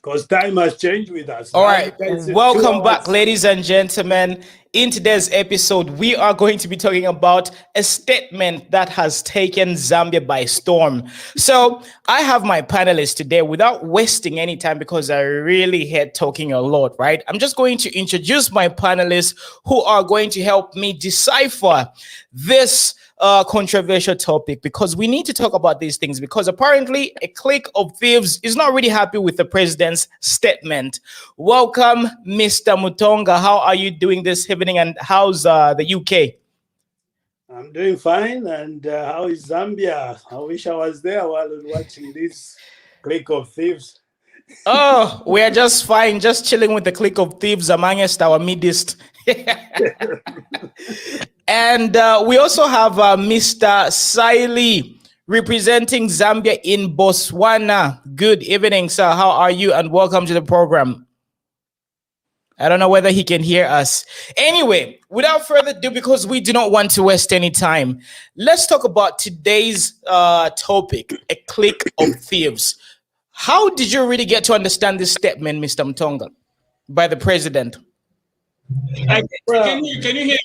because time has changed with us. All Now you right, can say two welcome back, hours. ladies and gentlemen. In today's episode, we are going to be talking about a statement that has taken Zambia by storm. So, I have my panelists today without wasting any time because I really hate talking a lot, right? I'm just going to introduce my panelists who are going to help me decipher this controversial topic because we need to talk about these things because apparently a clique of thieves is not really happy with the president's statement. Welcome, Mr. Mutonga. How are you doing this evening and how's the UK? I'm doing fine. And how is Zambia? I wish I was there while I was watching this Clique of Thieves. Oh, we are just fine, just chilling with the clique of thieves amongst our midst. And we also have Mr. Siley representing Zambia in Botswana. Good evening, sir. How are you? And welcome to the program. I don't know whether he can hear us. Anyway, without further ado, because we do not want to waste any time, let's talk about today's topic, a clique of thieves. How did you really get to understand this statement, Mr. Mtonga, by the president? Can you hear me?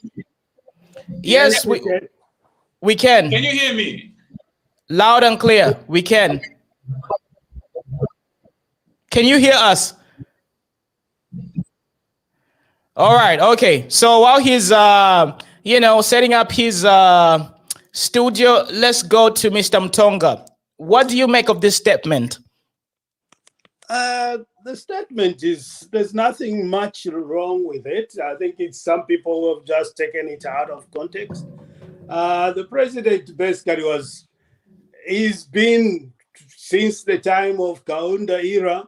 Yes, we can. Can you hear me? Loud and clear. We can. Can you hear us? All right. Okay. So while he's setting up his studio, let's go to Mr. Mtonga. What do you make of this statement? The statement is there's nothing much wrong with it. I think it's some people who have just taken it out of context. The president basically he's been since the time of Kaunda era,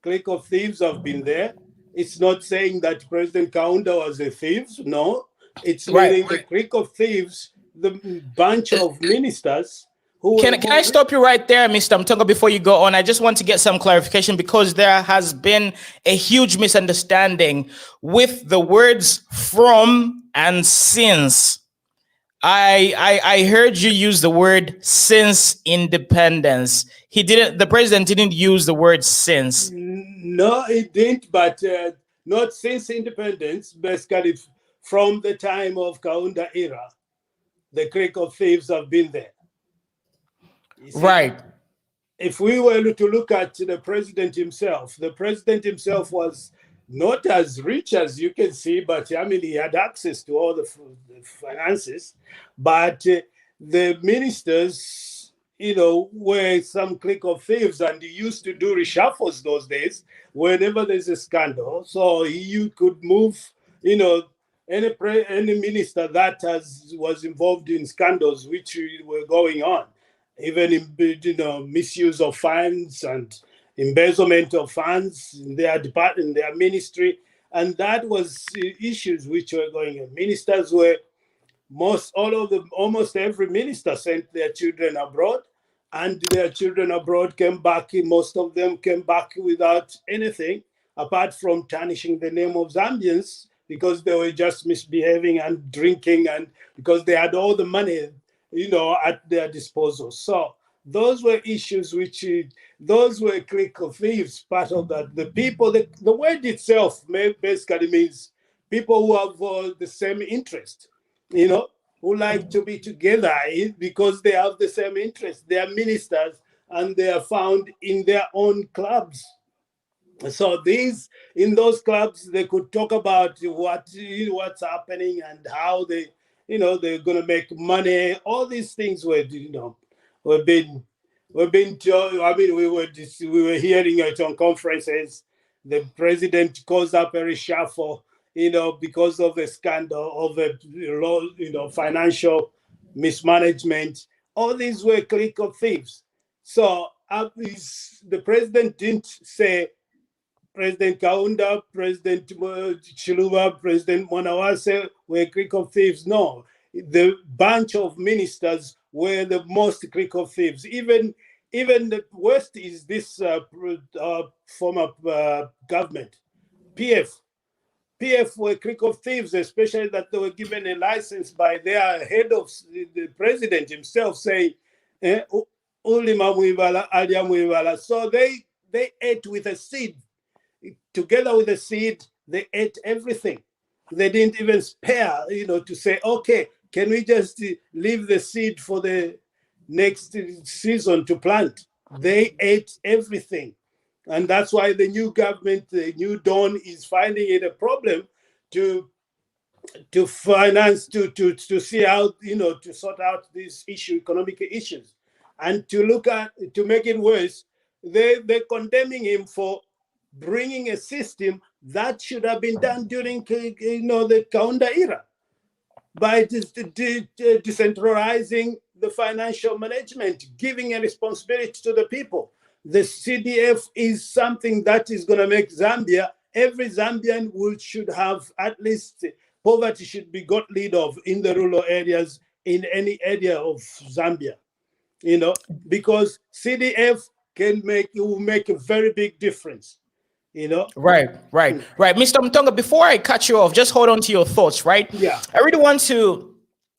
clique of thieves have been there. It's not saying that President Kaunda was a thief. No, it's meaning the clique of thieves, the bunch of ministers. Can I stop you right there, Mr. Mtonga, before you go on? I just want to get some clarification because there has been a huge misunderstanding with the words from and since. I heard you use the word since independence. The president didn't use the word since. No, it didn't, but not since independence, basically from the time of Kaunda era. The clique of thieves have been there. See, right. If we were to look at the president himself was not as rich as you can see, but I mean, he had access to all the finances. But the ministers, were some clique of thieves, and he used to do reshuffles those days whenever there's a scandal. So you could move, any minister that was involved in scandals which were going on, even in misuse of funds and embezzlement of funds in their department, in their ministry, and that was issues which were going on. Ministers were almost every minister sent their children abroad, and their children abroad came back. Most of them came back without anything apart from tarnishing the name of Zambians because they were just misbehaving and drinking, and because they had all the money at their disposal. So those were issues those were clique of thieves, part of that. The people, the word itself basically means people who have the same interest, who like to be together because they have the same interest. They are ministers and they are found in their own clubs. So in those clubs, they could talk about what's happening and how they're going to make money. All these things were being told. I mean, we were hearing it on conferences. The president calls up a reshuffle, because of the scandal of the financial mismanagement. All these were clique of thieves. So the president didn't say President Kaunda, President Hichilema, President Mwanawase were clique of thieves. No, the bunch of ministers were the most clique of thieves. Even the worst is this former government, PF. PF were clique of thieves, especially that they were given a license by their head of the president himself, saying, Ulima Muivala, Adia Muivala. So they ate with a seed. Together with the seed, they ate everything. They didn't even spare, to say, okay, can we just leave the seed for the next season to plant? They ate everything. And that's why the new government, the new dawn, is finding it a problem to finance, to see out, to sort out these economic issues. And to make it worse, they're condemning him for bringing a system that should have been done during the Kaunda era, by decentralizing the financial management, giving a responsibility to the people. The CDF is something that is going to make Zambia, every Zambian should have, at least poverty should be got rid of in the rural areas, in any area of Zambia, because CDF will make a very big difference. Right. Mr. Mtonga, before I cut you off, just hold on to your thoughts, right? Yeah. I really want to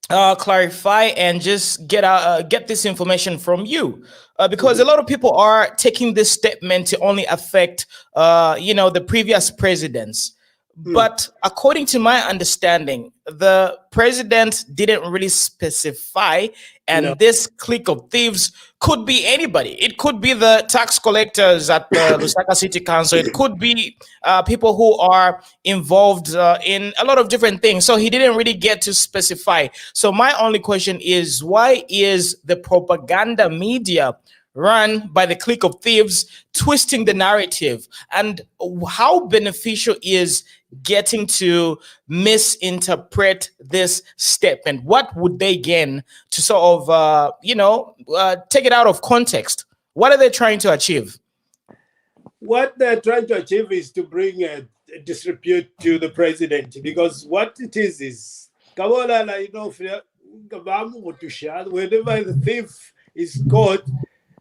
clarify and just get this information from you, because a lot of people are taking this statement to only affect, the previous presidents. But according to my understanding, the president didn't really specify, and No. this clique of thieves could be anybody. It could be the tax collectors at the Lusaka City Council. It could be people who are involved in a lot of different things. So he didn't really get to specify. So my only question is, why is the propaganda media run by the clique of thieves twisting the narrative? And how beneficial is getting to misinterpret this statement? What would they gain to sort of, take it out of context? What are they trying to achieve? What they're trying to achieve is to bring a disrepute to the president, because what it is whenever the thief is caught,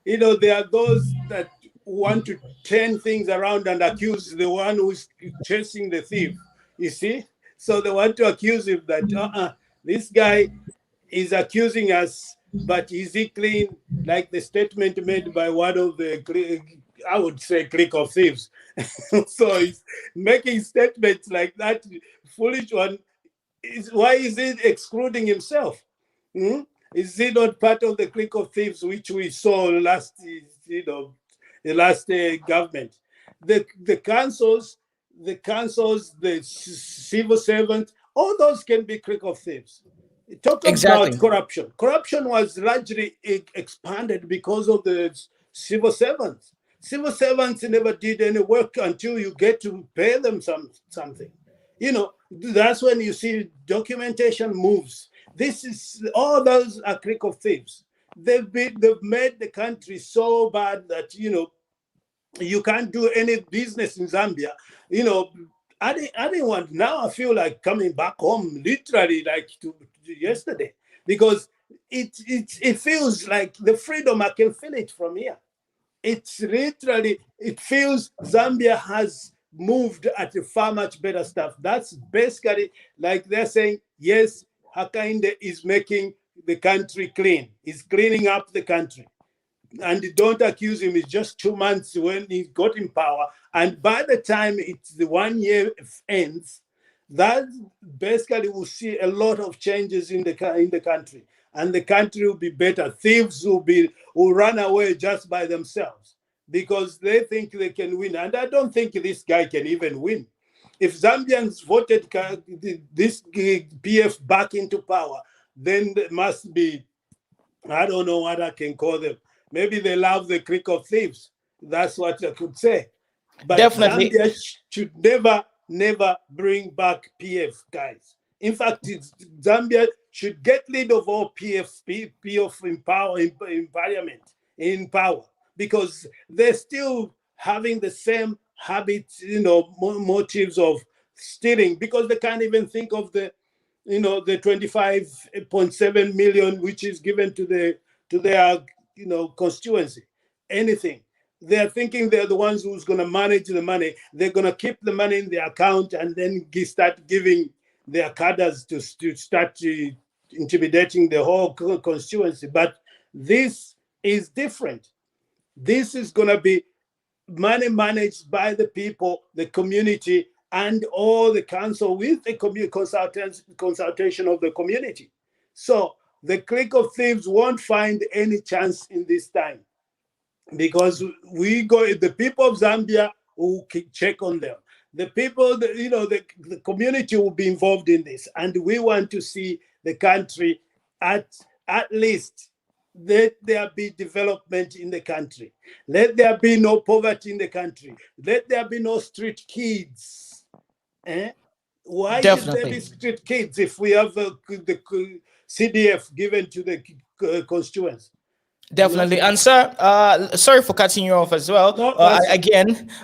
there are those that want to turn things around and accuse the one who's chasing the thief. You see? So they want to accuse him that this guy is accusing us, but is he clean? Like the statement made by one of the, I would say, clique of thieves. So he's making statements like that, foolish one. Why is he excluding himself? Is he not part of the clique of thieves which we saw last, the last government? The councils, the civil servants, all those can be clique of thieves. Talk Exactly. about corruption. Corruption was largely expanded because of the civil servants. Civil servants never did any work until you get to pay them something. That's when you see documentation moves. This is all those are clique of thieves. They've made the country so bad that you can't do any business in Zambia. I didn't want. Now I feel like coming back home, literally, like to yesterday, because it feels like the freedom. I can feel it from here. It's literally, it feels Zambia has moved at a far much better stuff. That's basically like they're saying, yes, Hakainde is making the country clean. He's cleaning up the country. And don't accuse him. It's just 2 months when he got in power. And by the time it's the 1 year ends, that basically will see a lot of changes in the country. And the country will be better. Thieves will run away just by themselves because they think they can win. And I don't think this guy can even win. If Zambians voted this PF back into power, then there must be, I don't know what I can call them. Maybe they love the clique of thieves. That's what I could say. But Definitely. Zambia should never bring back PF, guys. In fact, Zambia should get rid of all PF in parliament, in power, because they're still having the same habits, motives of stealing, because they can't even think of the 25.7 million which is given to their constituency. Anything. They're thinking they're the ones who's going to manage the money. They're going to keep the money in their account and then start giving their cadres to start intimidating the whole constituency. But this is different. This is going to be money managed by the people, the community, and all the council with the consultation of the community. So the Clique of Thieves won't find any chance in this time, because the people of Zambia will check on them. The people, the community will be involved in this, and we want to see the country at least let there be development in the country. Let there be no poverty in the country. Let there be no street kids. Eh? Why should there be Definitely. street kids if we have the CDF given to the constituents? You know? Definitely. And sir, sorry for cutting you off as well. No, that's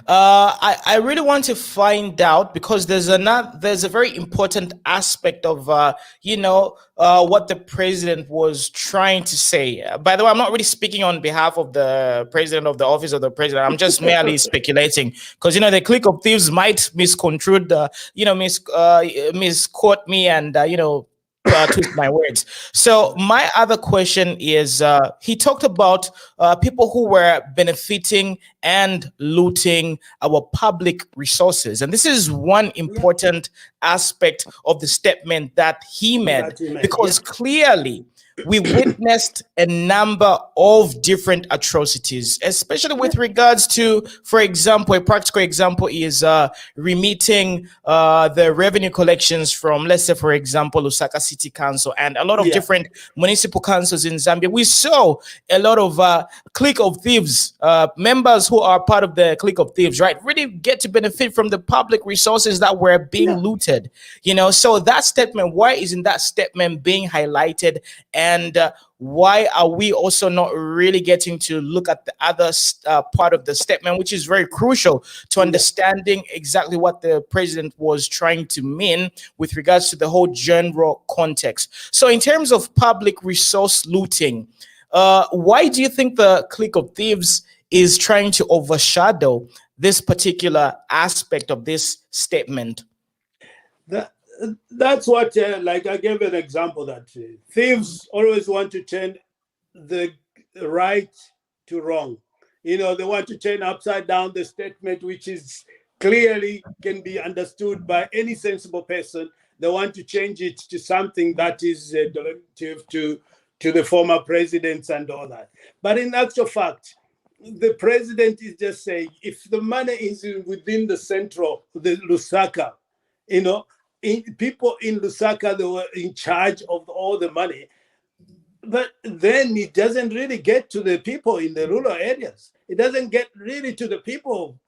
I really want to find out, because there's a very important aspect of what the president was trying to say. By the way, I'm not really speaking on behalf of the president, of the office of the president. I'm just merely speculating, because the Clique of Thieves might misconstrued, misquote me, and twist my words. So my other question is, he talked about people who were benefiting and looting our public resources, and this is one important aspect of the statement that he made, that you meant. because clearly we witnessed a number of different atrocities, especially with regards to, for example, a practical example is remitting the revenue collections from, let's say, for example, Lusaka City Council and a lot of different municipal councils in Zambia. We saw a lot of Clique of Thieves, members who are part of the Clique of Thieves, right, really get to benefit from the public resources that were being looted. So that statement, why isn't that statement being highlighted? And why are we also not really getting to look at the other part of the statement, which is very crucial to understanding exactly what the president was trying to mean with regards to the whole general context? So in terms of public resource looting, why do you think the Clique of Thieves is trying to overshadow this particular aspect of this statement? That's what, like I gave an example that thieves always want to turn the right to wrong. They want to turn upside down the statement, which is clearly can be understood by any sensible person. They want to change it to something that is derivative to the former presidents and all that. But in actual fact, the president is just saying, if the money is within the central, the Lusaka, people in Lusaka, they were in charge of all the money, but then it doesn't really get to the people in the rural areas. It doesn't get really to the people.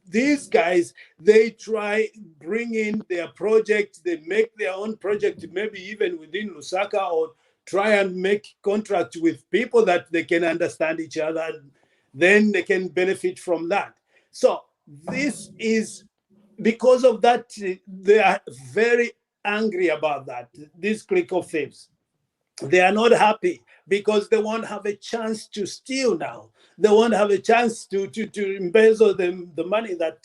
These guys, they try bring in their project, they make their own project, maybe even within Lusaka, or try and make contracts with people that they can understand each other, and then they can benefit from that. So this is because of that, they are very angry about that. This Clique of Thieves, they are not happy because they won't have a chance to steal now. They won't have a chance to embezzle the money that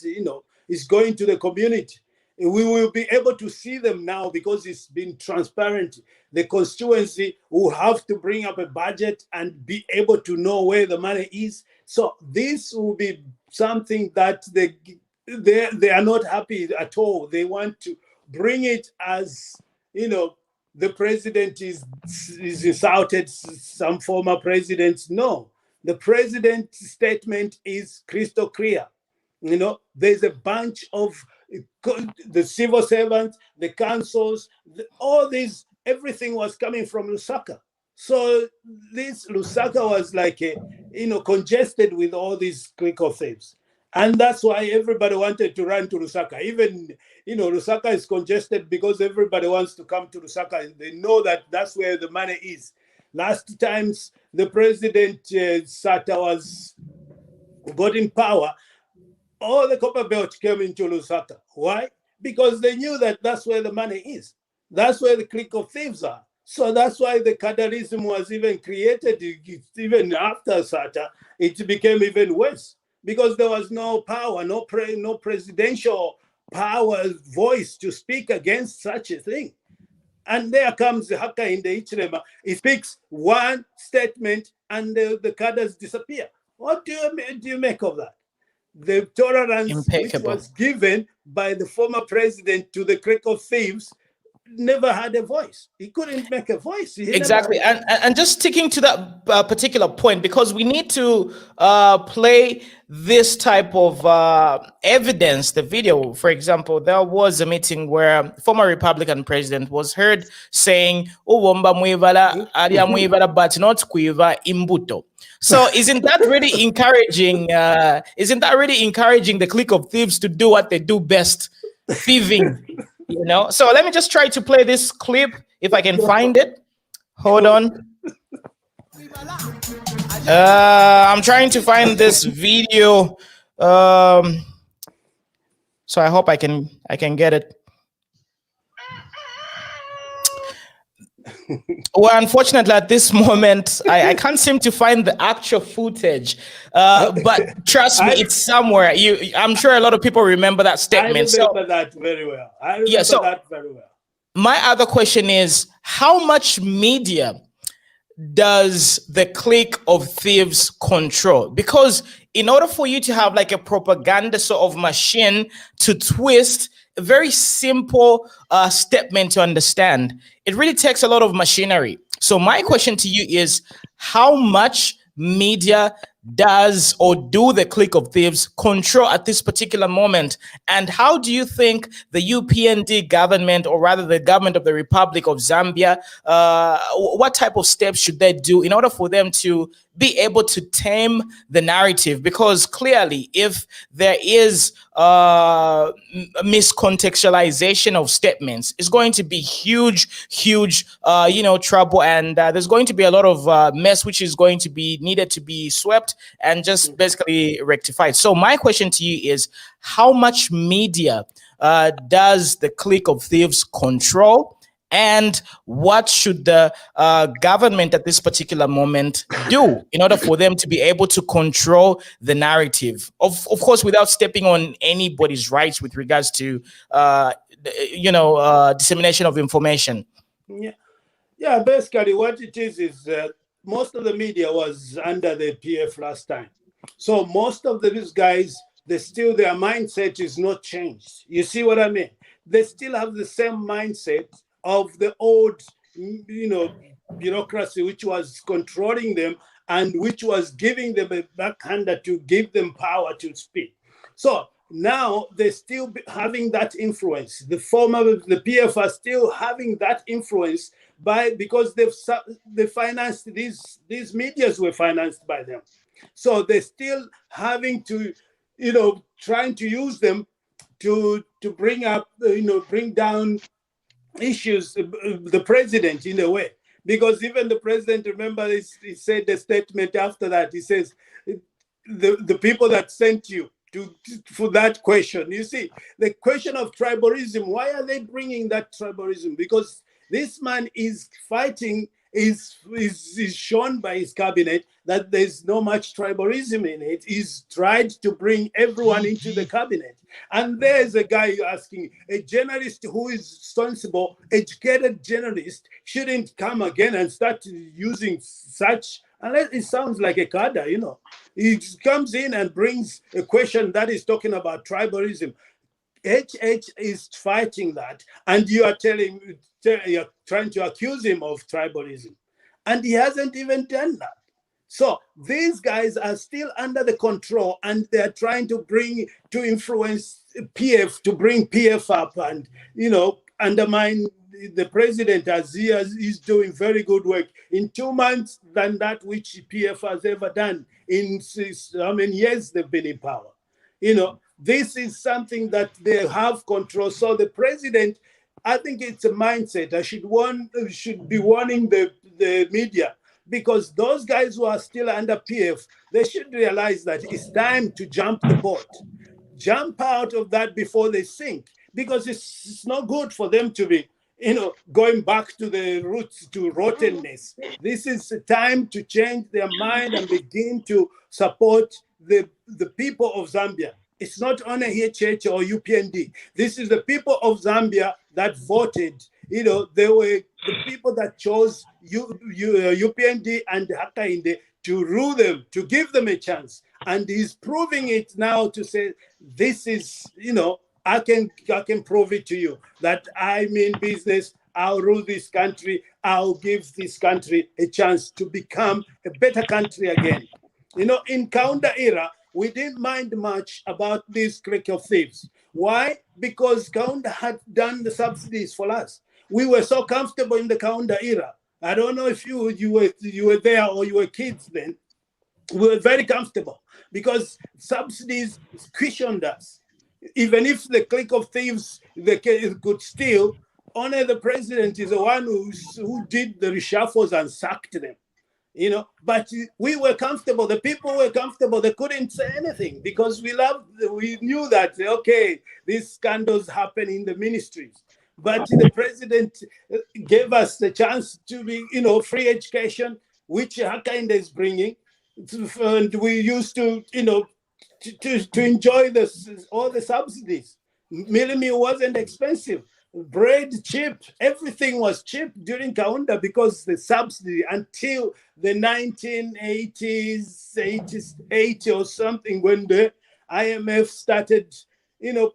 is going to the community. We will be able to see them now because it's been transparent. The constituency will have to bring up a budget and be able to know where the money is. So this will be something that they are not happy at all. They want to bring it as, the president is insulted some former presidents. No, the president's statement is crystal clear. There's a bunch of the civil servants, the councils, all these, everything was coming from Lusaka. So this Lusaka was like congested with all these Clique of Thieves. And that's why everybody wanted to run to Lusaka. Even, Lusaka is congested because everybody wants to come to Lusaka. They know that that's where the money is. Last times the president Sata got in power, all the copper belt came into Lusaka. Why? Because they knew that that's where the money is. That's where the Clique of Thieves are. So that's why the Kadarism was even created. Even after Sata, it became even worse because there was no power, no presidential power voice to speak against such a thing. And there comes Hakainde Hichilema. He speaks one statement and the cadres disappear. What do you make of that? The tolerance which Impeccable. was given by the former president to the Clique of Thieves never had a voice. He couldn't make a voice. He Exactly, never. and just sticking to that particular point, because we need to play this type of evidence. The video, for example, there was a meeting where former Republican president was heard saying, "Uwomba mwivala alia mwivala, but not kuiva imbuto." So, isn't that really encouraging? Isn't that really encouraging the Clique of Thieves to do what they do best, thieving? You know. So let me just try to play this clip if I can find it. Hold on. I'm trying to find this video. So I hope I can get it. Well, unfortunately, at this moment, I can't seem to find the actual footage. But trust me, it's somewhere. I'm sure a lot of people remember that statement. I remember that very well. That very well. My other question is, how much media does the Clique of Thieves control? Because in order for you to have like a propaganda sort of machine to twist a very simple statement to understand, it really takes a lot of machinery. So my question to you is, how much media does or do the Clique of Thieves control at this particular moment? And how do you think the UPND government, or rather the government of the Republic of Zambia, what type of steps should they do in order for them to be able to tame the narrative? Because clearly, if there is miscontextualization of statements, it's going to be huge trouble, and there's going to be a lot of mess which is going to be needed to be swept and just basically rectified. So my question to you is, how much media does the Clique of Thieves control? And what should the government at this particular moment do in order for them to be able to control the narrative? Of course, without stepping on anybody's rights with regards to, dissemination of information. Yeah. Basically, what it is most of the media was under the PF last time. So most of these guys, their mindset is not changed. You see what I mean? They still have the same mindset of the old, bureaucracy which was controlling them and which was giving them a backhander to give them power to speak. So now they're still having that influence. The PF are still having that influence because they financed these medias were financed by them. So they're still having to, trying to use them to bring up, bring down issues, the president in a way. Because even the president, remember, he said the statement after that. He says, the people that sent you for that question. You see, the question of tribalism, why are they bringing that tribalism? Because this man is fighting, is shown by his cabinet that there's no much tribalism in it. He's tried to bring everyone into the cabinet. And there's a guy asking, a journalist who is responsible, educated journalist, shouldn't come again and start using such, unless it sounds like a kada, He comes in and brings a question that is talking about tribalism. HH is fighting that, and you're trying to accuse him of tribalism, and he hasn't even done that. So these guys are still under the control, and they're trying to influence PF, to bring PF up and, undermine the president, as he's doing very good work in 2 months than that which PF has ever done in how many years they've been in power. This is something that they have control. So the president, I think it's a mindset. I should be warning the media, because those guys who are still under PF, they should realize that it's time to jump the boat. Jump out of that before they sink, because it's not good for them to be, going back to the roots, to rottenness. This is a time to change their mind and begin to support the people of Zambia. It's not only HH or UPND. This is the people of Zambia that voted. They were the people that chose UPND and Hakainde to rule them, to give them a chance. And he's proving it now to say, this is, I can prove it to you that I mean business. I'll rule this country. I'll give this country a chance to become a better country again. In Kaunda era, we didn't mind much about this Clique of Thieves. Why? Because Kaunda had done the subsidies for us. We were so comfortable in the Kaunda era. I don't know if you were there or you were kids then. We were very comfortable because subsidies cushioned us. Even if the Clique of Thieves could steal, only the president is the one who did the reshuffles and sacked them. But we were comfortable. The people were comfortable. They couldn't say anything because we knew that, okay, these scandals happen in the ministries. But the president gave us the chance to be, free education, which Hakainde is bringing. And we used to, to enjoy all the subsidies. Meal wasn't expensive. Bread cheap. Everything was cheap during Kaunda because the subsidy until the 1980s, 80 or something, when the IMF started,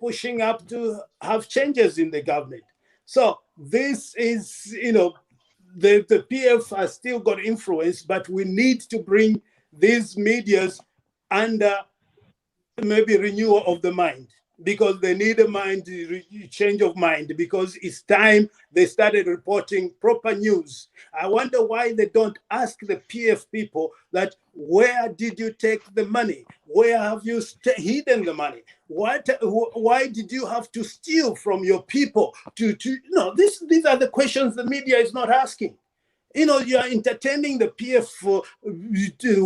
pushing up to have changes in the government. So this is, the PF has still got influence, but we need to bring these medias under maybe renewal of the mind, because they need a change of mind, because it's time they started reporting proper news. I wonder why they don't ask the PF people that, where did you take the money? Where have you hidden the money? Why did you have to steal from your people? These are the questions the media is not asking. You are entertaining the PF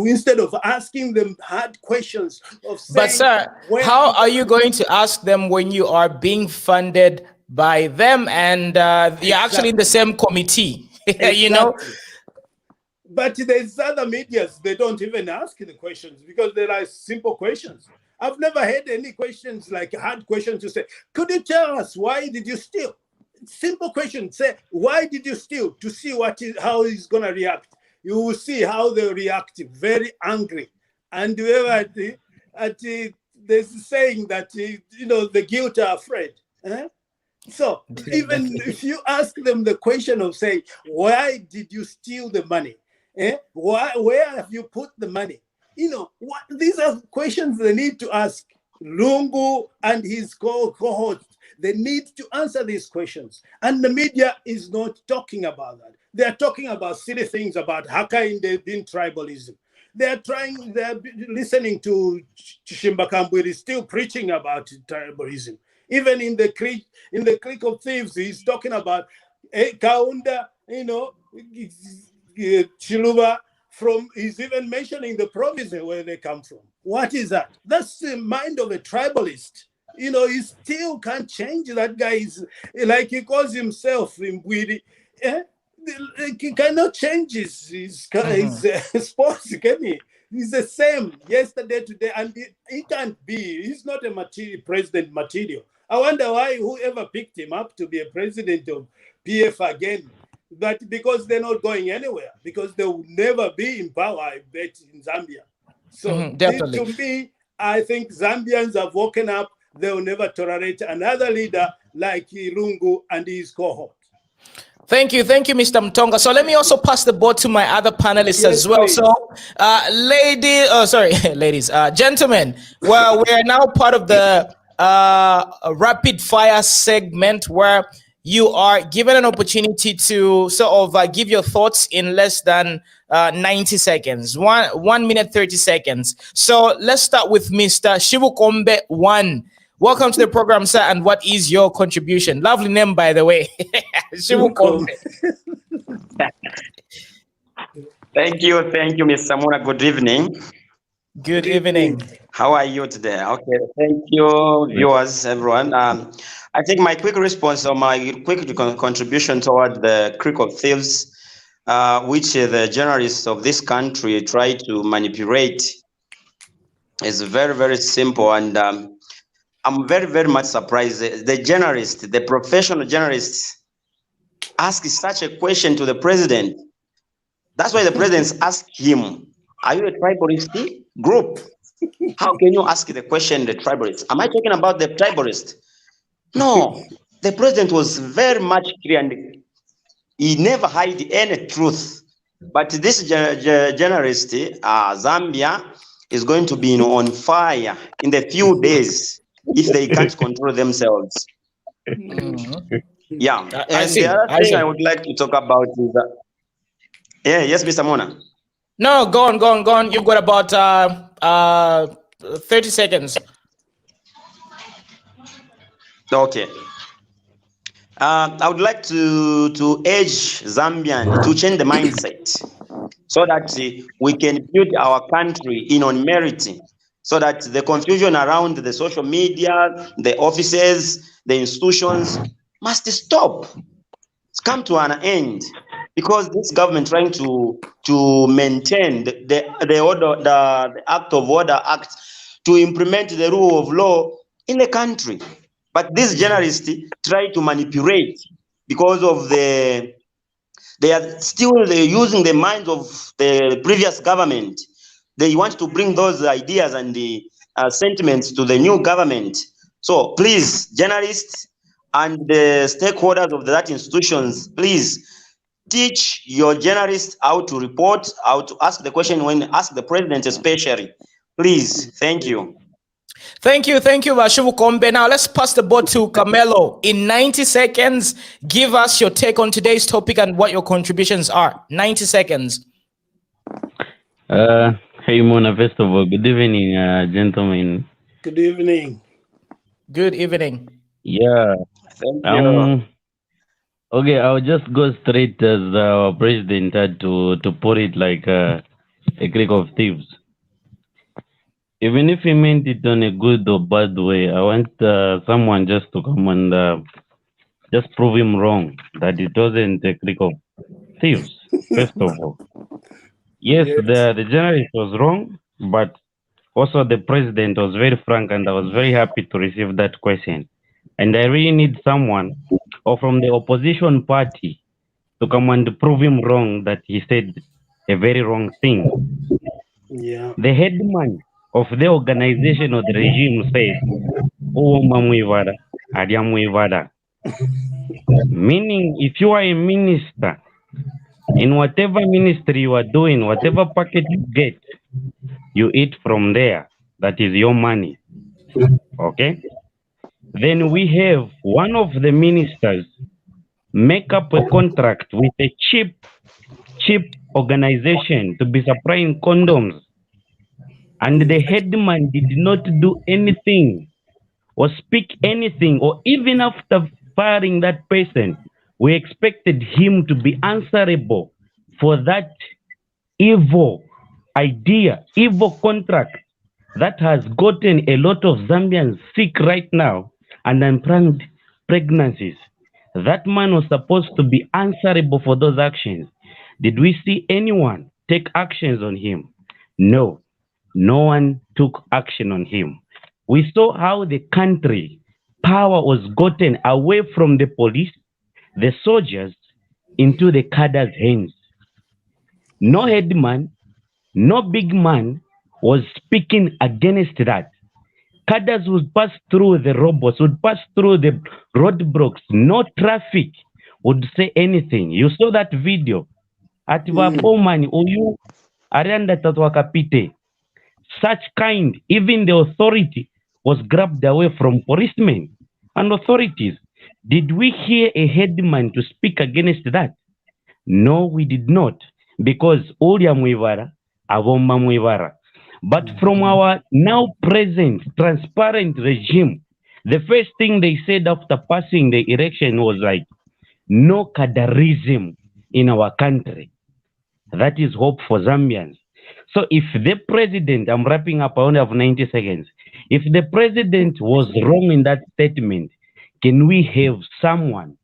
instead of asking them hard questions of saying. But sir, how are you going to ask them when you are being funded by them and you're actually in the same committee? Exactly. But there's other medias, they don't even ask the questions because they're like simple questions. I've never had any questions like hard questions to say, could you tell us why did you steal? Simple question. Say, why did you steal? To see how he's going to react. You will see how they react. Very angry. And whoever there's a saying that, the guilty are afraid. So even if you ask them the question of, say, why did you steal the money? Where have you put the money? These are questions they need to ask. Lungu and his cohort, they need to answer these questions. And the media is not talking about that. They are talking about silly things about Hakainde being tribalism. They're listening to Chimbakambwiri still preaching about tribalism. Even in the Clique of Thieves, he's talking about Kaunda, Chiluba, he's even mentioning the province where they come from. What is that? That's the mind of a tribalist. He still can't change. That guy is like, he calls himself Mbwiri. He cannot change his sports, can he? He's the same yesterday, today, and he can't be. He's not a president material. I wonder why whoever picked him up to be a president of PF again. But because they're not going anywhere, because they will never be in power, I bet, in Zambia. So to me, I think Zambians have woken up. They will never tolerate another leader like Lungu and his cohort. Thank you, Mr. Mtonga. So let me also pass the ball to my other panelists as well. Please. So, ladies, gentlemen, well, we are now part of the rapid fire segment where you are given an opportunity to sort of give your thoughts in less than 90 seconds, 1 minute, 30 seconds. So let's start with Mr. Shibukombe 1. Welcome to the program, sir. And what is your contribution? Lovely name, by the way. Shibukombe. Thank you, Mr. Muna. Good evening. Good evening. How are you today? Okay, thank you, viewers, everyone. I think my quick response or my quick contribution toward the Clique of Thieves, which the journalists of this country try to manipulate, is very, very simple. And I'm very, very much surprised. The journalists, the professional journalists, ask such a question to the president. That's why the president asked him, are you a tribalist group? How can you ask the question, the tribalist? Am I talking about the tribalist? No, the president was very much clear and he never hid any truth. But this journalist, Zambia, is going to be on fire in the few days if they can't control themselves. Yeah, and the other thing I would like to talk about is yes, Mr. Mona. No, go on. You've got about 30 seconds. Okay. I would like to urge Zambian to change the mindset so that we can build our country on merit, so that the confusion around the social media, the offices, the institutions must stop. It's come to an end because this government trying to maintain the order, the Act of Order Act, to implement the rule of law in the country. But these journalists try to manipulate because of they are still using the minds of the previous government. They want to bring those ideas and the sentiments to the new government. So please, journalists and the stakeholders of that institutions, please teach your journalists how to report, how to ask the question when ask the president especially. Please, thank you. Thank you, Bashivu Kombe. Now let's pass the ball to Camelo. In 90 seconds, give us your take on today's topic and what your contributions are. 90 seconds. Hey, Mona, first of all, good evening, gentlemen. Good evening. Good evening. Yeah. Thank you. Okay, I'll just go straight as our president had to put it like a Clique of Thieves. Even if he meant it on a good or bad way, I want someone just to come and just prove him wrong, that it wasn't a Clique of Thieves, first of all. Yes, the journalist was wrong, but also the president was very frank, and I was very happy to receive that question. And I really need someone or from the opposition party to come and prove him wrong that he said a very wrong thing. Yeah. The headman of the organization of the regime says, meaning if you are a minister, in whatever ministry you are doing, whatever packet you get, you eat from there. That is your money. Okay? Then we have one of the ministers make up a contract with a cheap organization to be supplying condoms. And the headman did not do anything or speak anything, or even after firing that person, we expected him to be answerable for that evil idea, evil contract that has gotten a lot of Zambians sick right now and unplanned pregnancies. That man was supposed to be answerable for those actions. Did we see anyone take actions on him? No. No one took action on him. We saw how the country power was gotten away from the police, the soldiers, into the cadres' hands. No headman, no big man was speaking against that. Cadres would pass through the robots, would pass through the roadblocks. No traffic would say anything. You saw that video. At Wapomani, Oyu, Aranda Tatwakapite. Such kind, even the authority was grabbed away from policemen and authorities. Did we hear a headman to speak against that? No, we did not, because Oria Mwivara, Avoma Mwivara. But from our now present transparent regime, the first thing they said after passing the election was like, no cadarism in our country. That is hope for Zambians. So if the president, I'm wrapping up, I only have 90 seconds. If the president was wrong in that statement, can we have someone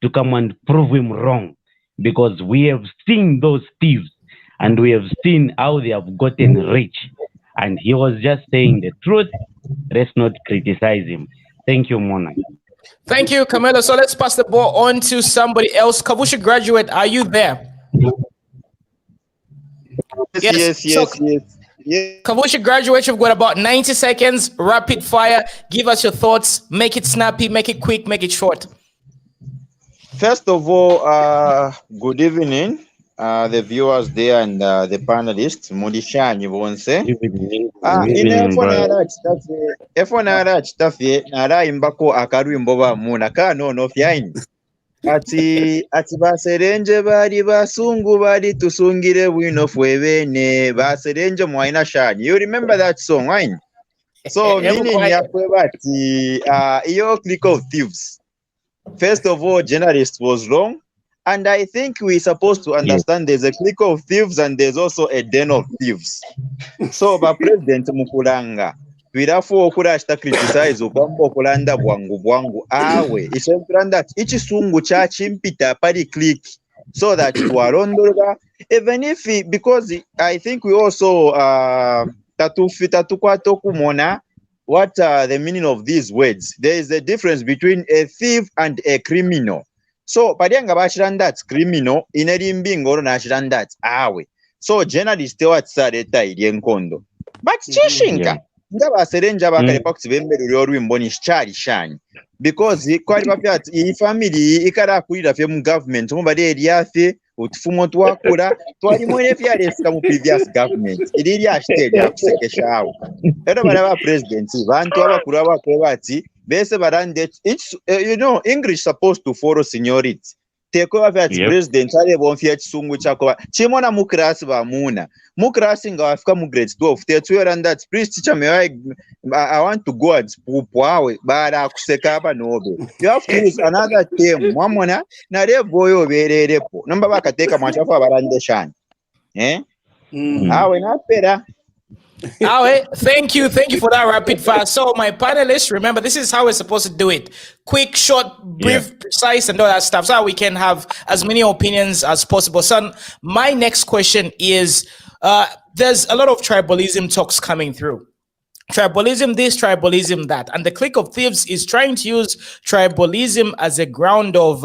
to come and prove him wrong? Because we have seen those thieves and we have seen how they have gotten rich. And he was just saying the truth. Let's not criticize him. Thank you, Mona. Thank you, Camelo. So let's pass the ball on to somebody else. Kavusha graduate, are you there? Yes. Kavusha graduation, we've got about 90 seconds. Rapid fire. Give us your thoughts. Make it snappy, make it quick, make it short. First of all, good evening, the viewers there and the panelists. Mudishanyi bonse. Ine efona chitafye nara imbako akarwimbo ba muna kano no fyaini. Ati baserenje bari basungu bari tusungire bwino fwebene baserenje mwaina shani. You remember that song, right? So meaning yakwe bati iyo Clique of Thieves. First of all, journalist was wrong. And I think we're supposed to understand there's a Clique of Thieves and there's also a den of thieves. So, by President Mukulanga, twirafu okula ashita criticize ukwamba okulanda bwangu awe isentranda ichisungu cha chimpita pali click so that tuwarondolga even if because I think we also tatukwata okumona what are the meaning of these words. There is a difference between a thief and a criminal. So padianga bashiranda criminal inerimbingo na shiranda awe. So journalist watsareta ilyenkondo. But chishinga ngaba serenja bakalepa kutibembere olwimbo ni chali shani because kwali papya iyi family ikara kulira fe mu government mubali eriafe utufumo twakula twali mwene fyalesika mu previous government iliri ashiteli akusekesha awo ero balaba president bantu abakulu abakwe bati bese barande you know English supposed to follow seniority teko bya president ale bonfya chisungu chako chimona mu class ba muna mu class nga wafika mu grade 12 tetwera that please teacher me I want to go at pupwawe bara kuseka aba nobe you have to use another term mwamona na level yo bererepo namba bakateka mwachafu abarande shani awe na pera. Awe, thank you for that rapid fire. So my panelists, remember this is how we're supposed to do it: quick, short, brief, precise, and all that stuff, so we can have as many opinions as possible. So my next question is: there's a lot of tribalism talks coming through. Tribalism this, tribalism that, and the Clique of Thieves is trying to use tribalism as a ground of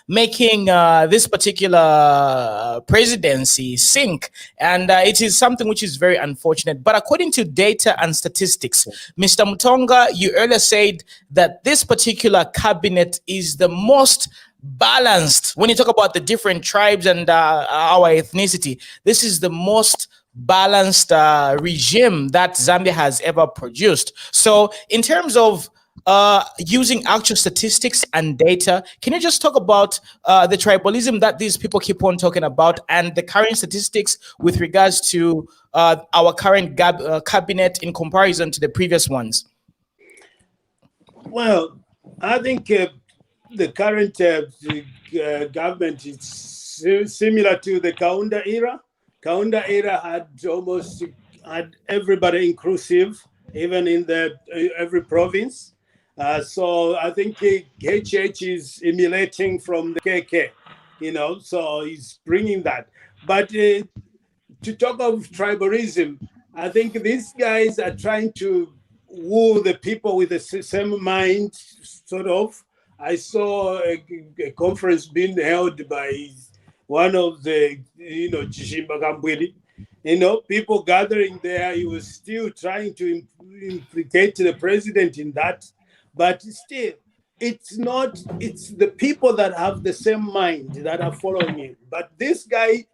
making this particular presidency sink, and it is something which is very unfortunate. But according to data and statistics, Mr. Mutonga, you earlier said that this particular cabinet is the most balanced. When you talk about the different tribes and our ethnicity, this is the most balanced regime that Zambia has ever produced. So in terms of using actual statistics and data, can you just talk about the tribalism that these people keep on talking about and the current statistics with regards to our current cabinet in comparison to the previous ones? Well, I think the current government is similar to the Kaunda era. Kaunda era had everybody inclusive, even in the every province. So I think HH is emulating from the KK, so he's bringing that. But to talk of tribalism, I think these guys are trying to woo the people with the same mind, sort of. I saw a conference being held by one of the, Chishimba Kambwili, people gathering there. He was still trying to implicate the president in that, but still, it's the people that have the same mind that are following him. But this guy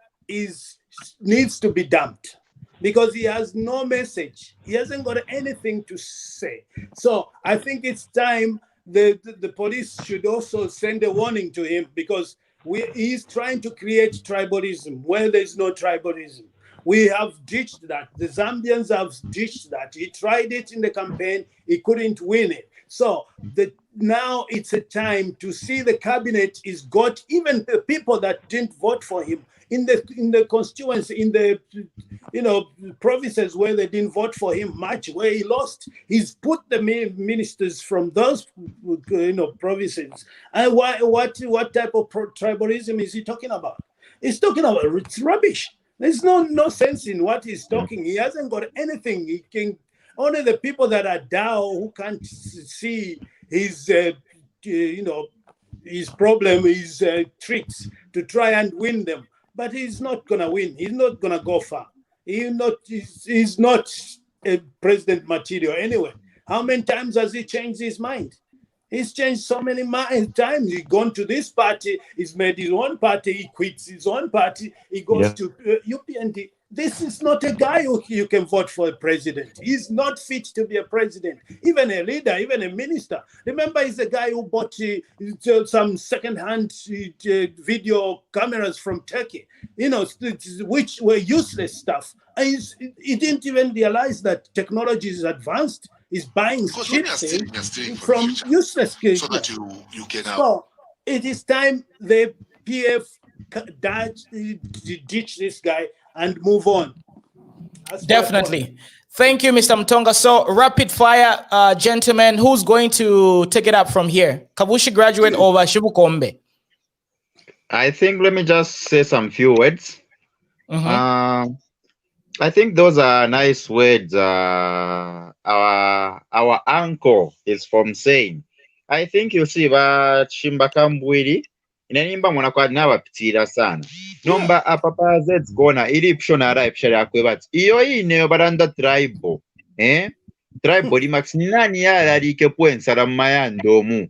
needs to be dumped because he has no message. He hasn't got anything to say. So I think it's time the police should also send a warning to him because he's trying to create tribalism where there's no tribalism. We have ditched that. The Zambians have ditched that. He tried it in the campaign. He couldn't win it. So now it's a time to see the cabinet is got even the people that didn't vote for him in the constituency, in the provinces where they didn't vote for him much, where he lost. He's put the ministers from those provinces. And what type of tribalism is he talking about? He's talking about it's rubbish. There's no sense in what he's talking. He hasn't got anything. He can only the people that are down who can't see his his problem, his tricks to try and win them. But he's not gonna win. He's not gonna go far. He's not a president material anyway. How many times has he changed his mind? He's changed so many times. He's gone to this party, he's made his own party, he quits his own party, he goes to UPND. This is not a guy who you can vote for a president. He's not fit to be a president, even a leader, even a minister. Remember, he's a guy who bought some second-hand video cameras from Turkey, which were useless stuff. And he didn't even realize that technology is advanced. He's buying cheap things from useless kids. So that you can have. So it is time the PF ditch this guy and move on. Definitely. Thank you, Mr. Mtonga. So rapid fire, gentlemen, who's going to take it up from here? Kabushi graduate over Shibukombe? I think let me just say some few words. I think those are nice words. Our uncle is from saying. I think you see that Shimbakambwiri inenimba mwana kwa nabapitira sana. Nomba apapa zets gona iripshona ara ipshara kwebati. Iyo ineyo baranda tribal. Tribal max ni nani yararike pwensara mayandomu.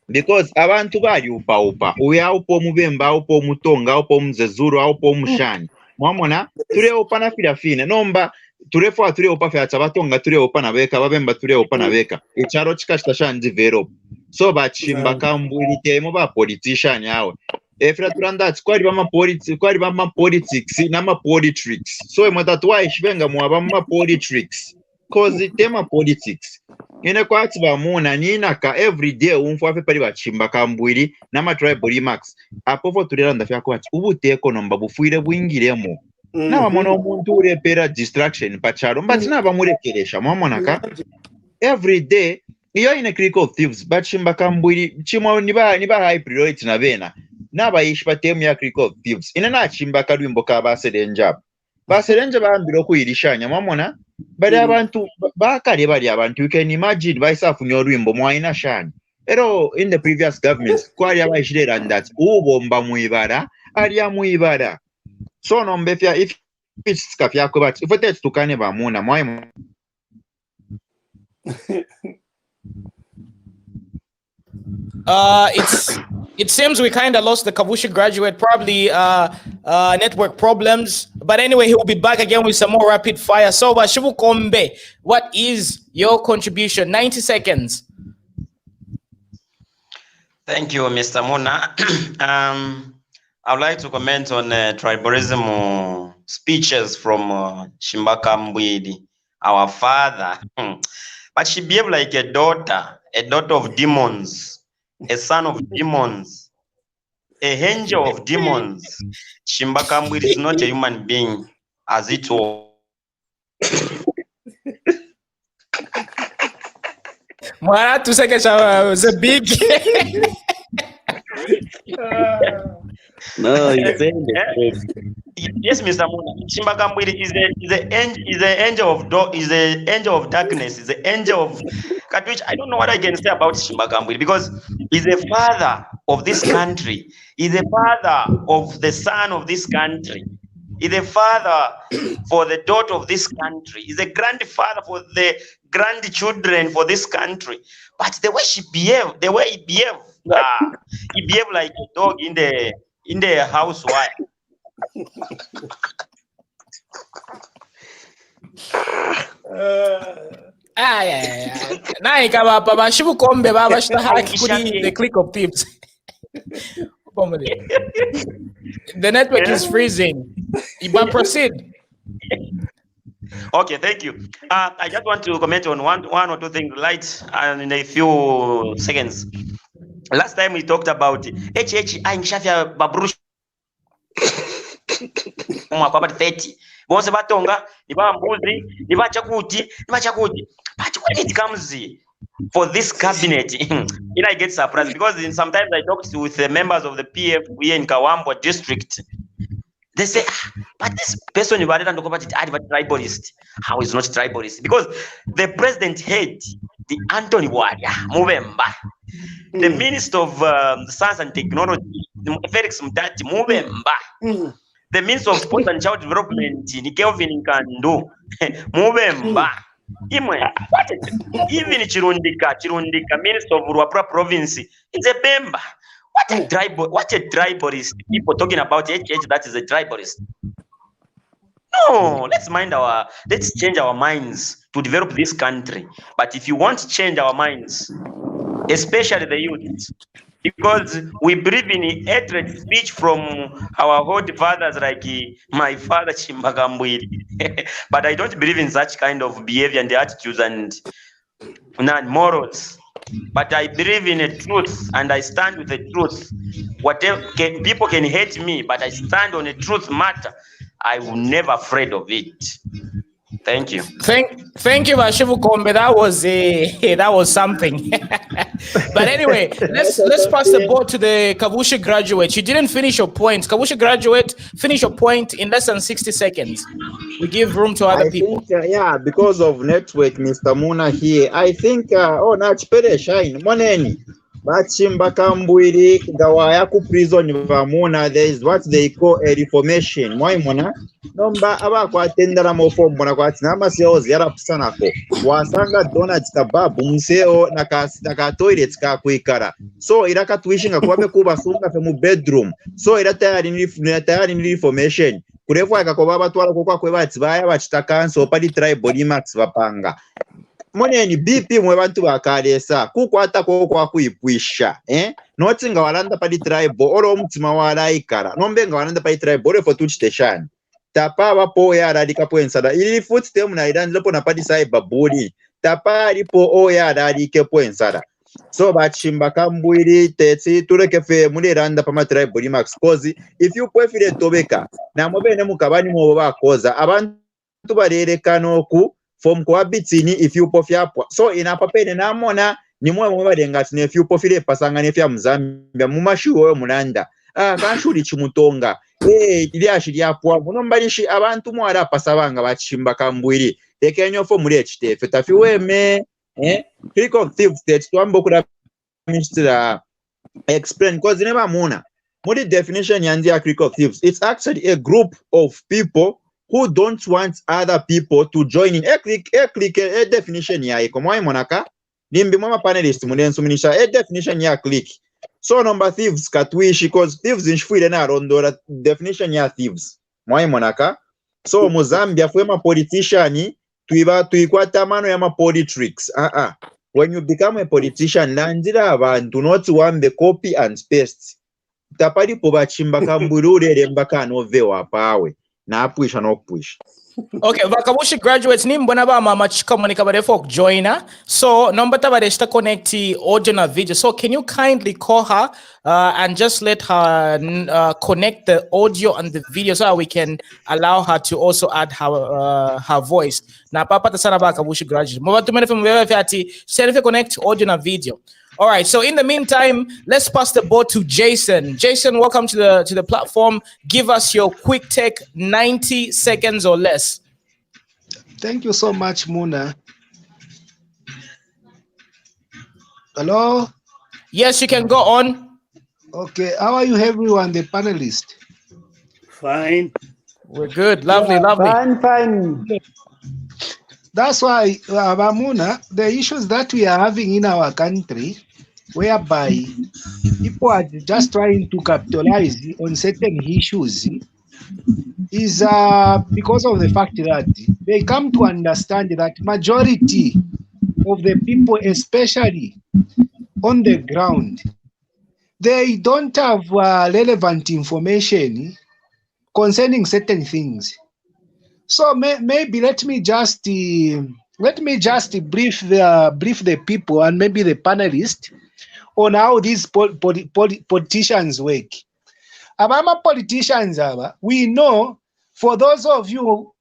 Because abantu bali upa. Uya upo mubemba, upo mutonga, upo mzezuru, upo mushani. Mwamona ture upa na filafine. Nomba turefo ture upa fe achabatonga ture upa na beka, babemba ture upa na beka. Icharo chikashtasha develop. So Shimbakambwiri temo ba politician yawe. Efra turandats kwari bama politics nama politics. So mwatatwa ishbenga mwabama politics. Cause tema politics. Ine kwati ba muna nina ka every day umfu afe pali ba Shimbakambwiri nama tribal max. Apofo tureranda fya kwati ubute ekonomba bufuire bwingiremo. Na mwana omuntu urepera distraction pacharo mbati na bamurekeresha mwamona ka every day iyo ine Clique Of Thieves but Shimbakambwiri chimo niba high priority na bena naba yishpa temu ya Clique Of Thieves ina na Shimbakadwimbo ka baserenja bambiro kuyirishanya mwamona bali abantu bakale bali abantu you can imagine baisafunyo rwimbo mwaina shani ero in the previous governments kwali abayishirera that ubomba muibara ali muibara so nombefya if it's kafya ko but if it's tukane ba muna mwaimo. It seems we kind of lost the Kabushi graduate, probably network problems. But anyway, he'll be back again with some more rapid fire. So, Shibukombe, what is your contribution? 90 seconds. Thank you, Mr. Muna. I would like to comment on tribalism speeches from Shimbakambwiri, our father. But she behaved like a daughter of demons, a son of demons, a angel of demons. Shimbakambwiri is not a human being, as it was. Mwana tuseke was a big. No, you're saying Yes, Mr. Muna. Shimbakambwiri is the angel of darkness, is the angel of which I don't know what I can say about Shimbakambwiri because he's the father of this country, he's the father of the son of this country, he's the father for the daughter of this country, he's the grandfather for the grandchildren for this country. But the way he behaved like a dog in the housewife. Naye kaba baba Shibukombe baba shitahaki kuri the Clique Of Thieves. The network is freezing. But proceed. Okay, thank you. I just want to comment on one or two things light in a few seconds. Last time we talked about Shafia Babrush 30. Bonse batonga, niba mbuzi, niba chakuti. But when it comes for this cabinet, I get surprised because sometimes I talked with the members of the PF here in Kawambo district. They say, but this person you are talking about it tribalist. How is not tribalist? Because the president head, the Anthony Waria, Movemba, the Minister of Science and Technology, Felix Mutati, Movemba. the Minister of Sport and Child Development, ni Kelvin Kandu, Mubemba. Imwe, what is it? Even Chirundika, Minister of Ruapra Province, it's a Bemba. What a tribalist. People talking about HH, that is a tribalist. No, let's change our minds to develop this country. But if you want to change our minds, especially the youth, because we believe in hatred speech from our old fathers like my father Chimbagambwili. But I don't believe in such kind of behavior and attitudes and morals. But I believe in a truth and I stand with the truth. Whatever people can hate me, but I stand on a truth matter. I will never afraid of it. Thank you. Thank you, Bashivu Kombe. That was something. But anyway, let's pass the ball to the Kavusha graduate. You didn't finish your point. Kavusha graduate, finish your point in less than 60 seconds. We give room to other people. Think, because of network, Mr. Muna here. I think nachipere shine moneni. Bachimba Kambwiri Gawaya ku prison Vamuna, there is what they call a reformation. Why mona? Nomba aba kwa tendera mofo mona kwa tinama sio ziara pusanako. Wasanga donuts kababu mseo na toilet ka kuikara. So iraka tuishinga kwabe kuba sunga fe mu bedroom. So ira tayari ni reformation. Kurefu akakoba batwala kwa kwebati baya bachitakanso pali tribal max bapanga. Moneni BP mwe bantu bakalesa kukwata kwa kuipwisha noti nga walanda pali tribe olo omutima walaikara nombe nga walanda pali tribe olo for tuchiteshani tapa wapo yara likapo ensada ili footstep na idanzilepo na pali cyberbullying tapa lipo oyara likepo ensada so bachimba Kambwiri tetsi tulekefe muli randa pama tribe max cause if you kwefile tobeka na mobene mukabani mwo bakoza abantu barerekana oku from Kwabitini if you pofyapwa so inapapene namona nimwe mwabalenga tine if you pofile pasanga nefya Mzambia mumashu oyo mulanda kanshuri chimutonga ili ashiriyapwa munombalishi abantu mwara pasabanga bachimba Kambwiri tekenyo fo muri ekitefe tafiweme Clique of Thieves state twambo kula minister explain cause never muna muri definition yanzi ya Clique of Thieves, it's actually a group of people who don't want other people to join in. A definition ya iko mwa monaka nimbi mwa panelist munensu minisha a definition ya clique. So number thieves katwishi cause thieves nshfuile na rondora definition ya thieves mwa monaka. So mu Zambia fwema politician tuikwata mano ya ma politics. When you become a politician landira abantu not wambe copy and paste tapali po bachimba Kambwiri ureremba kanovewa pawe na puisha no push. Okay, Vakabushi graduates nimbona ba mama chikamonika barefo joiner. So number tabaresta connect audio na video. So can you kindly call her and just let her connect the audio and the video so we can allow her to also add her voice. Na papa tasana Vakabushi graduates. Mo batu mene femu ati serife connect audio na video. All right. So in the meantime, let's pass the ball to Jason. Jason, welcome to the platform. Give us your quick take, 90 seconds or less. Thank you so much, Muna. Hello? Yes, you can go on. Okay. How are you, everyone, the panelists? Fine. We're good. Lovely, lovely. Fine. That's why, Muna, the issues that we are having in our country, whereby people are just trying to capitalize on certain issues, is because of the fact that they come to understand that majority of the people, especially on the ground, they don't have relevant information concerning certain things. So maybe let me just brief the people and maybe the panelists on how these politicians work. Abama politicians, we know for those of you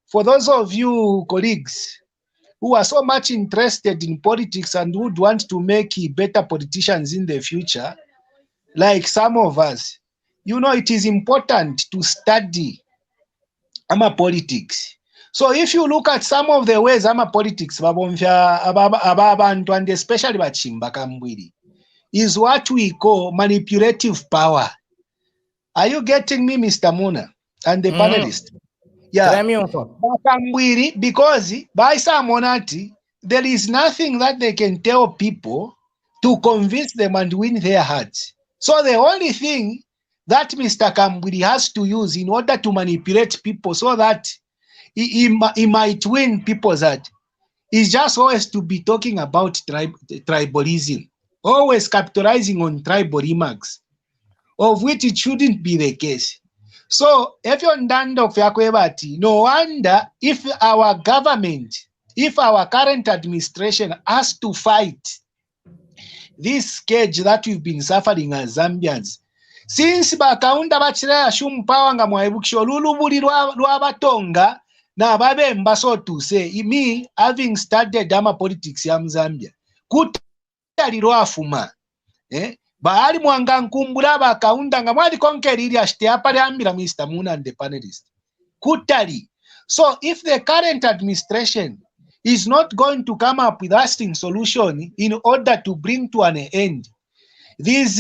colleagues who are so much interested in politics and would want to make better politicians in the future, like some of us, you know, it is important to study politics. So if you look at some of the ways politics, and especially Bachimba Kambwiri, is what we call manipulative power. Are you getting me, Mr. Muna? and the panelists. Yeah. Because by Samonati, there is nothing that they can tell people to convince them and win their hearts. So the only thing that Mr. Kambwiri has to use in order to manipulate people so that he might win people's heart is just always to be talking about tribalism, always capitalizing on tribal remarks, of which it shouldn't be the case. So, if you're no wonder if our government, if our current administration has to fight this scourge that we've been suffering as Zambians, since bakaunda bachira shumpawa nga mwaibukisho lulubuli lwabatonga na babemba, so to say, me having studied politics ya Zambia, kutali lwafuma, baali mwanga nkumbula bakaunda nga mwali konkeriri ashite apali ambira Mr. Muna and the panelists. Kutali. So if the current administration is not going to come up with lasting solution in order to bring to an end this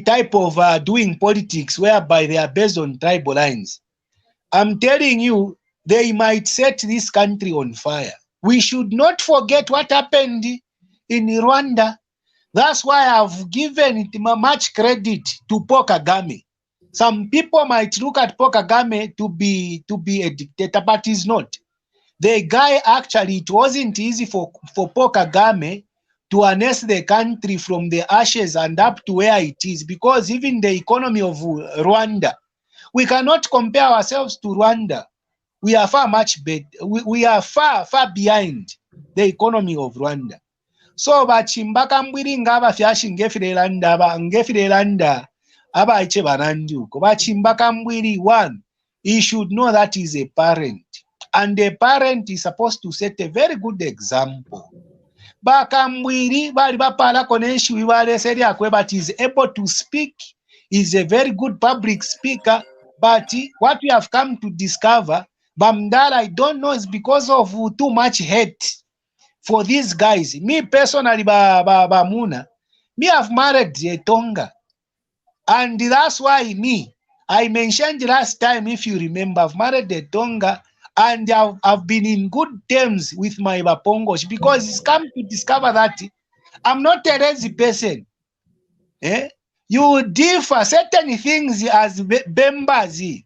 type of doing politics whereby they are based on tribal lines, I'm telling you, they might set this country on fire. We should not forget what happened in Rwanda. That's why I've given much credit to Paul Kagame. Some people might look at Paul Kagame to be a dictator, but he's not. The guy, actually, it wasn't easy for Paul Kagame to harness the country from the ashes and up to where it is, because even the economy of Rwanda, we cannot compare ourselves to Rwanda. We are far much better. We are far behind the economy of Rwanda. So bachimbaka mbwiri ngaba fyashi ngefirelanda aba iche baranduko bachimbaka mbwiri. One, he should know that he's a parent, and a parent is supposed to set a very good example. Bakambwiri bali bapala koneshi wibale seri akwe, but he's able to speak. He's a very good public speaker. But what we have come to discover, Bamdala, I don't know, is because of too much hate for these guys. Me personally, Muna, me have married a Tonga. And that's why I mentioned last time, if you remember, I've married a Tonga, and I've been in good terms with my Bapongosh, because it's come to discover that I'm not a lazy person. You differ certain things as Bembazi.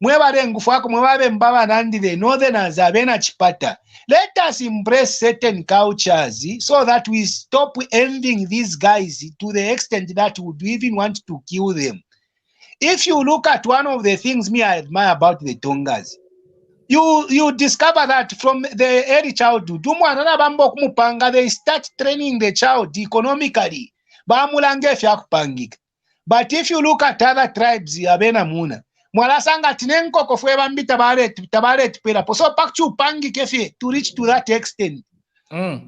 The northerners are chipata. Let us embrace certain cultures so that we stop envying these guys to the extent that we would even want to kill them. If you look at one of the things I admire about the Tongas, you discover that from the early childhood, they start training the child economically. But if you look at other tribes, Muna, mwalasanga tinenko kofwe bambi tabare tupera so pakchu pangi kefe to reach to that extent. So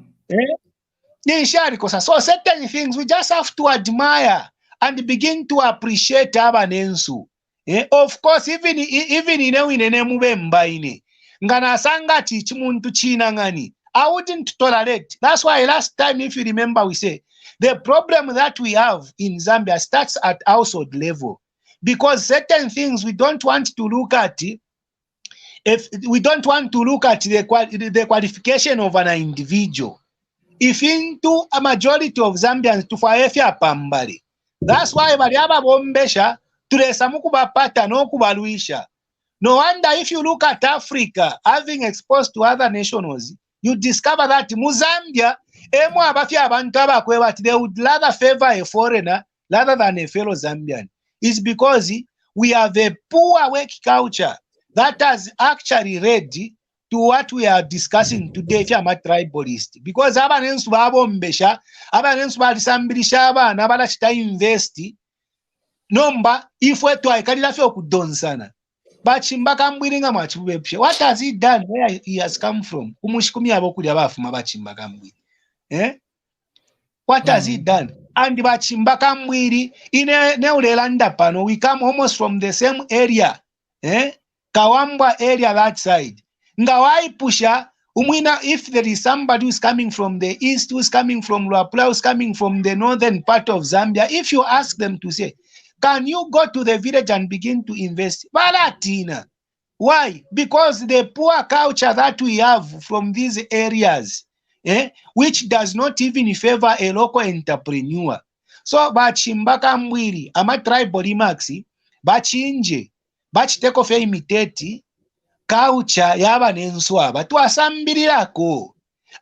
certain things we just have to admire and begin to appreciate abanensu. Of course, even in mubembaine ngana sangati chimuntu china ngani, I wouldn't tolerate. That's why last time, if you remember, we say the problem that we have in Zambia starts at household level. Because certain things we don't want to look at, if we don't want to look at the qualification of an individual. If into a majority of Zambians to faefia pambali, that's why baliaba bombesha tulesamukuba pata no kubaluisha. No wonder if you look at Africa having exposed to other nationals, you discover that Muzambia they would rather favor a foreigner rather than a fellow Zambian. Is because we have a poor work culture that has actually led to what we are discussing today if I'm a tribalist. Because abanensu babombesha, abanensu balisambilisha abana balachita investi, nomba ifwe to aikalila fyo kudonsana. Bachimbaka mbwiringa mwachibwepshe. What has he done? Where he has come from? Kumushikumi abokuli abafuma bachimbaka mbwiri. What has he done? And bachimbaka mwiri in neulelanda pano, we come almost from the same area, Kawambwa area that side. Ngawai pusha umwina, if there is somebody who's coming from the east, who's coming from Luapula, who's coming from the northern part of Zambia, if you ask them to say can you go to the village and begin to invest? Balatina. Why? Because the poor culture that we have from these areas, which does not even favor a local entrepreneur. So bachimbaka mwiri ama tribal remarks bachinje bachiteko fe imitate culture yaba nenswaba twasambirirako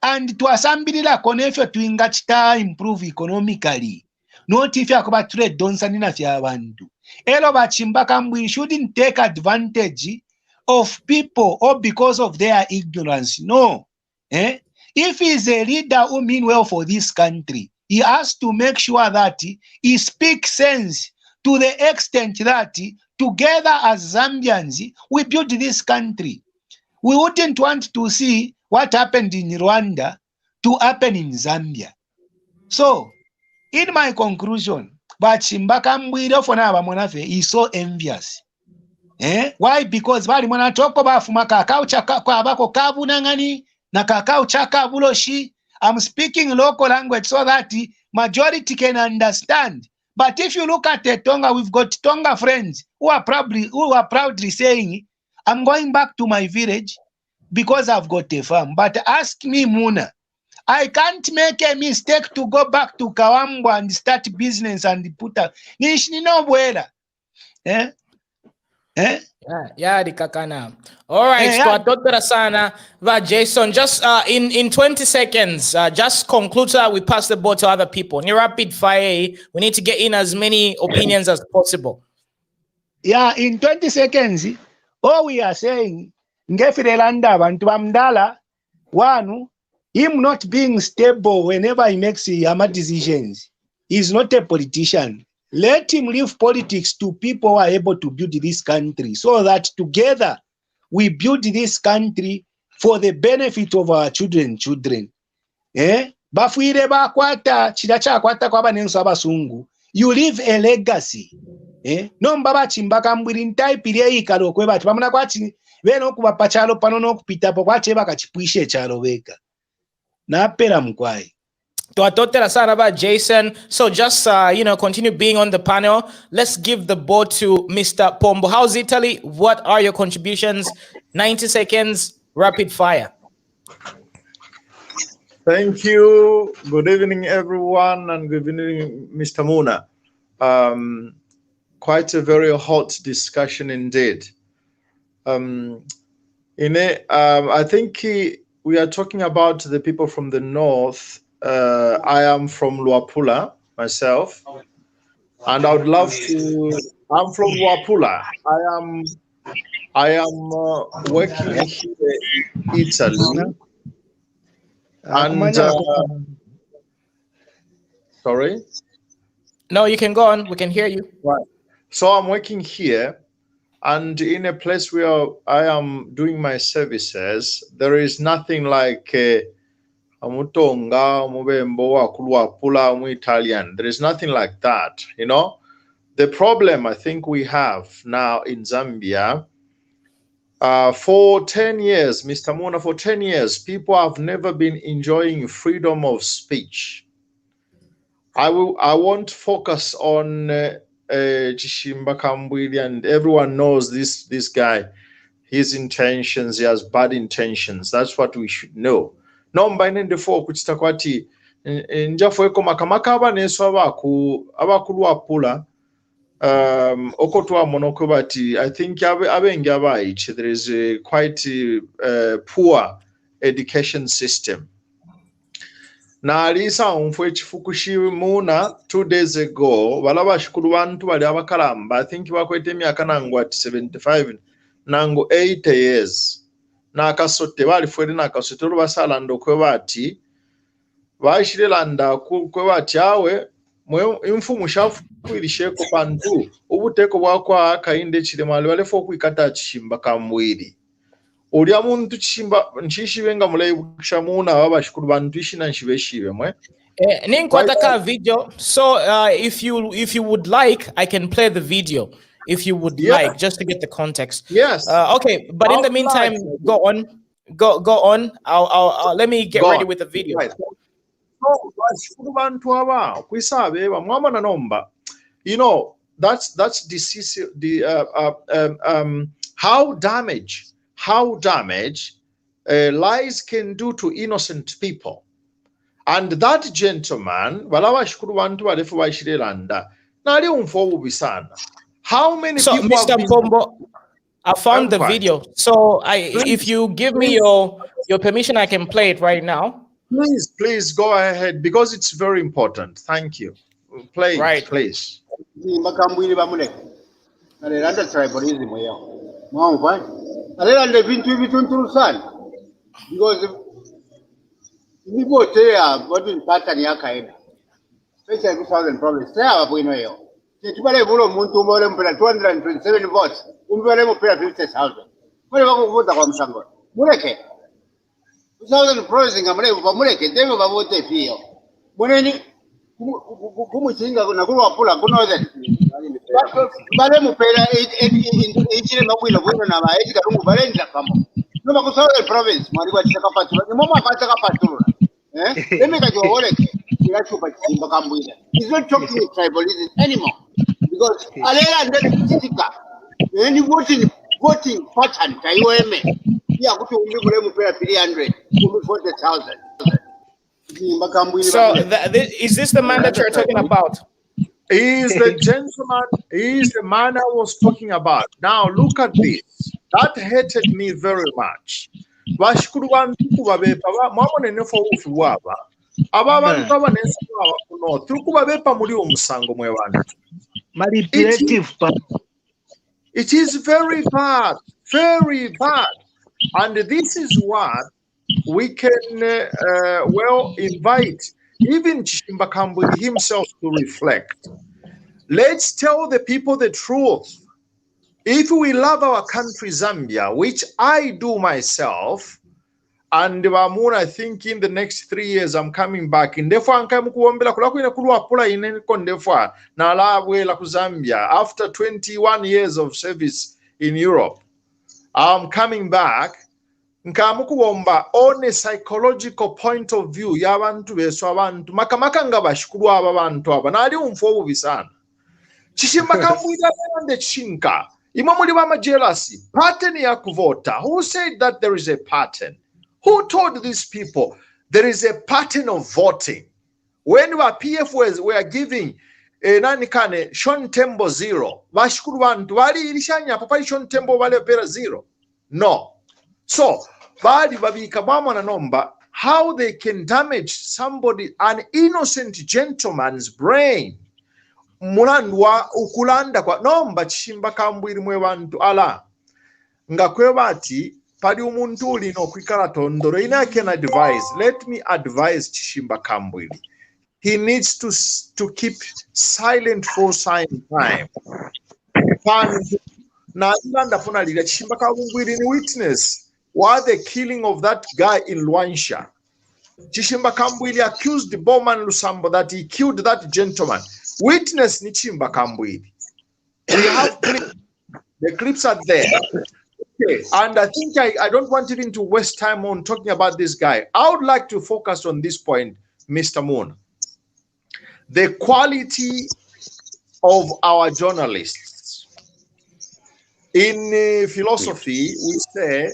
and twasambirirako nefyo twinga chita improve economically not if yakuba trade donsani fya abantu elo bachimbaka mwiri shouldn't take advantage of people or because of their ignorance. No. If he's a leader who mean well for this country, he has to make sure that he speaks sense to the extent that together as Zambians, we build this country. We wouldn't want to see what happened in Rwanda to happen in Zambia. So, in my conclusion, Bachimbaka Mbwire Fonaba Monafe is so envious. Why? Because bali mwana toko bafuma kakao chaka kwa bako kabu nangani na kakao chaka buloshi. I'm speaking local language so that the majority can understand. But if you look at the Tonga, we've got Tonga friends who are proudly saying, I'm going back to my village because I've got a farm. But ask me, Muna, I can't make a mistake to go back to Kawambo and start business and put up. Yeah, the kakana. All right, so Jason, just in 20 seconds, just conclude so that we pass the ball to other people. In rapid fire, we need to get in as many opinions as possible. Yeah, in 20 seconds, all we are saying, Ngefirelanda Bantu Amdala, one, him not being stable whenever he makes decisions, he's not a politician. Let him leave politics to people who are able to build this country so that together we build this country for the benefit of our children. Bafuire bakwata chidacha kwata kwa banenso abasungu. You leave a legacy. No mbaba chimbaka mbwiri type ile ikalo kwe bati pamuna kwati beno kuba pachalo pano no kupita po kwache bakachipwishe chalo weka. Na pera mkwai. Jason. So just continue being on the panel. Let's give the ball to Mr. Pombo. How's Italy? What are your contributions? 90 seconds, rapid fire. Thank you. Good evening, everyone, and good evening, Mr. Muna. Quite a very hot discussion indeed. I think we are talking about the people from the north. I am from Luapula myself, and I would love to. I'm from Luapula. I am working here in Italy, and sorry. No, you can go on. We can hear you. Right. So I'm working here, and in a place where I am doing my services, there is nothing like. Amutonga, Mubembo, Akuluapula, Italian. There is nothing like that, you know. The problem I think we have now in Zambia, for 10 years, Mr. Muna, for 10 years, people have never been enjoying freedom of speech. I won't focus on Chishimba Kambwili, and everyone knows this guy, his intentions, he has bad intentions. That's what we should know. Nomba inende fo kuchita kwati njafo eko makamaka abaneso abakulu apula okotwa monoko bati I think abenge abayiche there is a quite poor education system. Na alisa umfwe chifukushi muna 2 days ago balaba shukuru bantu bali abakalamba I think bakwete emyaka nangu at 75 nangu 80 years. Na kasote bali fwere na kasote rubasala ndo kwe bati bashirelanda kwe bati awe imfumu shafu kwirisheko pantu ubuteko bwakwa Hakainde Hichilema bale fo kwikata chishimba kamwiri uri amuntu chishimba nchishibenga mulebusha muna babashikuru bantu ishina nshibeshibe mwe ninkwataka video. So if you would like, I can play the video if you would like, just to get the context. Yes. Okay, but in the meantime, go on. I'll let me get ready with the video. Right. So, you know, that's decisive. How damage lies can do to innocent people. And that gentleman, how many So, people have Mr. been Pombo, I found the quiet. video. So if Please, you give me please, your permission, I can play it right now. please go ahead because it's very important. Thank you. Play Right. it, please. Bakambwire bamuleke alelanda tribalism weyo mwangwa alelanda vintu vitunturusana because people there what in pattern ya Hakainde especially 2000 province there hapo inoyo tibale bulo muntu umbole mpela 227 votes umbole mpela 50000 wale wako kuvuta kwa msango muleke 2000 province ngamule bamuleke ndebe bavote pio muneni kumuchinga nakulwapula kunoze bale mupela Hichilema bwino bwino na baeti kalungu balenda kamo noma kusawule province mwali kwa chaka patula ni mama pataka patula emeka jowoleke ila chupa chimba kambwina he's not talking tribalism anymore because alela ndele kitika any voting pattern kaiweme ya kuti umbi bule mupela 300 umbi 40000. So is this the man that you're talking about? He is the gentleman. He is the man I was talking about. Now look at this. That hated me very much. Bashukuru bantu kubabepa mwabone nefo ufu waba abantu abanensa kuno tukubabepa muri umusango mwe bantu. Manipulative. It is very bad, very bad, and this is what we can well invite even Chimbakambwe himself to reflect. Let's tell the people the truth. If we love our country Zambia, which I do myself, and I think in the next 3 years I'm coming back. In Zambia after 21 years of service in Europe, I'm coming back. Nkamukuwomba on a psychological point of view y'abantu beso abantu makamaka nga bashukuru aba bantu aba nali umfo obubisana chishimba kambwida bande chinka imwe muri bama jealousy pattern ya kuvota. Who said that there is a pattern? Who told these people there is a pattern of voting? When our PF were giving nani kane Sean Tembo 0 bashukuru bantu bali ilishanya papa Sean Tembo wale pera 0. No. So bali babika mama na nomba how they can damage somebody, an innocent gentleman's brain. Mulandwa ukulanda kwa nomba chishimba kambwiri mwe bantu ala nga kwebati pali umuntu uli no kwikala tondoro ina can advise. Let me advise chishimba kambwiri. He needs to keep silent for some time. Na ilanda pona lila chishimba kambwiri ni witness why the killing of that guy in Luansha. Chishimba Kambwili accused the Bowman Lusambo that he killed that gentleman. Witness Nichimba Kambwili. We have clips. The clips are there. Okay. And I think I don't want even to waste time on talking about this guy. I would like to focus on this point, Mr. Moon. The quality of our journalists. In philosophy, we say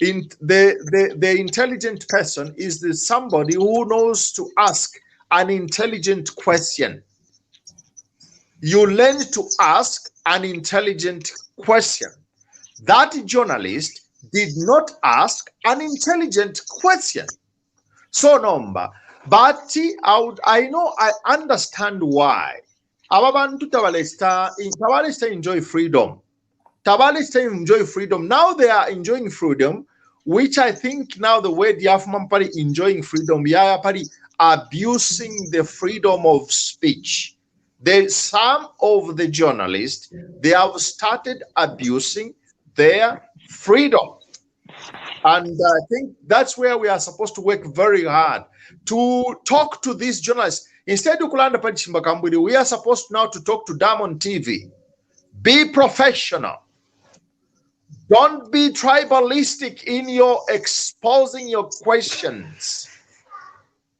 the intelligent person is somebody who knows to ask an intelligent question. You learn to ask an intelligent question. That journalist did not ask an intelligent question. So number, but I understand why. Ababantu Tabalesta enjoy freedom. Tabalesta enjoy freedom. Now they are enjoying freedom, which I think now the way the Afmampari enjoying freedom, Yapari abusing the freedom of speech. Some of the journalists, they have started abusing their freedom. And I think that's where we are supposed to work very hard to talk to these journalists. Instead of Kulanda Pachimba, we are supposed now to talk to Diamond TV. Be professional. Don't be tribalistic in your exposing your questions.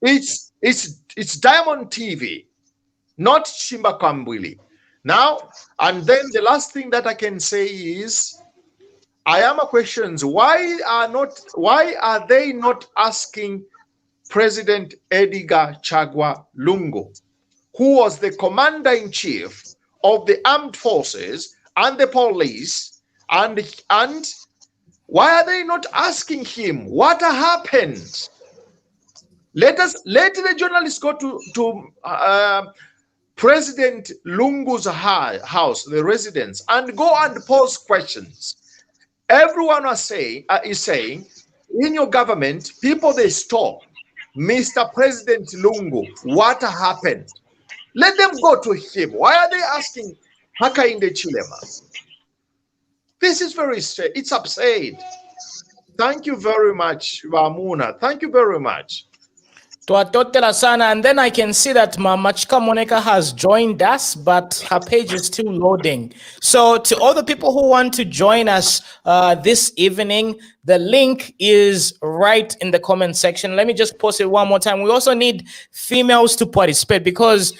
It's Diamond TV, not Chimba Kambwili. Now, and then the last thing that I can say is, I am a questions. Why are they not asking President Edgar Chagwa Lungu, who was the commander-in-chief of the armed forces and the police, and why are they not asking him what happened? Let the journalists go to President Lungu's house, the residence, and go and pose questions. Everyone is saying, in your government, people they stop. Mr. President Lungu, what happened? Let them go to him. Why are they asking Hakainde Hichilema? This is very strange. It's absurd. Thank you very much, Ramuna. Thank you very much. Tuatotela sana, and then I can see that Machika Monica has joined us, but her page is still loading. So to all the people who want to join us this evening, the link is right in the comment section. Let me just post it one more time. We also need females to participate because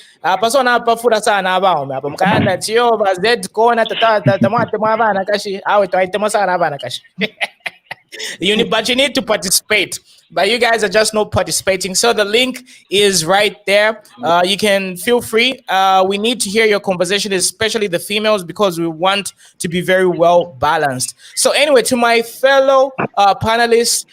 but you need to participate, but you guys are just not participating. So the link is right there. You can feel free. We need to hear your conversation, especially the females, because we want to be very well balanced. So anyway, to my fellow panelists,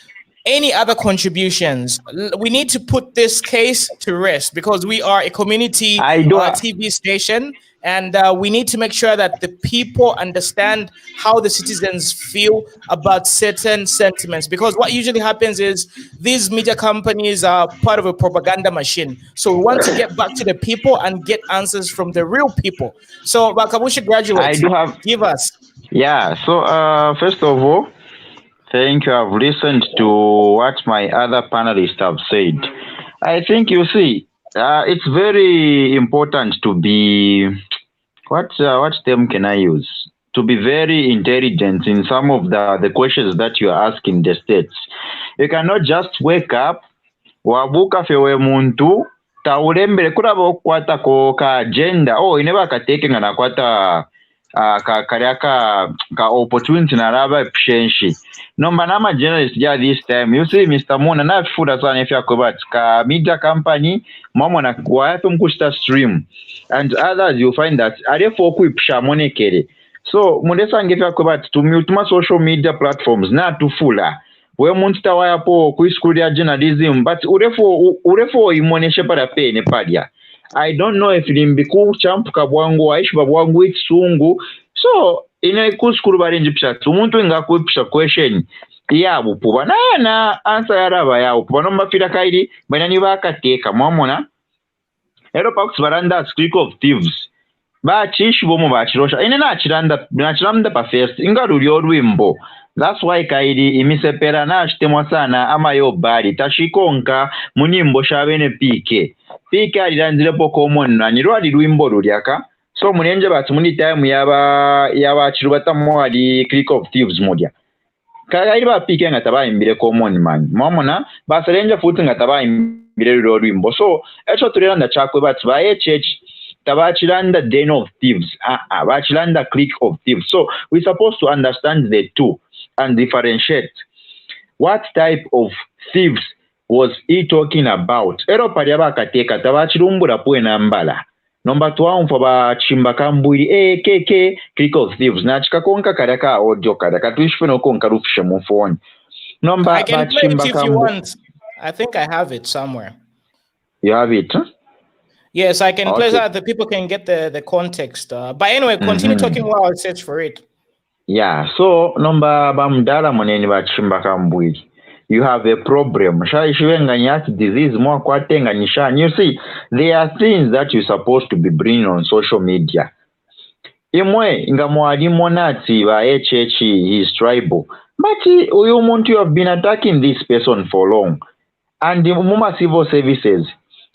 any other contributions? We need to put this case to rest because we are a community TV station. And we need to make sure that the people understand how the citizens feel about certain sentiments. Because what usually happens is these media companies are part of a propaganda machine. So we want to get back to the people and get answers from the real people. So, Bakabushi graduates, give us. Yeah, so first of all, thank you. I've listened to what my other panelists have said. I think, you see, it's very important to be, what term can I use? To be very intelligent in some of the questions that you are asking the states. You cannot just wake up, wabuka fewe muntu, taulembele kuraba okwata ko ka agenda, ineba katekenga na kwata ka opportunity na raba efficiency. Number nama journalist this time. You see, Mr. Mona na fuda sana if yakobat ka media company mama na kwape mkushita stream and others you find that are for kuipisha monekere. So mundesa ngefe yakobat tumutuma social media platforms na tufula. We muntu tawaya po kuiskulia journalism but urefo imoneshe para pene padia. I don't know if limbiku champ kabwangu aishi babwangu itsungu. So ine kuskuru barinji pisha umuntu inga kuipisha question yabo puba na answer yaraba yabo puba no mafira kaidi banani bakateka mwamona ero pax baranda Clique of Thieves bachishi bomo bachirosha ine nachiranda pa first ingaruri orwimbo. That's why kaidi imisepera na ashtemwa sana ama yo bali tashikonka munyimbo shabene pike aliranzire po common na nirwali rwimbo rulyaka. So munenje bati muni time yaba chirubatamu ali Clique of Thieves modya kaidi ba pike ngataba imbire common man mamona baserenje futi ngataba imbire rwimbo. So echo tuliranda chakwe bati ba tabachiranda Den of Thieves bachiranda Clique of Thieves. So we supposed to understand the two and differentiate what type of thieves was he talking about. Ero pariaba kateka tabachirumbura pwe nambala number 2 for ba chimba kamburi keke Clique of Thieves na chikakonka karaka audio karaka tuishfeno konka rufisha mu phone number I can play it if you want. I think I have it somewhere. You have it, huh? Yes, I can play that. The people can get the context. But anyway, continue talking while I search for it. Yeah, so number bamdala moneni bachimba kamburi. You have a problem. Disease more you see, there are things that you're supposed to be bringing on social media. Imwe ingamwadi monati wa HH is tribal. But you have been attacking this person for long. And the Muma Civil Services,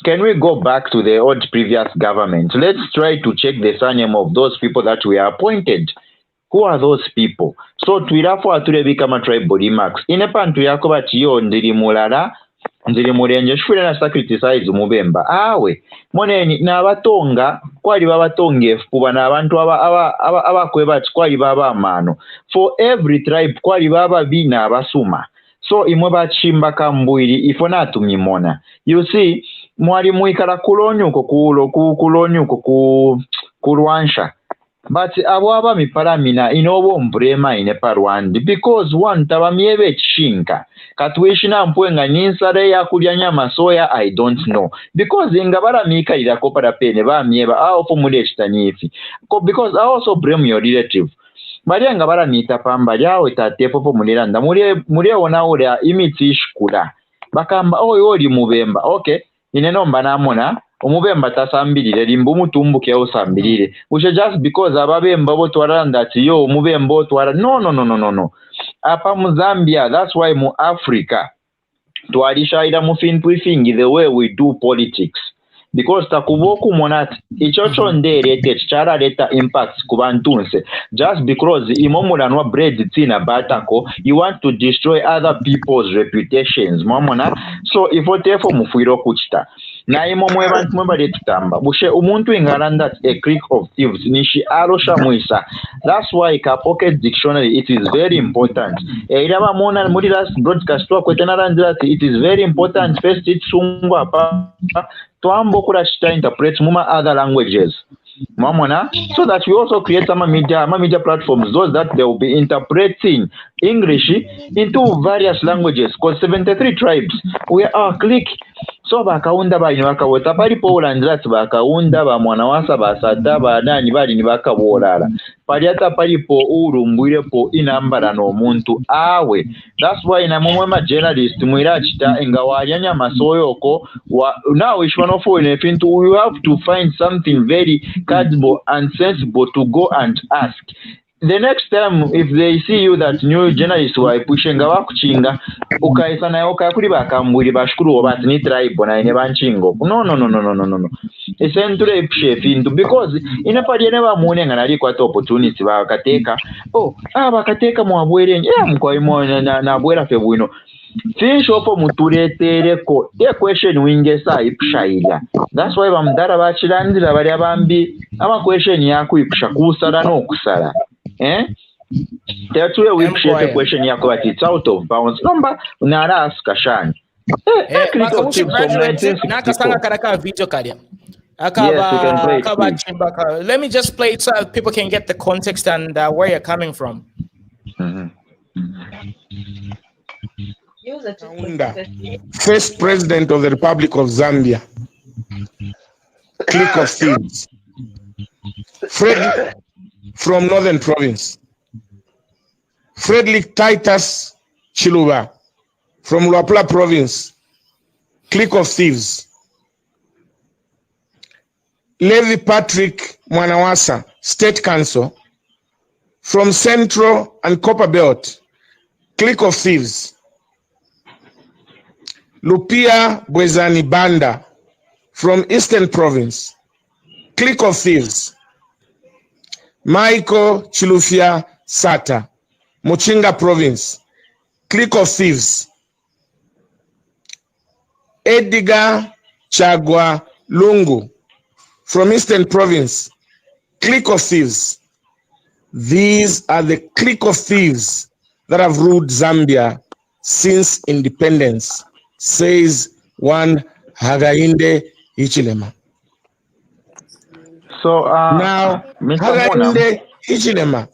can we go back to the old previous government? Let's try to check the surname of those people that we appointed. Who are those people? So twirafo atule kama tribal remarks. Inepa ntu yakoba chiyo ndiri mulenje shufile na criticize mubemba. Awe, moneni na abatonga kwali babatongefu kuba n'abantu abakweba ati kwali baba amaano. For every tribe kwali baba bina abasuma. So imwe bachimba kambwiri ifo natumimona. You see, mwali muikala kulonyuko kulwansha. But abo miparamina inobo mbrema ine parwandi because one tabamiebe chinka katwishina mpwenga ninsare ya kulya nyama soya I don't know because ingabara mika ila kopara pene bamieba au fomule chitanifi because I also blame your relative Maria ngabara mita pamba yawe tatepo pomulira nda mulie ona ule imitsi ishikula bakamba yoli mubemba okay inenomba namona umubemba tasambirire limbu mutumbuke osambirire which just because ababemba bo twaranda ati yo umubemba twara no apa mu Zambia that's why mu Africa twarishaira mu fingi the way we do politics because takuboku monati ichocho nderete chichara leta impacts kubantunse just because imomulanwa bread tina batako you want to destroy other people's reputations momona so ifotefo mufuiro kuchita na imomwe bantu mwebale tutamba bushe umuntu ingaranda a Clique of Thieves nishi arosha mwisa that's why ka pocket dictionary it is very important iraba mona muri last broadcast wa kwetenarandira it is very important first it sungwa pa Tuambo kurashita interpret muma other languages. Mamona, so that we also create some media platforms, those that they will be interpreting English into various languages. Because 73 tribes, we are Clique. So bakaunda ba inwakawota pali Poland that bakaunda ba mwanawasa ba sata ba nani bali ni bakabolala. Pali ata pali po urumbwire po inambara no muntu awe. That's why na mumwe journalist mwirachita ingawanyanya masoyoko now we should not fall in into we have to find something very credible and sensible to go and ask. The next time if they see you that new journalists were pushing abakuchinga ukaisa na okakuri bakamburi bashukuru obati ni tribe na ine banchingo no essentially chef into because inapadi neba munenga nali kwa opportunity bakateka bakateka mwabwere mkwa imo na bwera febwino fish opo muturetereko the question wingesa ipshaila that's why bamdara bachirandira bali abambi ama question yako ipsha kusara no kusara That's where we appreciate the question yako but it's out of bounds. Number unara ask shani. Nakasanga karaka video kadia. Let me just play it so people can get the context and where you're coming from. First President of the Republic of Zambia, Clique of Thieves, Fred from Northern Province, Frederick Titus Chiluba from Luapula Province, Clique of Thieves, Levi Patrick Mwanawasa, State Council, from Central and Copper Belt, Clique of Thieves, Lupia Bwezani Banda from Eastern Province, Clique of Thieves, Michael Chilufia Sata, Muchinga Province, Clique of Thieves, Edgar Chagwa Lungu from Eastern Province, Clique of Thieves. These are the Clique of Thieves that have ruled Zambia since independence, says one Hakainde Hichilema. So now, Hakainde Hichilema,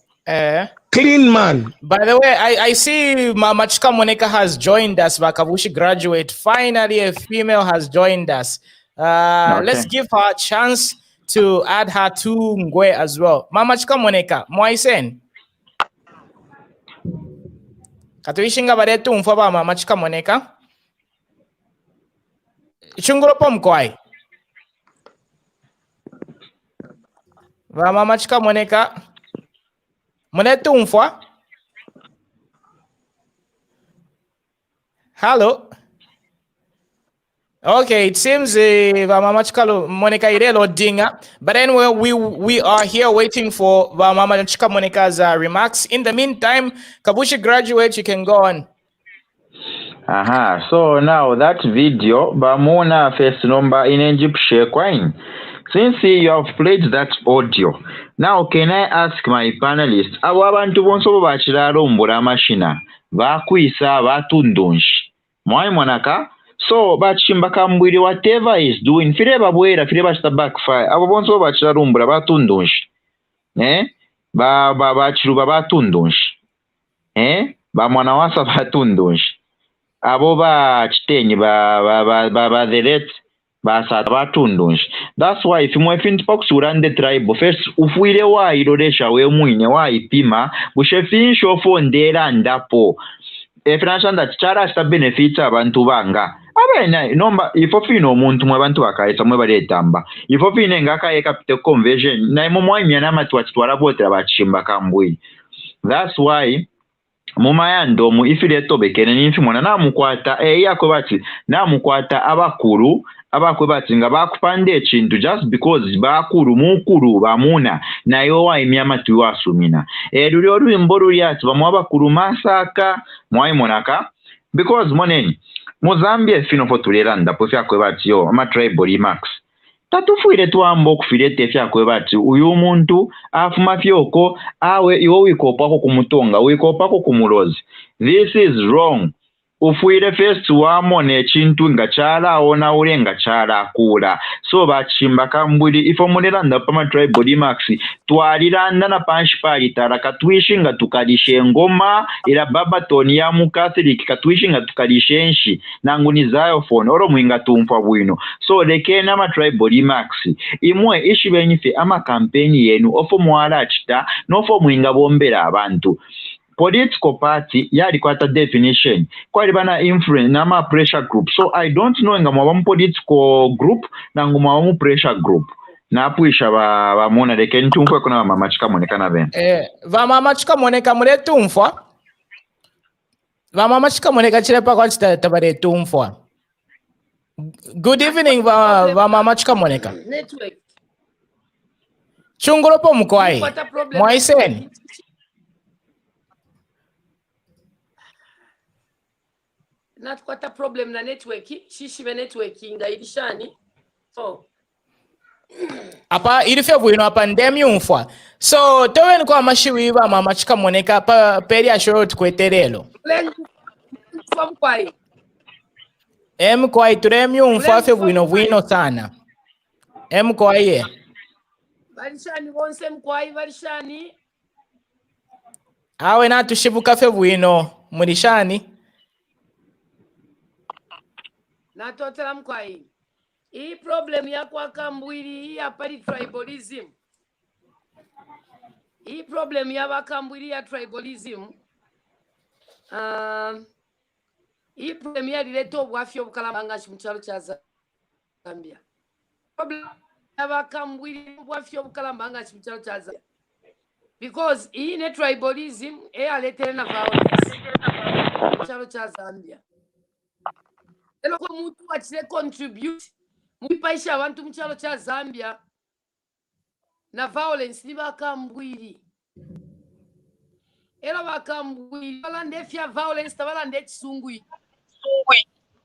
clean man. By the way, I see Mama Chika Moneka has joined us. Bakavushi graduate. Finally, a female has joined us. Okay. Let's give her a chance to add her to Ngwe as well. Mama Chika Moneka, Moisen. Katuishinga badetu mfaba Mama Chika Moneka. Chunguro pomkwai. Va Mama Chika Moneka. Monetu umfwa. Hello. Okay, it seems Mama Chika Moneka irelo dinga. But anyway, we are here waiting for Mama Chika Moneka's remarks. In the meantime, Kabushi graduate, you can go on. So now that video, Bamona first number in Egypt share coin. Since you have played that audio, now can I ask my panelists, abo abantu bonse bo bakiralumbula amashina bakwisa batundunshi mwai mwanaka so bachimba kambwiri whatever is doing fire babwera fire bachita backfire abo bonse bo bakiralumbula batundunshi bachiruba batundunshi ba mwana wasa batundunshi abo bachitenyi ba the rest basata batundunshi. That's why if you finti pakusurande tribe first ufuire wairolesha we mwine waipima bushefinsha ofondera ndapo efinashanda chichara chita benefits abantu banga abena nomba ifo fino omuntu mwe abantu bakaisa mwe baletamba ifo fine ngakayeka pite conversion na imo mwanya namatu achitwala botera bachimba kambwi. That's why mumayando mu ifileto bekene ninfi mwana namukwata yako bati namukwata abakuru abakwe bati nga bakupande ekintu just because bakuru mukuru bamuna nayo waimya matu wasumina luli olwimbo luli ati bamu abakuru masaka mwayimonaka because moneni mu Zambia fino fo tulera po fyakwe bati yo ama tribal max tatufuire twambo okufirete fyakwe bati uyu muntu afuma fyoko awe iwo wikopako kumutonga wikopako kumulozi. This is wrong. Ufuire first wamona ekintu nga kyalaawo nawule nga kyalaakula so bachimba kambwiri ifo muliranda pama tribal max twaliranda na panshipali tara katwishi nga tukalishe engoma ila babatoni ya mu Catholic katwishi nga tukalishe enshi nanguni zayo phone oro mwinga tumfa bwino so lekena ma tribal max imwe ishi benyife ama campaign yenu ofo mwala chita nofo mwinga bombera abantu. Political party yali kwata definition kwali bana influence na pressure group so I don't know nga mwa political group na nguma mu pressure group na apuisha ba mona leke ntumfwa kuna mama chika monekana ben va mama chika moneka mure tumfwa va mama chika moneka chirepa kwa tabare tumfwa. Good evening va mama chika moneka network chungoropo mkwai mwaiseni natukwata problem na network shishibe network nga ilishani so apa ilife bwino apa ndemyumfwa so toweni kwa mashiwiba mama chika moneka pa peri ashoro tukweterelo mkwai mkwai turemyumfwa fe bwino sana mkwai ye balishani bonse mkwai balishani awe natushibuka fe bwino mulishani natotela mkwai hii problem ya kwa kambwiri hii hapa tribalism hii problem ya bakambwiri ya tribalism hii problem ya lileto bwafyo bukalambanga chimuchalo cha Zambia problem ya bakambwiri bwafyo bukalambanga chimuchalo cha Zambia because hii ne tribalism aletere na violence chimuchalo cha Zambia. Elo kwa mutu achile contribute muipaisha abantu mchalo cha Zambia na violence ni bakambwiri. Elo bakambwiri balande fya violence tabalande chisungu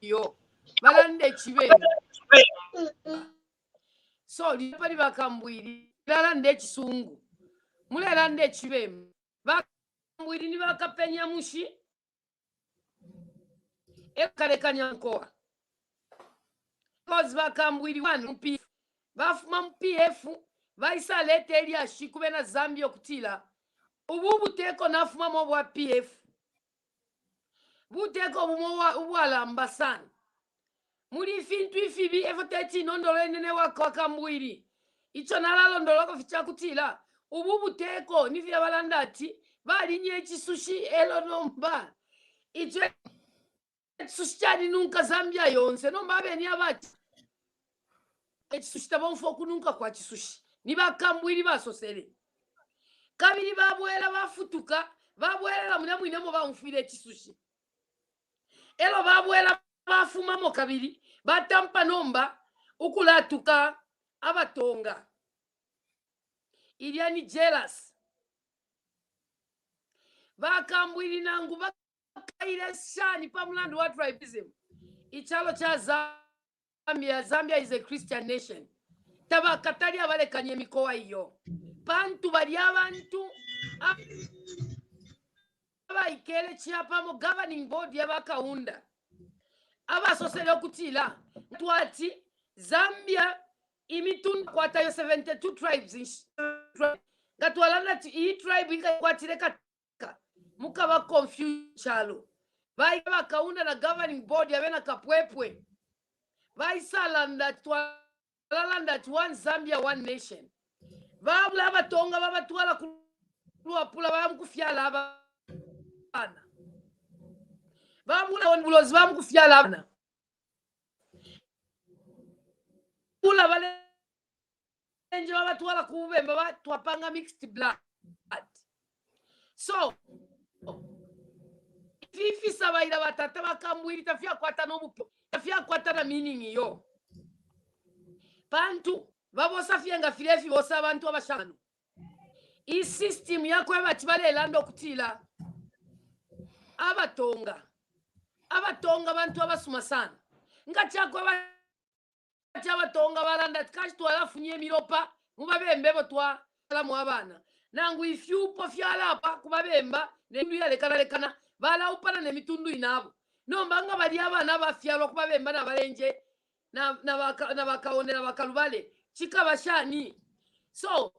yo balande chibere so lipali bakambwiri balande chisungu mulelande chibere bakambwiri ni bakapenya mushi ekalekanya nkoa because bakambwiri wanu mpi bafuma MPF baisa lete eli ashikube na Zambia okutila ubu buteko nafuma mo bwa PF buteko ubwalamba sana muri fintu ifibi evoteti nondolo nene wako kambwiri icho nalalo ndoloko ficha kutila ubu buteko nivya balandati balinye chisushi elo nomba icho Sushani nunca Zambia yonse no mbabe ni abati sushita bonfoku nunca kwa chisushi ni bakambwiri basosere kabiri babwera bafutuka babwera muna mwine mo bamfire chisushi elo babwera bafuma mo kabiri batampa nomba ukulatuka abatonga iliani jealous bakambwiri nangu kaira shani pa mlandu wa tribalism ichalo cha Zambia is a Christian nation tabakatali abalekanye emikowa iyo bantu bali abantu abaikele chiapa mu governing board yabakawunda abasosele okutila twati Zambia imitundu kwatayo 72 tribes ngatwalana ti i tribe ingakwatile katika mukaba confuse chalo vai bakawunda na governing board yabena kapwepwe vai salanda twalanda one Zambia one nation babula abatonga babatwala kulwapula bamukufyala abana babula onbulozi bamukufyala abana bula balenje babatwala kubemba batwapanga mixed blood. So fifi sabaira batata bakambwiri tafia kwata nobupo tafia kwata na meaning iyo bantu babosa fienga filefi bosa abantu abashanu i system yako yabatibale lando kutila abatonga abantu abasuma sana ngachako abatonga balanda kashi twala funye miropa mubabembe botwa ala mu abana nangu ifyupo fyalapa kubabemba nendu lekana bala upana ne mitundu inabo nombanga bali abana bafyalo kubabemba na balenje na bakaonera bakalubale chika bashani. So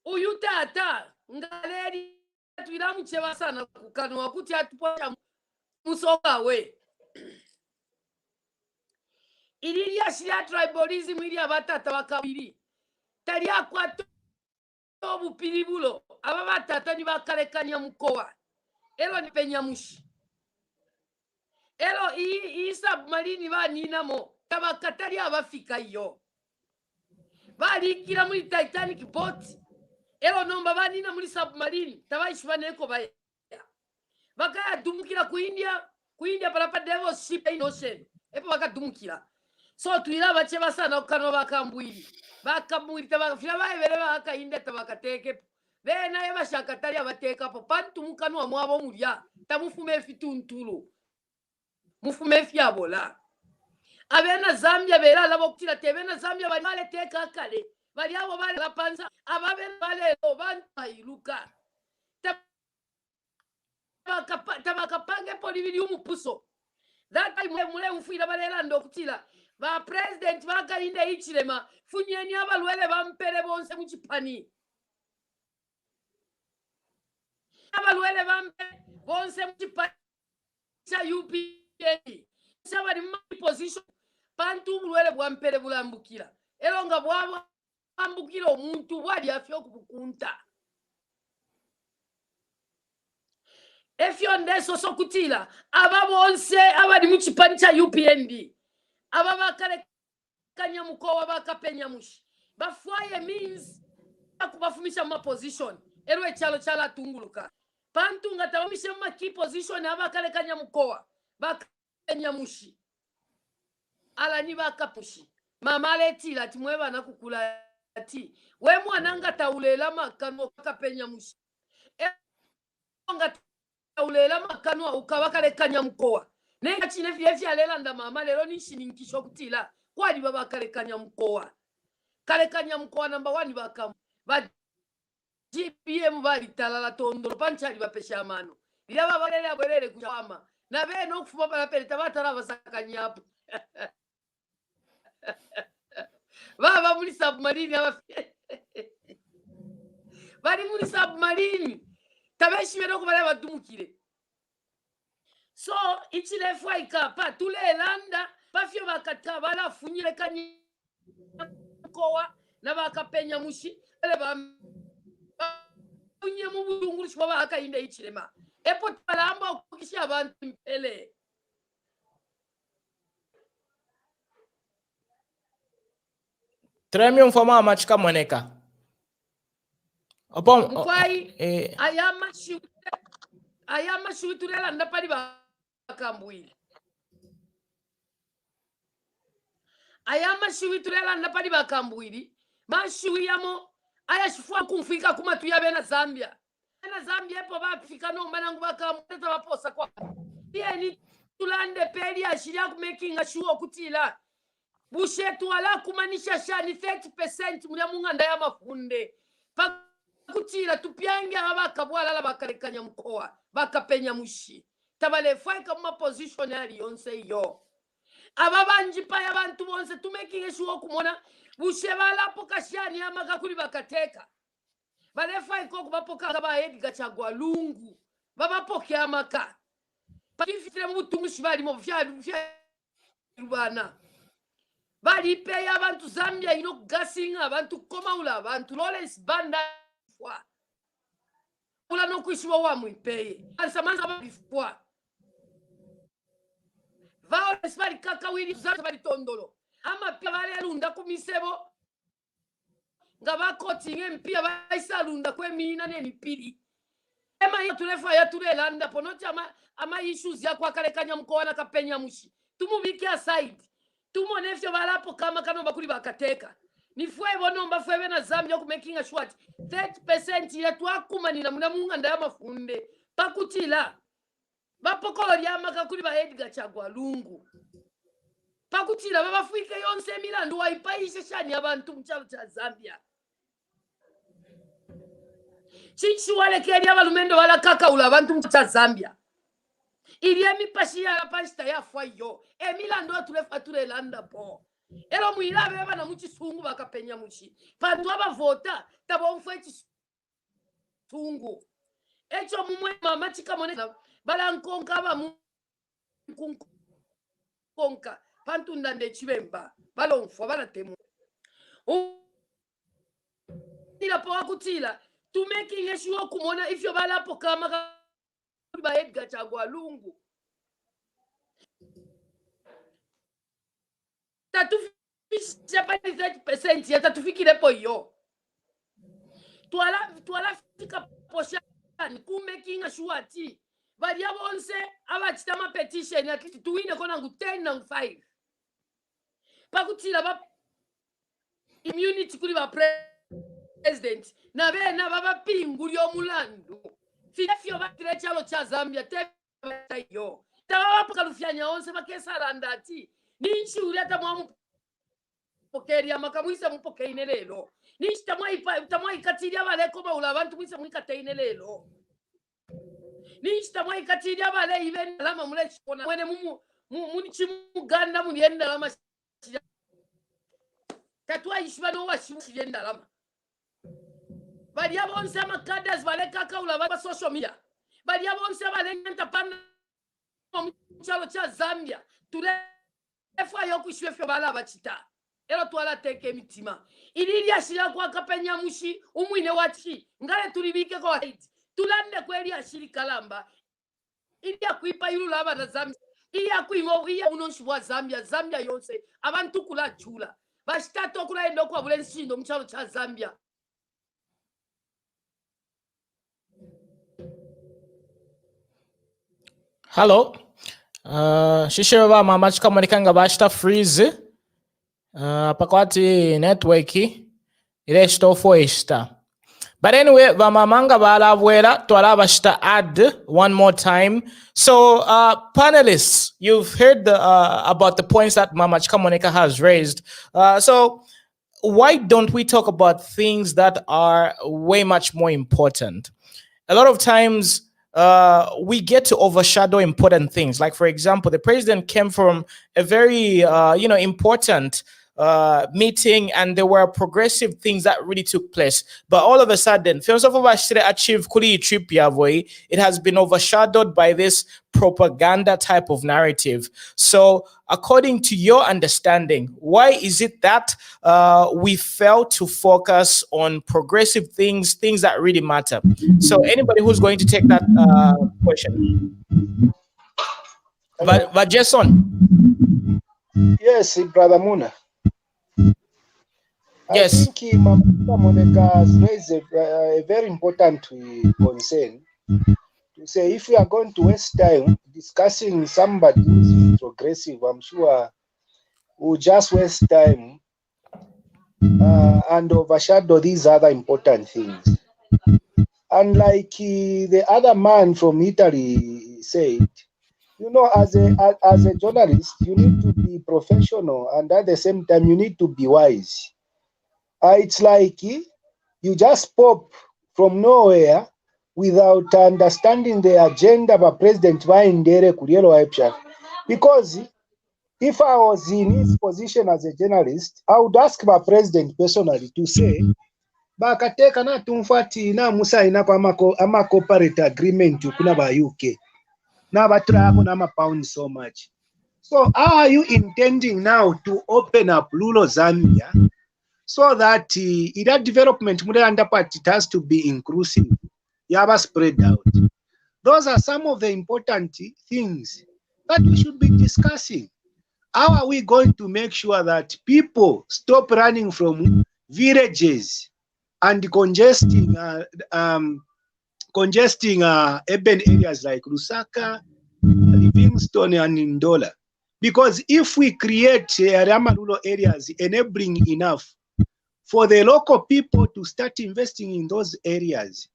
uyu tata ngaleri twiramu cheba sana kukanwa kuti atupocha musoka we iliya shia tribalism ili abatata bakabiri tali akwato obupiribulo aba batata ni bakalekanya mukowa elo ni penyamushi elo i submarine baninamo tabakatali abafika iyo balikira muri Titanic boat elo nomba banina muri submarine tabaishwaneko baya bakaya dumukira ku India para pa devil ship in ocean epo bakadumukira. So tuira bache basana okano bakambwiri tabafira baebere Hakainde tabakateke bena yabashakatali abateka po pantu mukano amwabo mulya tamufume fituntulu mufume fyabola abena Zambia bera labo kutira tebena Zambia bali teka kale bali abo bali la panza ababe bale banta iluka tabakapange polibili umupuso that time mule mfuira balela ndo kutila ba president Hakainde Hichilema funyeni abalwele bampere bonse muchipani abalwele bampere bonse muchipani cha UPA sabali mu position pantu bulwele bwampere bulambukira elonga bwabo ambukira omuntu bwali afyo kubukunta efyo ndeso sokutila ababonse abali mu chipani cha UPND ababakale kanya mukowa bakapenya mushi bafwaye means akubafumisha ma position erwe chalo chala tunguluka pantu ngatabamisha ma key position abakale kanya mukowa bakapenya mushi ala ni bakapushi mama letila timweba na kukula ati we mwananga taulela makano kapenya mushi ulela makano ukabakale kanya mukowa nenga chine vyevi alela nda mama lero nishinikisho kutila kwali baba kale kanya mukowa number 1 bakamu ba GPM bali talala tondolo panchali bapesha amano ila baba lele abwelele kuchama na beno kufuba bala pele tabatala basakanyapo baba muri submarine bali muri submarine tabeshi beno kubala badumukire. So ichile fwaika pa tule landa bafyo bakata bala funyire kanyi kowa na bakapenya mushi ele unye mu bulunguru shwa Hakainde Hichilema epo talamba okukisha abantu mpele Tremium foma machika moneka opom mkwai ayama shuturela ndapali bakambwile ayama shuturela ndapali bakambwili mashui yamo aya shifua kumfika kumatu ya bena Zambia epo bafika no manangu bakamweta baposa kwa ni tulande peli ashiria kumaking sure kutila bushetu ala kumanisha shani 30% mulya munganda ya mafunde pakutila tupyange abaka bwalala bakalekanya mkoa bakapenya mushi tabalefaika mu position ali yonse yo ababanji pa yabantu bonse tumekinge shuo kumona bushe balapo kashani amaka kuli bakateka balefaika okubapoka ba Edgar Chagwa lungu babapokya amaka pakifitire mu butungushi bali mu vyali bana bali peya abantu Zambia ino gasinga abantu komaula abantu Lawrence Banda fwa ula no kuishiwa wa muipeye alisamanza bifwa Violence bali kakawiri Zambia bali tondolo ama pia bali alunda kumisebo nga bakotinge mpia baisalunda kwemina nenipiri ema hiyo tulefa ya tulelanda ponoti ama issues ya kwa kalekanya mkoa na kapenya mushi tumubiki aside tumonefyo balapo kama kano bakuli bakateka nifwe bonomba fwe na Zambia ku making sure 30% ya twakumanira muna munganda ya mafunde pakutila bapokolo ya makakuli ba Edgar Chagwa lungu pakutila babafuike yonse milandu waipaishe shani abantu mchalo cha Zambia chichi wale keri abalumendo wala kakaula abantu mcha Zambia ili emipashi ya pasta ya fwayo emilando atulefa tulelanda po ero muirabe bana muchisungu bakapenya muchi pantu abavota tabomfwe chisungu echo mumwe mama chikamone balankonka ba konka pantu ndande chibemba balonfwa balatemu ila po akutila to making sure kumona if you balapo kama ba Edgar Chagwa lungu tatufisha pa 30% ya tatufikire po yo twala fika poshani ku making sure ati bali abonse abachitama petition ya kiti tuwine kona ngu 10 na 5 pakutila ba immunity kuli ba president na bena baba pinguli omulandu fifyo batire chalo cha Zambia teyo tababa pakalufyanya onse bakesaranda ati ninchi uleta mwamu pokeria makamwisa mupokeine lelo ninchi tamwa ikatiria baleko baula abantu mwisa mwikateine lelo ninchi tamwa ikatiria bale even lama mule chikona mwene muni chimuganda munienda lama tatwa ishibano washimushiyenda lama bali abonse amakadas bale kakaula ba social media bali abonse bale nyanta pana mchalo cha Zambia tulefa yokushwefyo bala bachita ero twala teke mitima ilili ashira kwa kapenya mushi umwine wachi ngale tulibike kwa hate tulande kweli ashiri kalamba ili akuipa yulu laba na Zambia ili akuimo iya unonshwa Zambia yonse abantu kula chula bashitato kula endo kwa bulensindo mchalo cha Zambia. Hello. Shishiraba mama chikamonikanga bashita freeze. Pakwati network ile stofo ishta. But anyway, vamamanga balavwera twala bashita add one more time. So panelists, you've heard about the points that Mama Chikamonika has raised. So why don't we talk about things that are way much more important? A lot of times we get to overshadow important things. Like, for example, the president came from a very, important meeting, and there were progressive things that really took place. But all of a sudden, it has been overshadowed by this propaganda type of narrative. So according to your understanding, why is it that we fail to focus on progressive things that really matter? So anybody who's going to take that question. But Jason. Yes, Brother Muna. Yes. I think Mama Monica has raised a very important concern. To say if we are going to waste time discussing somebody who's progressive, I'm sure we'll just waste time and overshadow these other important things. And like the other man from Italy said, you know, as a journalist, you need to be professional, and at the same time, you need to be wise. It's like you just pop from nowhere without understanding the agenda of President Vaindere Kurielo Waipsha. Because if I was in his position as a journalist, I would ask my president personally to say, bakateka na tumfati na musa inako ama corporate agreement kuna ba UK. Na batura yako na pound so much. So how are you intending now to open up rural Zambia so that that development it has to be inclusive? You have spread out. Those are some of the important things that we should be discussing. How are we going to make sure that people stop running from villages and congesting urban areas like Lusaka, Livingstone, and Ndola? Because if we create rural areas enabling enough for the local people to start investing in those areas,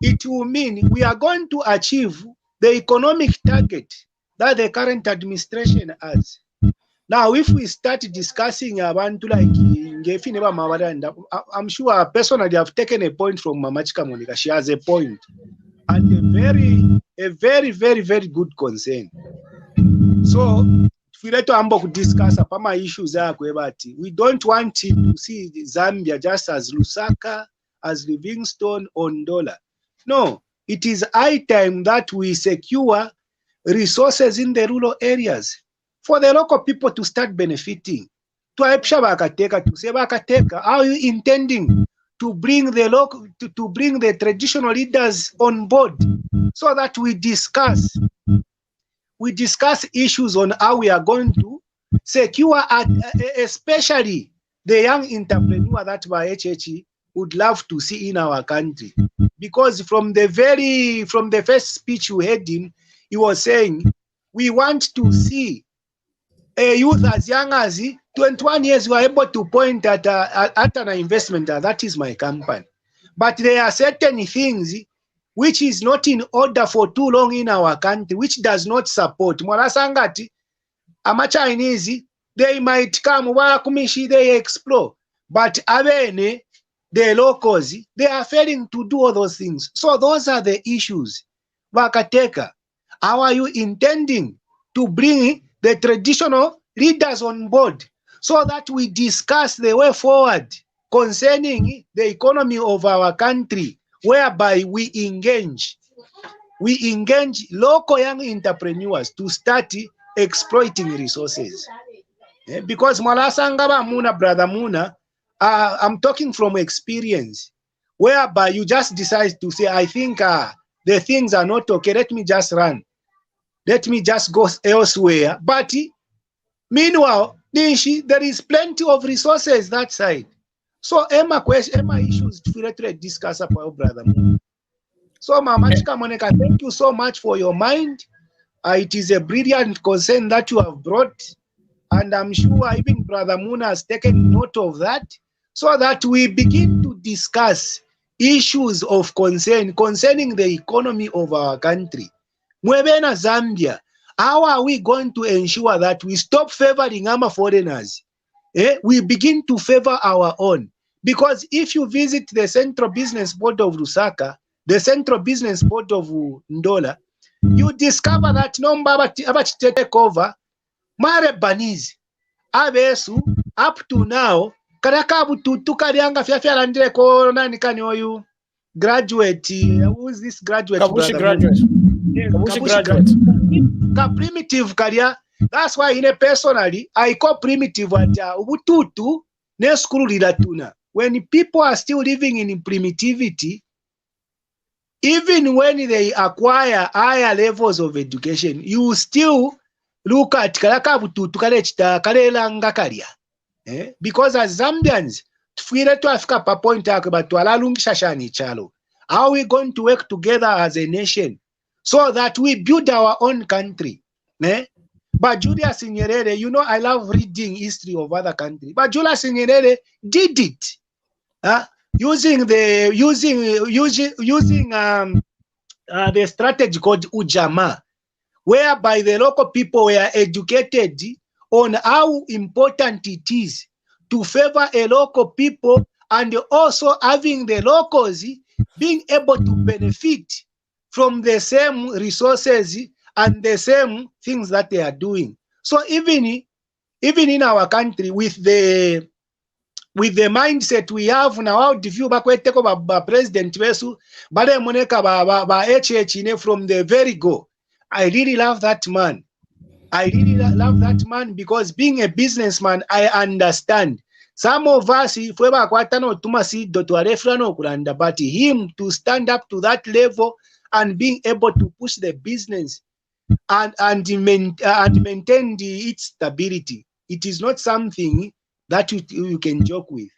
it will mean we are going to achieve the economic target that the current administration has. Now, if we start discussing about like I'm sure personally I've taken a point from Mamachika Monica. She has a point and a very, very good concern. So we let to discuss my issues. We don't want to see Zambia just as Lusaka, as Livingstone, or Ndola. No, it is high time that we secure resources in the rural areas for the local people to start benefiting. To say, how are you intending to bring the local to bring the traditional leaders on board so that we discuss issues on how we are going to secure, especially the young entrepreneur that HHE would love to see in our country. Because from the first speech you heard him, he was saying, we want to see a youth as young as 21 years who are able to point at an investment. That is my company. But there are certain things which is not in order for too long in our country, which does not support. Mwarasangati, ama Chinese, they might come, they explore. But abene, the locals, they are failing to do all those things. So those are the issues. Wakateka, how are you intending to bring the traditional leaders on board so that we discuss the way forward concerning the economy of our country, whereby we engage local young entrepreneurs to start exploiting resources? Because Malasangaba Muna, brother Muna, I'm talking from experience, whereby you just decide to say, I think the things are not okay, let me just run. Let me just go elsewhere. But meanwhile, there is plenty of resources that side. So Emma issues to discuss about brother Muna. So Mama Chika Monica, thank you so much for your mind. It is a brilliant concern that you have brought. And I'm sure even Brother Muna has taken note of that, so that we begin to discuss issues of concern concerning the economy of our country. Mwebena Zambia, how are we going to ensure that we stop favoring our foreigners? We begin to favor our own. Because if you visit the Central Business Board of Lusaka, the Central Business Board of Ndola, you discover that no take over Mare Banizi, Abesu, up to now, Karakabu Tukarianga Fiafialandre ko nani kani oyu graduate. Who is this graduate? Kabushi brother? graduate. Yes, Kabushi graduate. Primitive career. That's why personally, I call primitive at Ubututu ne school lidatuna. When people are still living in primitivity, even when they acquire higher levels of education, you still look at because as Zambians, how are we going to work together as a nation so that we build our own country? But Julius Nyerere, you know, I love reading history of other countries. But Julius Nyerere did it using the strategy called Ujamaa, whereby the local people were educated on how important it is to favor a local people, and also having the locals being able to benefit from the same resources and the same things that they are doing. So even in our country, with the mindset we have now, how the view bakweteko ba president wesu bale moneka ba HH from the very go. I really love that man. I really love that man, because being a businessman, I understand. Some of us, if we are but him to stand up to that level and being able to push the business and maintain its stability, it is not something that you can joke with.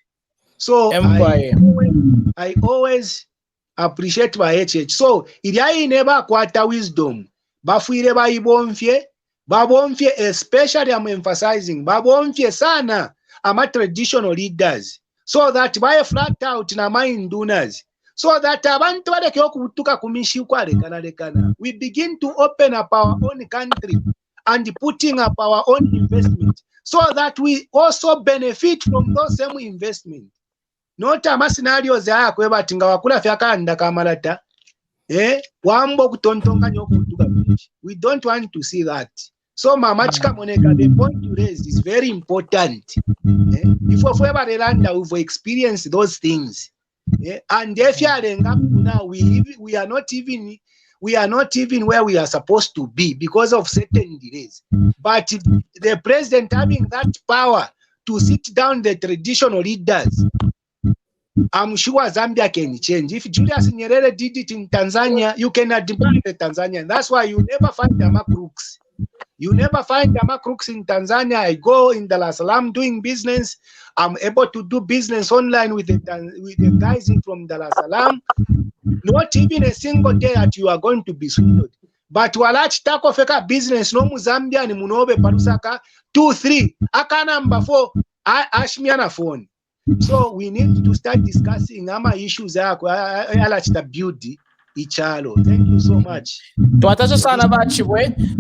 So I always appreciate my HH. So I never kwata wisdom. Bafuire baibomfye, babomfye, especially I'm emphasizing babomfye sana ama traditional leaders, so that by flat out na mindunas, so that abantu baleke okutuka kumishi kwa lekana. We begin to open up our own country and putting up our own investment, so that we also benefit from those same investment. Not ama scenarios ya kweba tinga wakula fyakanda kamalata wambo kutontonga nyokutuka kumishi. We don't want to see that. So Mama Chika Moneka, the point you raised is very important. If we've experienced those things, and if you are now, we are not even where we are supposed to be because of certain delays. But the president having that power to sit down the traditional leaders, I'm sure Zambia can change. If Julius Nyerere did it in Tanzania, you can admire the Tanzanian. That's why you never find Dama crooks. You never find Dama crooks in Tanzania. I go in Dar es Salaam doing business. I'm able to do business online with the guys from Dar es Salaam. Not even a single day that you are going to be swindled. But walach tako feka business no Zambia ni munobe parusaka 2 3 aka number 4 ashmiana phone. So we need to start discussing ama issues yako alachita beauty ichalo. Thank you so much.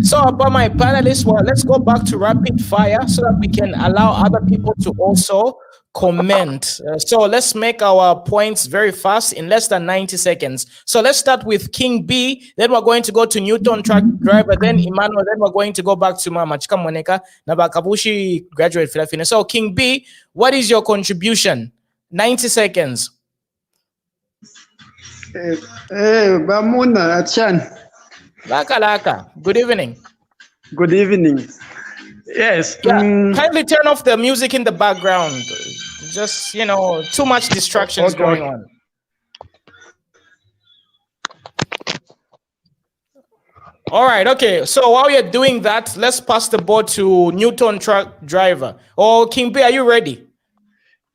So about my panelists, well, let's go back to rapid fire so that we can allow other people to also comment. So let's make our points very fast in less than 90 seconds. So let's start with King B, then we're going to go to Newton Truck Driver, then Emmanuel, then we're going to go back to Mama Chika Moneka, Nabakabushi graduate Filafine. So King B, what is your contribution? 90 seconds. Bamuna Achan. Laka. Good evening. Good evening. Yes. Kindly turn off the music in the background. Just, too much distractions going on. All right, okay. So while you're doing that, let's pass the ball to Newton Truck Driver. Oh, King B, are you ready?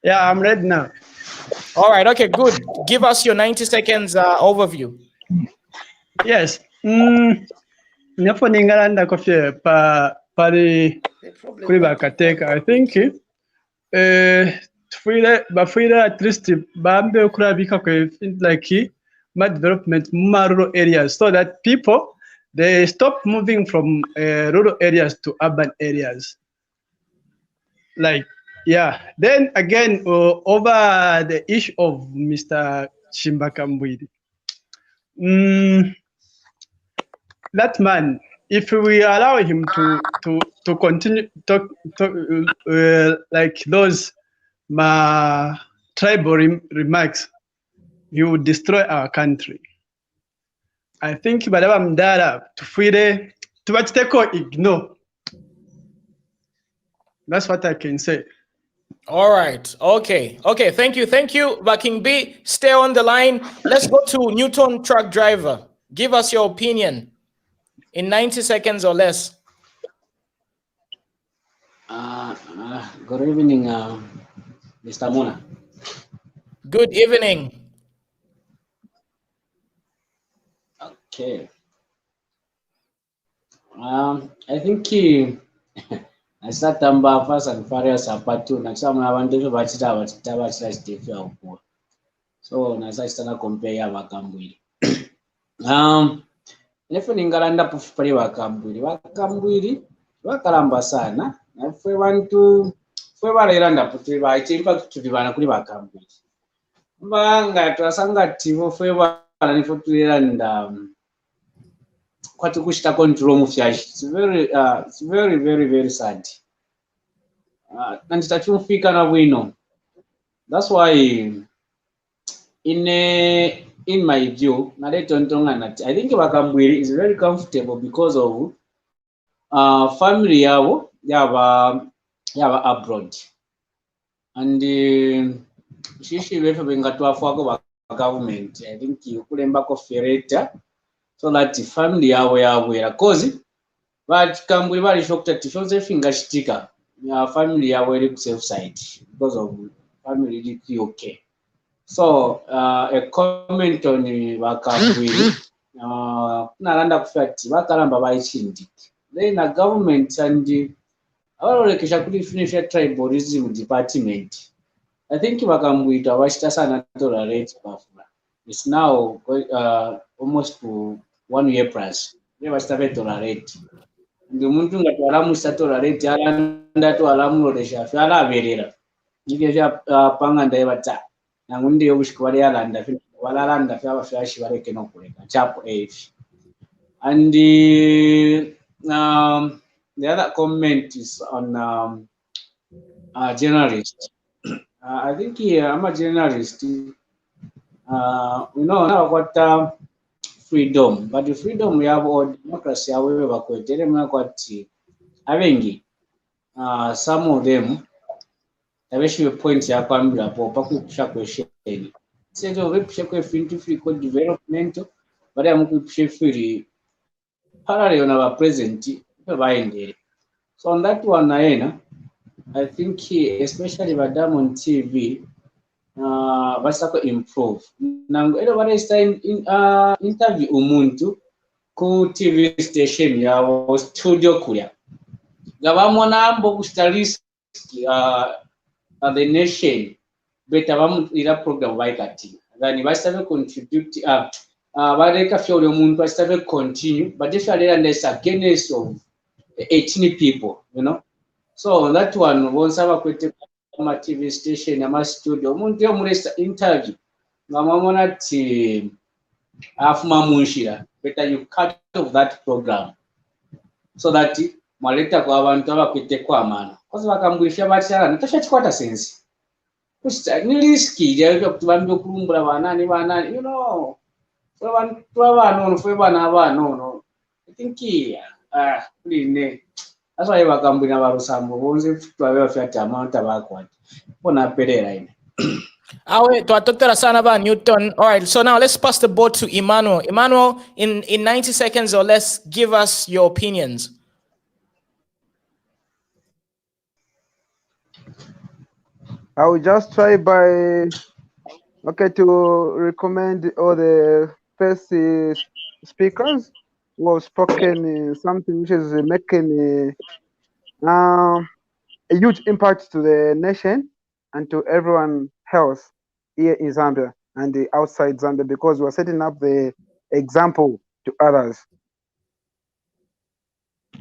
Yeah, I'm ready now. All right, okay, good. Give us your 90 seconds overview. Yes. Nyapo ningalanda kofie pari kuri bakateka. I think bafire at least bambe kurabika kwe like my development rural areas, so that people they stop moving from rural areas to urban areas. Like, yeah. Then again, over the issue of Mr. Chimbakambwidi. That man, if we allow him to continue talk like those tribal remarks, he would destroy our country. I think badaba mdara tufire tubateko ignore. That's what I can say. All right. Okay. Thank you. But King B, stay on the line. Let's go to Newton Truck Driver. Give us your opinion in 90 seconds or less. Good evening, Mr. Mona. Good evening. Okay. I think I start number first and various part two. Next time I want to so I start compare Wakambwi. nefe ningalanda pali bakambwiri bakalamba sana nafe bantu fwe balerandapo chimpa tuli bana kuli bakambwiri mbanga twasangativo fwe bana nifo tuleranda kwati kushita control mufyashi. It's very very sad. Nanditachimufika na bwino. That's why in my view, I think Bakambwiri is very comfortable because of family yabo yaba abroad. And shishi befe bengatwafwako government. I think you kulemba ko fereta so that family yabo yabwera cause but Kambwiri bali shocked at shonze finger sticker. Family yabo eri ku safe side because of family is okay. So a comment on Bakambwiri nalanda kufati bakalamba baichindi then a government and abalolekesha kuli finish tribalism department. I think Bakambwiri tawashita sana tolerate bafula. It's now almost to 1 year plus. They were started tolerate. Ndi muntu ngatwalamusa tolerate alanda to alamulolesha fyala aberera. Nikesha panga ndaibata. Nangundi yobushikwa yalanda walalanda fyaba fyashi bareke nokuleka chapo age. And the other comment is on journalist. I think I'm a journalist. We know now what freedom, but the freedom we have or democracy, however, some of them especially point ya kwambira popa kupisha question sejo vepisha kwa free code development bari amukupisha free parallel na present baendere. So on that one I think especially madam on TV basako improve nango ero bari time interview umuntu ku TV station ya studio kuya gabamona ambo kustalist the nation better ila program baikati then bastave contribute bareka fyole umuntu bastave continue but if you are less against of 18 people, you know. So that one once aba kwete ma TV station ama studio umuntu yo muresta interview ngamamona ati afuma munshira better you cut off that program so that mwaleta kwa abantu abakwete kwa mana kozi bakambwisha bachara nitoshachikwata sense ni risky ya kutubambyo kurumbura banani you know so abantu abano fwe bana abano no I think kuline that's why bakambwira barusambo bonze twabe fyata amount abakwati bona perera ine awe twatotera sana ba Newton. All right, so now let's pass the ball to Emmanuel. Emmanuel, in 90 seconds or less, give us your opinions. I will just try to recommend all the first speakers who have spoken something which is making a huge impact to the nation and to everyone else here in Zambia and outside Zambia, because we're setting up the example to others.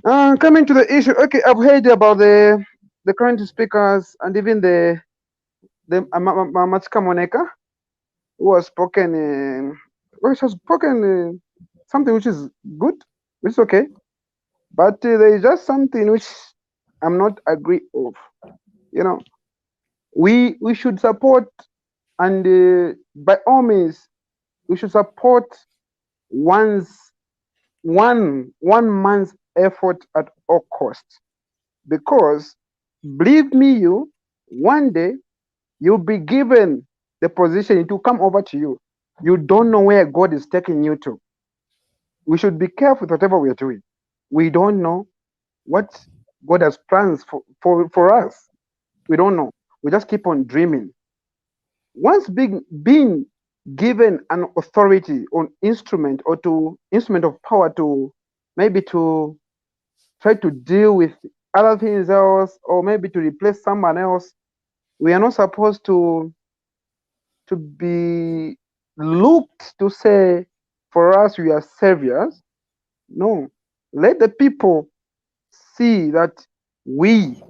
Coming to the issue, okay, I've heard about the current speakers and even the Machika Moneka, who has spoken, something which is good, which is okay, but there is just something which I'm not agree of. You know, we should support, and by all means, we should support one man's effort at all costs, because believe me, one day you'll be given the position to come over to you. You don't know where God is taking you to. We should be careful with whatever we are doing. We don't know what God has plans for us. We don't know. We just keep on dreaming. Once being given an authority or instrument of power to maybe to try to deal with other things else, or maybe to replace someone else, we are not supposed to be looked to say, for us, we are saviors. No. Let the people see that we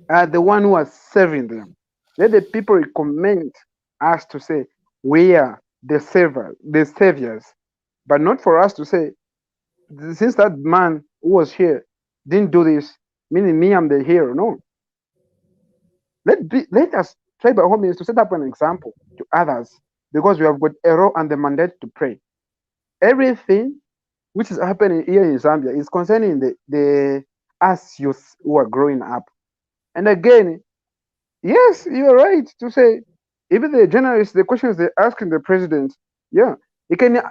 are the one who are serving them. Let the people recommend us to say we are the saviors, but not for us to say, since that man who was here didn't do this, meaning me, I'm the hero. No. Let us try by all means to set up an example to others, because we have got a role and the mandate to pray. Everything which is happening here in Zambia is concerning the us youth who are growing up. And again, yes, you're right to say, even the journalists, the questions they're asking the president, yeah, he can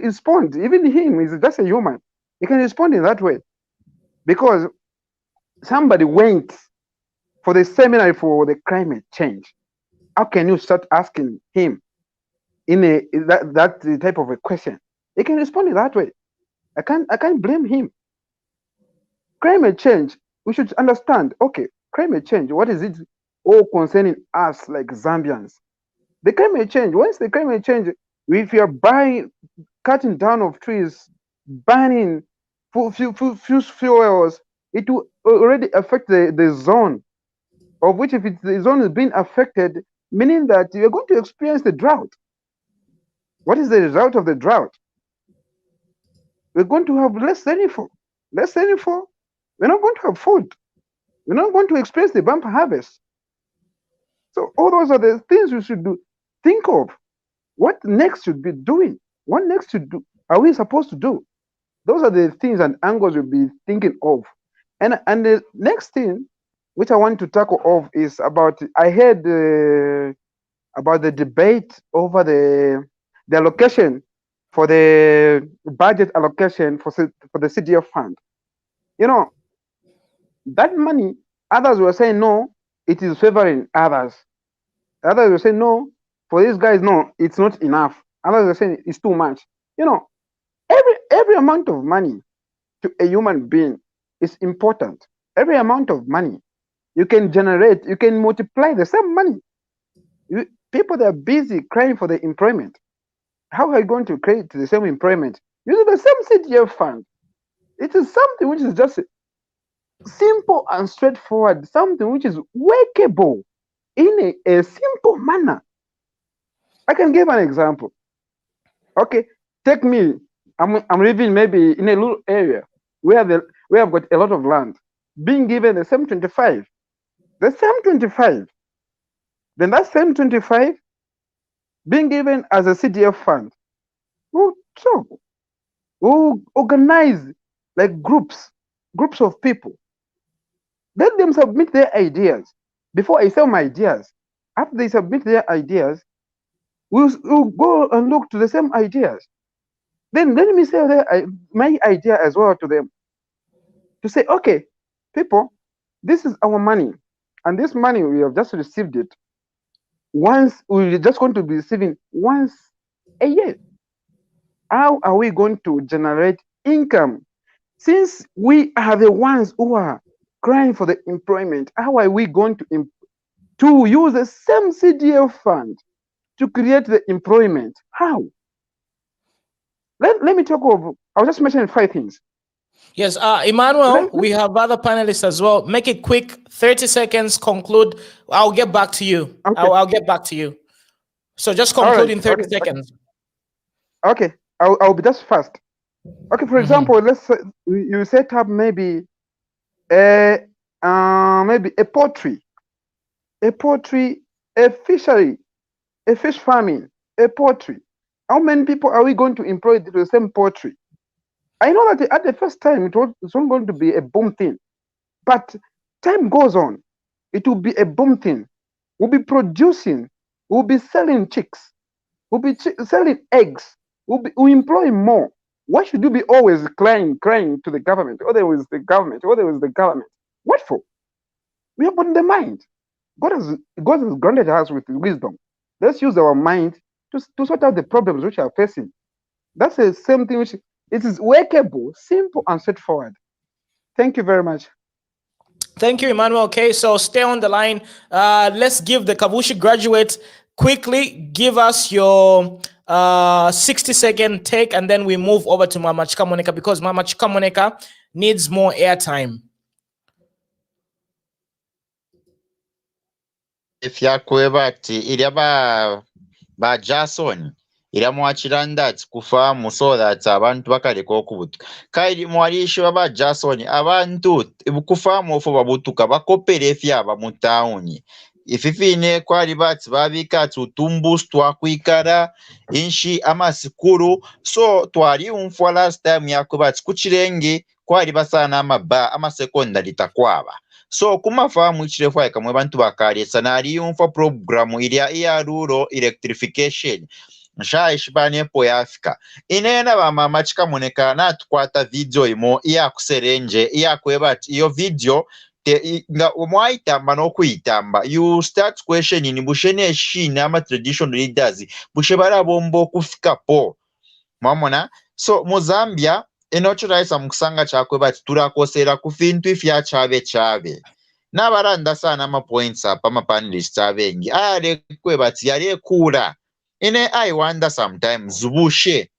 respond. Even him is just a human. He can respond in that way, because somebody went for the seminar for the climate change. How can you start asking him in that type of a question? He can respond in that way. I can't blame him. Climate change, we should understand. Okay, climate change. What is it all concerning us like Zambians? The climate change. Once the climate change, if you are cutting down of trees, burning fuels, it will already affect the zone, of which if the zone is being affected, meaning that you're going to experience the drought. What is the result of the drought? We're going to have less rainfall. Less rainfall, we're not going to have food. We're not going to experience the bumper harvest. So all those are the things we should think of. What next should be doing? What next are we supposed to do? Those are the things and angles we'll be thinking of. And the next thing which I want to tackle of is about, I heard about the debate over the allocation for the budget allocation for the CDF fund. You know, that money, others were saying no, it is favoring others. Others were saying no, for these guys, no, it's not enough. Others were saying it's too much. You know, every amount of money to a human being is important. Every amount of money you can generate, you can multiply the same money. People that are busy crying for the employment, how are you going to create the same employment using the same CDF fund? It is something which is just simple and straightforward, something which is workable in a simple manner. I can give an example. Okay, take me. I'm living maybe in a little area where I've got a lot of land, being given the same 25. The same 25. Then that same 25 being given as a CDF fund. We'll talk. We'll organize like groups of people. Let them submit their ideas. Before I sell my ideas, after they submit their ideas, we'll go and look to the same ideas. Then let me sell my idea as well to them. To say, okay, people, this is our money. And this money, we have just received it. We're just going to be receiving once a year. How are we going to generate income? Since we are the ones who are crying for the employment, how are we going to use the same CDF fund to create the employment? How? Let me talk of, I'll just mention 5 things. Yes, Emmanuel, we have other panelists as well. Make it quick, 30 seconds, conclude. I'll get back to you. Okay. I'll get back to you. So just conclude in 30 seconds. Okay, I'll be just fast. Okay, for example, let's say you set up maybe a poultry, a fishery, a fish farming, a poultry. How many people are we going to employ to the same poultry? I know that at the first time it's not going to be a boom thing, but time goes on, it will be a boom thing. We'll be producing, we'll be selling chicks, we'll be selling eggs, we'll employ more. Why should you be always crying to the government? Oh, there was the government. Oh, there was the government. What for? We have on the mind. God has granted us with wisdom. Let's use our mind to sort out the problems which are facing. That's the same thing which it is workable, simple, and straightforward. Thank you very much. Thank you, Emmanuel. Okay, so stay on the line. Let's give the Kavushi graduates quickly. Give us your 60-second take, and then we move over to Mama Chikamoneka because Mama Chikamoneka needs more airtime. If yakwebati iliaba ba Jason ilyamwachiranda kufamu so that abantu bakaleka okubutuka kairi mwalisho aba Jason abantu kufamu ofo babutuka bakopera efyaba mu town ififine kwali bati babika tutumbus twakwikara inshi amasikuru so twali umfwa last time yakwebati kuchirenge kwali basana amaba amasecondary takwaba so kumafamu ichirefu ayikamwe bantu bakalesa nali yumfa programu ilia iya rural electrification nshayishibane ya Africa inena bamama Chikamoneka natukwata video imo iya kuserenje iya kwebati iyo video nga umwaitamba no kuitamba you start questioning bushene shina ama traditional leaders bushe barabombo kufika po mwamona so mu Zambia enochiraisa mukusanga chakwe bati turakosera kufintu ifya chabe nabaranda sana ama points apa ama panelists abengi ale kwe bati yale kula ine I wonder sometimes zubushe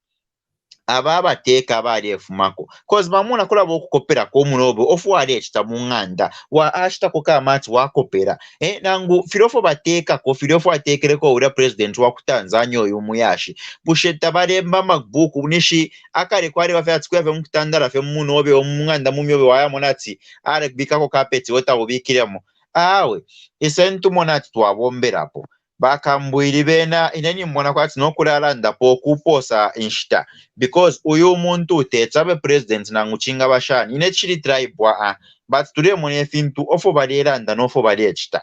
ababa teka abali efumako cause bamuna kula bokukopera ko munobo ofu ali echita munganda wa ashita koka mati wakopera nangu filofo bateka ko filofo atekere ko ura president wa kutanzania oyo muyashi busheta baremba magbuku nishi akare kwari bafya tweve mukutandara fe munobe omunganda mumyobe waya monati are bikako kapeti wota obikiremo awe isentu monati twabomberapo bakambwiri bena ineni mbona kwati nokulala ndapo kuposa inshita because uyu muntu utetsabe president nanguchinga bashani ine chiri tribe wa but today mone fintu ofo baliranda nofo balechita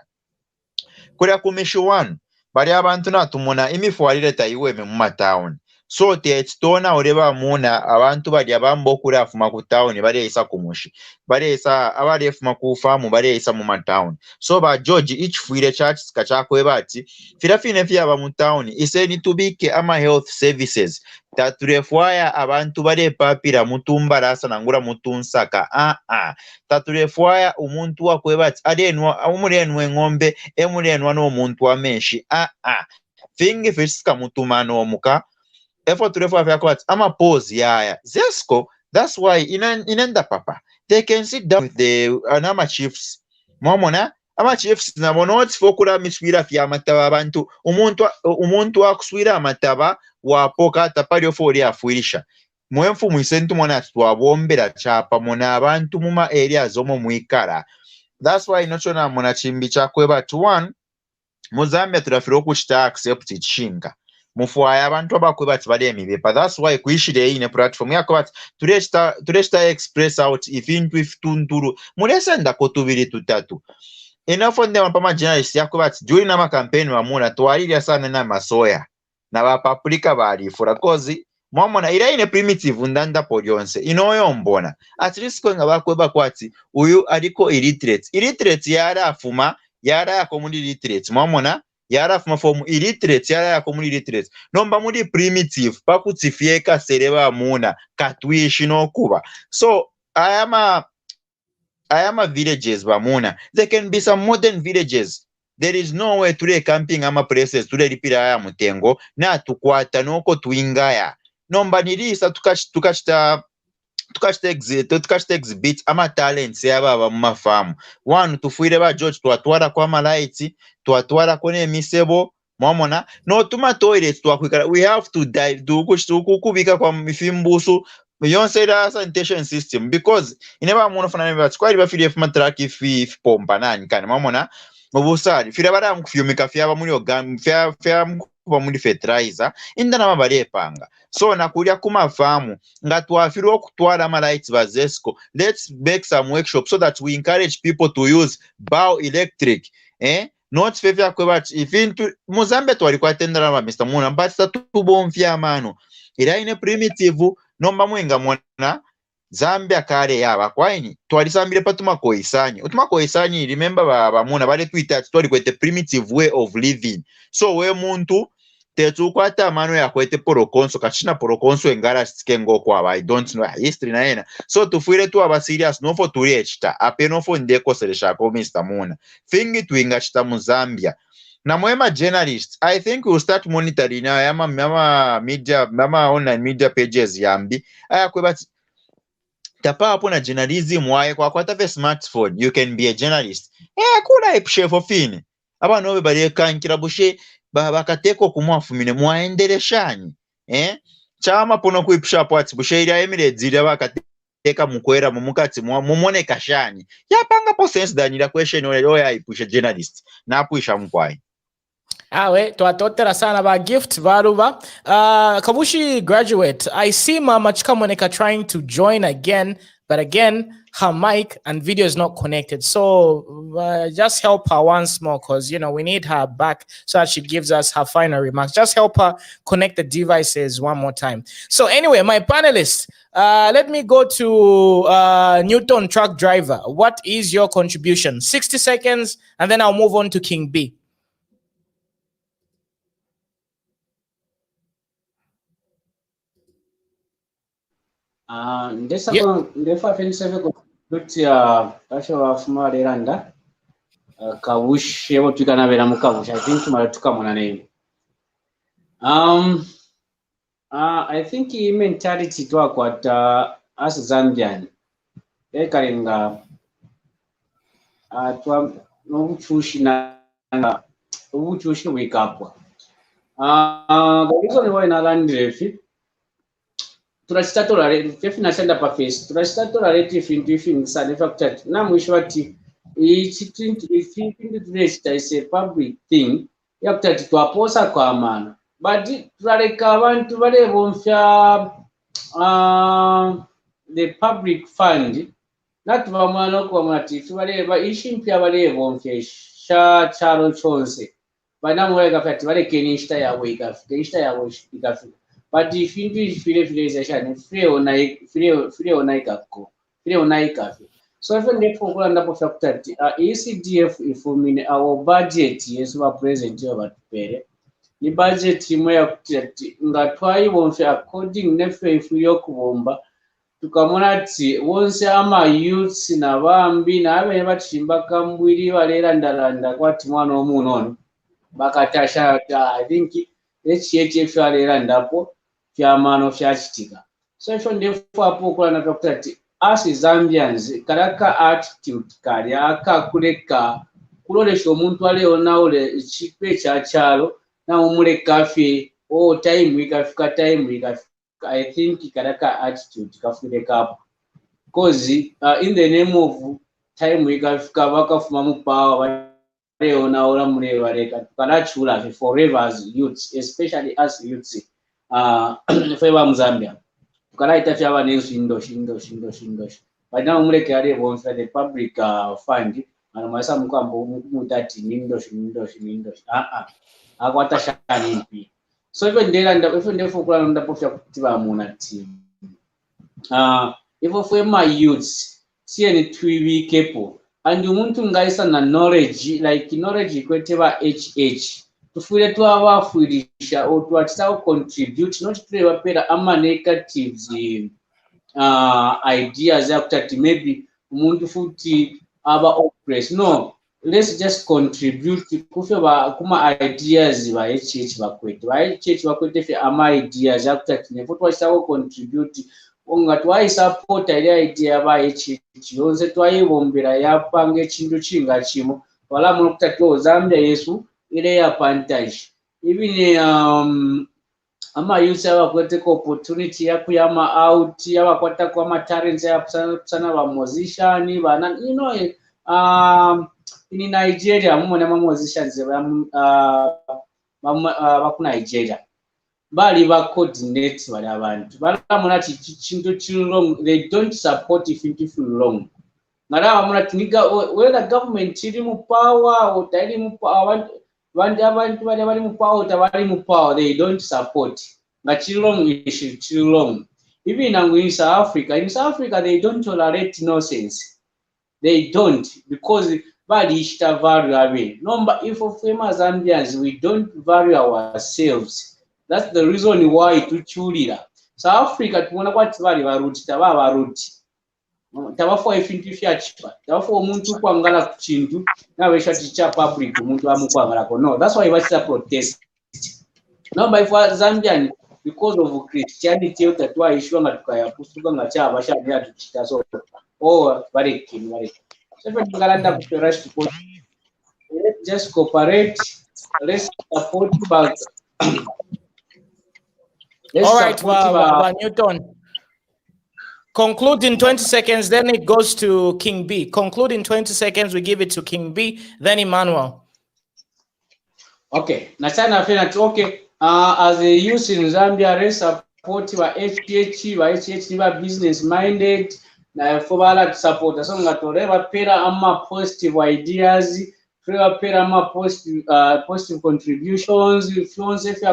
kuri kumishu 1 bali abantu natumona imifwalire tayiweme mu town so tetstona oreba muna abantu bali abambo kuri afuma ku town bali isa kumushi bali isa abali afuma ku farm bali isa mu town so ba George ichfuire church skachakwe bati firafine fya ba mu town iseni tubike ama health services taturefwaya abantu bali papira mutumba rasa nangura mutunsaka taturefwaya umuntu wakwe bati adenwa umurenwe ngombe emurenwa no muntu amenshi fingi fisika mutumano omuka effort to refer backwards. I'm a pause, yeah. Zesco, that's why inenda papa. They can sit down with the Anama chiefs. Momona, ama chiefs na monot fokura miswira fya mataba abantu. Umuntu akuswira mataba wa poka tapario fori afuirisha. Mwemfu mwisentu mona twabombera chapa mona abantu muma area zomo mwikara. That's why inochona mona chimbi chakwe but one Mozambia turafiro kuchita accept chinga. Mufwaya abantu abakwe bati bali emibepa that's why kuishire ine platform yako bati turesta express out if tunturu mulesa ndako tubiri tutatu enough on them pama journalist yako bati during na campaign wamuna twalira sana na masoya na bapaprika bali fura kozi mwamona ira ine primitive ndanda polyonse inoyo mbona at least ko ngabakwe bakwati uyu aliko illiterate yara afuma yara yako muri illiterate mwamona yara fuma form illiterate yara yako muri illiterate nomba muri primitive pakutifieka sereba muna katwishi no kuba so I am a villages bamuna there can be some modern villages there is no way today camping ama places today ripira ya mutengo na tukwata noko twingaya nomba nirisa tukachita exhibit ama talents yaba mu mafamu one tufuire ba George twatwara kwa malaiti twatwara kone misebo mwamona no tuma toilets twakwikara we have to dive kubika kwa mifimbusu yonse da sanitation system because ineba muno fana neba twari bafiriye fuma track if pompa nani kana mwamona mubusari fira bara mukufyumika fyaba muri ogam fya kuba muri fertilizer indana mabale panga so nakulya kumafamu nga twafirwa okutwala ama lights ba Zesco let's make some workshops so that we encourage people to use bioelectric not favor kwe but if into Mozambique twali kwatendera ba Mr. Muna but tubomfya mano ira ine primitive nomba mwenga mwana Zambia kare yaba kwaini twalisambire patumakoisanyi remember ba Muna bale Twitter twali kwete primitive way of living so we muntu tetukwata mano yakwete porokonso kachina porokonso engara stikengo kwa I don't know history na ena so tufuire tu aba serious no for turiechita apenofo ndeko seresha ko Mr. Muna fingi twinga chita mu Zambia namwema journalist, I think we'll start monitoring mama media, mama online media pages yambi ayakweba tapa hapo na journalism waye kwa kwata smartphone you can be a journalist kula ipshe fofine abana obe bali kankira bushe bakateko kumwafumine mwaendeleshanyi chama pono kuipsha pwati bushe ila emire dzira bakateka mukwera mumukati mumone kashani yapanga po sense danira question oya ipushe journalist na apusha mkwai awe twatotera sana ba gift varuva Kabushi graduate. I see Mama Chikamoneka trying to join again, but again her mic and video is not connected, so just help her once more, because you know we need her back so that she gives us her final remarks. Just help her connect the devices one more time. So anyway, my panelists, let me go to Newton truck driver. What is your contribution? 60 seconds, and then I'll move on to King B. Ndefa fenseve kuti kasho wafuma leranda Kabushi ebo tukanabera mu Kabushi. I think mara tukamona name. I think the mentality to what as Zambian ekalenga twa no chushi na uchushi wake up. The reason why na land refi turasitatora refi na senda pa face turasitatora refi into sana fact na mwisho ati if is a public thing yakutati twaposa kwa amana but turareka abantu barebomfya the public fund natuva mwana kwa mwati tubareba ishimpya barebomfya sha charo chonse banamwega fati bareke nishita yawe ikafika ishita yawe ikafika but if into filization free ona ikafiko free ona ikafika. So even therefore kulanda po kutati ECDF ifumine our budget yesu ba president yobatupere ni budget imwe yakutati ngatwayi bonfe according nefe ifu yokubomba tukamona ati wonse ama youths na bambi na abe bachimba kambwiri balera ndalanda kwati mwana omunono bakatasha I think HHF alera ndapo fyamano fyachitika. So even therefore apo kulanda kutati as Zambians karaka attitude kali akakuleka kulolesha omuntu aleona ole chikwe cha chalo na umuleka fe time ikafika I think karaka attitude kafuleka hapo because in the name of time ikafika bakafuma mu power aleona ola mule bareka kanachula forever as youths, especially as youths forever mu Zambia tukalaita fyaba nensu indoshi but now umuleke ali bonfa the public fund ana masa mukambo mutati nindoshi akwata shani ipi. So even therefore kula ndapofya kuti bamuna team if for my youths see ni twibikepo and umuntu ngaisa na knowledge like knowledge kweteba HH tufure twabafurisha or twatisa contribute not to pera ama negatives ideas yakutati maybe umuntu futhi aba oppress. No, let's just contribute kufeba kuma ideas ba HH bakwete fe ama ideas yakutati nefuthi twatisa contribute ongatwayi support ile idea ba HH yonse twayibombera yapange chindu chinga chimo wala muno kutati Zambia yesu ile ya pantage even ama youth abakwete ko opportunity yakuyama out yabakwata kwa ma talents ya sana ba musician bana you know in Nigeria mumone ma musicians ba ku Nigeria bali ba coordinate bali abantu balamuna chintu chilong they don't support if it feel wrong ngara amuna tiniga whether government chiri mu power or tali mu power abantu bali mu power they don't support but chilong even in South Africa they don't tolerate nonsense. They don't, because bali ishita value abe number if of famous Zambians we don't value ourselves. That's the reason why tuchulira South Africa tuona kwati bali baruti tabafuwa efintu fyakipa tabafuwa omuntu kwangala ku kintu nabesha ticha public omuntu amukwangalako. No, that's why what's a protest. No, by for Zambian, because of Christianity that why issue nga tukayapusuka nga kyabasha bya tukita so bareke. So ngalanda ku rush to just cooperate, let's support back. All right, Newton. Conclude in 20 seconds, then it goes to King B. Conclude in 20 seconds, we give it to King B, then Emmanuel. Okay, okay. As a youth in Zambia, let's support our HH business minded. For to support us, positive ideas, positive contributions, influence if you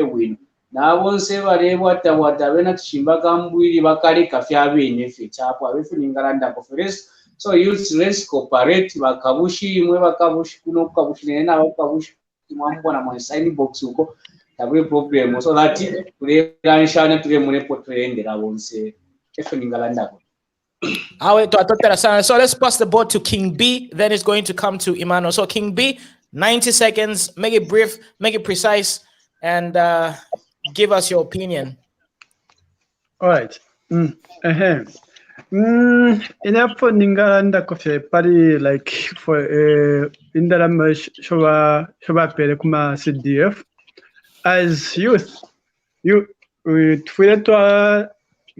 are win. Now, once ever what bena chimba kambwiri bakaleka fyabene fechapo abefuningalanda conference. So youth let's cooperate bakabushi mwe bakabushi kuno kabushi na bakabushi mwambo na mwe sign box uko tabule problem so that kuleranshana tule munepo tuendera bonse efuningalanda. So let's pass the ball to King B, then it's going to come to Emmanuel. So King B, 90 seconds, make it brief, make it precise, and give us your opinion. All right. Enough for Ningalanda Coffee Party, like for Indaram Shoba Perekuma CDF. As youth,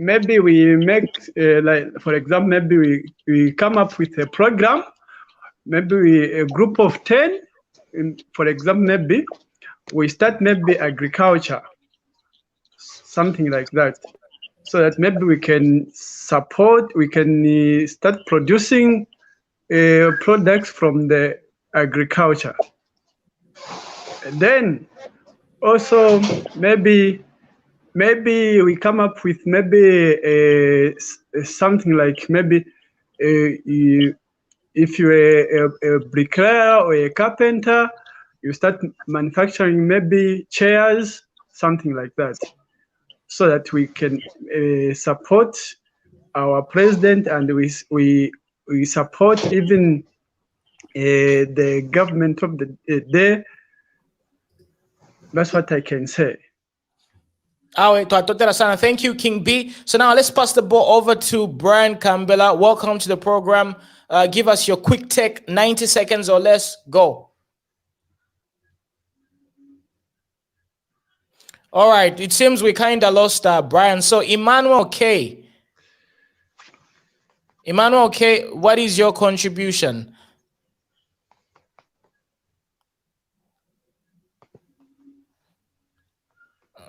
maybe we make, like, for example, maybe we come up with a program, maybe a group of 10, for example, maybe we start maybe agriculture. Something like that, so that maybe we can support, we can start producing products from the agriculture. And then also maybe we come up with maybe something like maybe if you're a bricklayer or a carpenter, you start manufacturing maybe chairs, something like that, so that we can support our president and we support even the government of the day. That's what I can say. Thank you, King B. So now let's pass the ball over to Brian Kambela. Welcome to the program. Give us your quick take, 90 seconds or less. Go. All right, it seems we kind of lost Brian. So Emmanuel K, what is your contribution?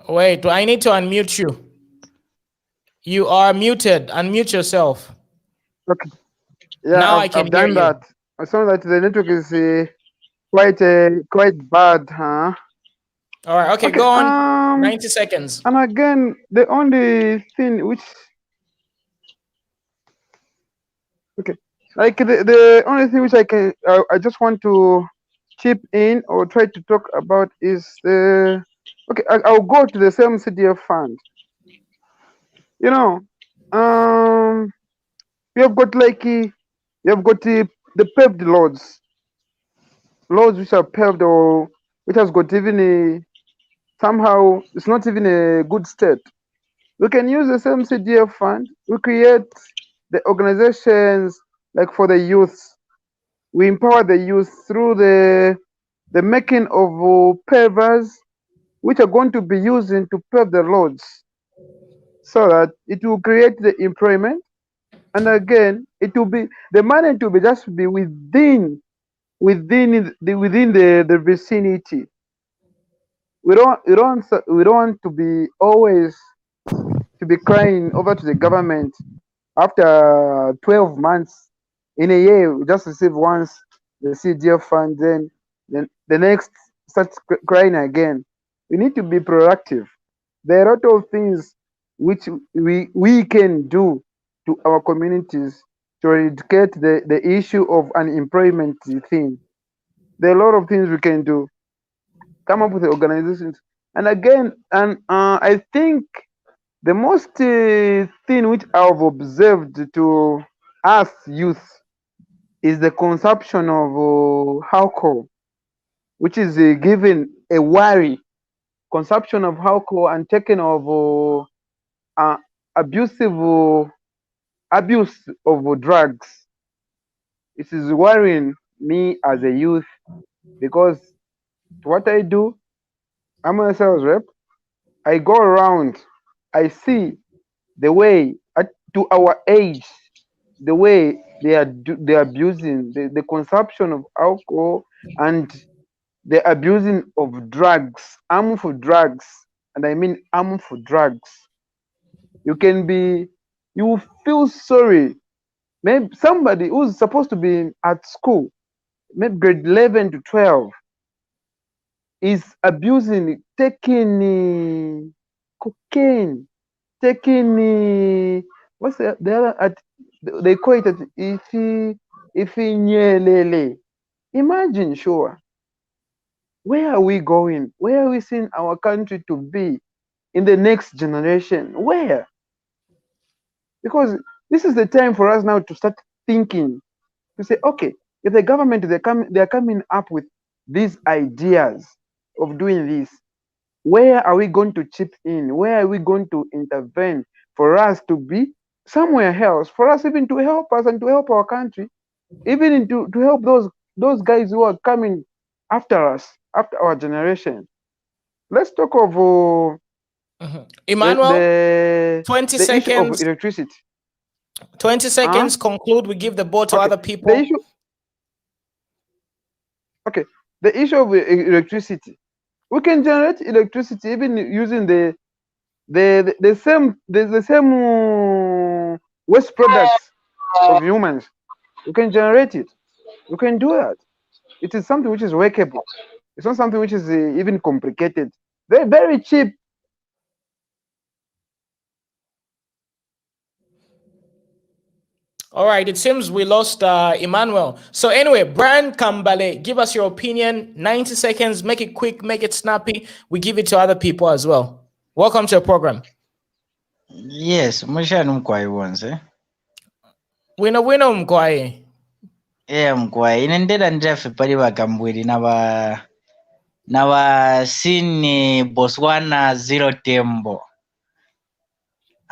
Wait, I need to unmute you. You are muted. Unmute yourself. Okay. Yeah, now I can I've done hear that. I saw that the network is quite bad, huh? All right. Okay, go on. 90 seconds. And again, the only thing which, okay, like the only thing which I just want to chip in or try to talk about is the, okay, I'll go to the same CDF fund. You know, we have got like you have got the paved roads which are paved or which has got even somehow it's not even a good state. We can use the same CDF fund. We create the organizations like for the youth. We empower the youth through the making of pavers, which are going to be using to pave the roads, so that it will create the employment. And again, it will be the money to be just be within the vicinity. We don't want to be always to be crying over to the government after 12 months in a year. We just receive once the CDF fund, then the next starts crying again. We need to be proactive. There are a lot of things which we can do to our communities to eradicate the issue of unemployment thing. There are a lot of things we can do. Come up with the organizations. And again, I think The most thing which I've observed to us youth is the consumption of alcohol, which is given a worry. Consumption of alcohol and taking of abusive abuse of drugs. It is worrying me as a youth because what I do, I'm a sales rep. I go around, I see the way to our age, the way they're abusing the consumption of alcohol and the abusing of drugs, harmful drugs, and I mean harmful drugs. You will feel sorry. Maybe somebody who's supposed to be at school, maybe grade 11 to 12, is abusing, taking cocaine, taking what's the other? They call it ifinyelele. Imagine, sure. Where are we going? Where are we seeing our country to be in the next generation? Where? Because this is the time for us now to start thinking, to say, okay, if the government they're coming up with these ideas of doing this, where are we going to chip in? Where are we going to intervene for us to be somewhere else? For us even to help us and to help our country, even to help those guys who are coming after us, after our generation. Let's talk of Emmanuel, the 20 issue of seconds. electricity. 20 seconds, conclude. We give the ball to Okay, other people. The issue of electricity. We can generate electricity even using the same waste products of humans. You can generate it. You can do that. It is something which is workable. It's not something which is even complicated. They're very cheap. All right, it seems we lost Emmanuel. So anyway, Brian Kambale, give us your opinion. 90 seconds, make it quick, make it snappy. We give it to other people as well. Welcome to the program. Yes, Mushanu Mkwai once, eh? Wino Mkwai. Yeah, Mkwai. Inendela njafe pali bakambwiri na sini Botswana 0 tembo.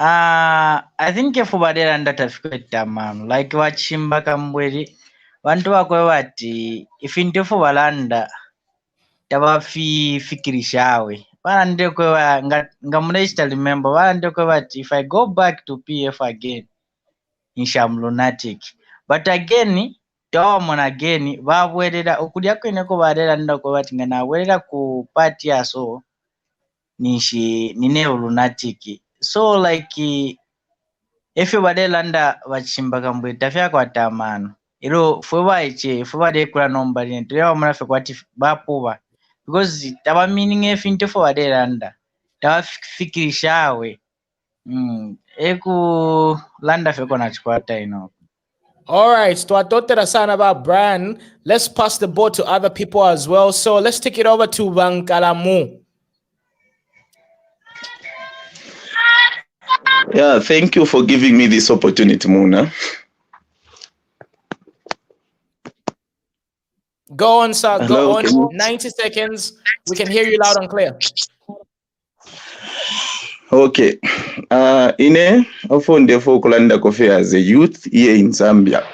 I think if badera ndatafika tamam like wachimba kambwiri vantu vakwe vati ifindefu valanda tavafikirishawe vana ndekwe ngamunechita remember vana ndekwe vati if I go back to PF again I'm lunatic but again tawamona again vavwerera ukudya kweneko varera ndakwe vati nganavwerera ku party yaso nine lunatic so like if badela vachimba kambwe tafya kwa tamano ilo fwe kula nomba lento yawa mnafe kwati bapuba because taba meaning efinte fwe badela taba fikirishawe eku landa fe kona chikwata ino. All right, so I thought that I about Brian. Let's pass the ball to other people as well. So let's take it over to Vankalamu. Yeah, thank you for giving me this opportunity, Muna. Go on, sir. Hello, go on. 90 seconds. We can hear you loud and clear. Okay. Ine ofunde for Kulanda Kofi as a youth here in Zambia.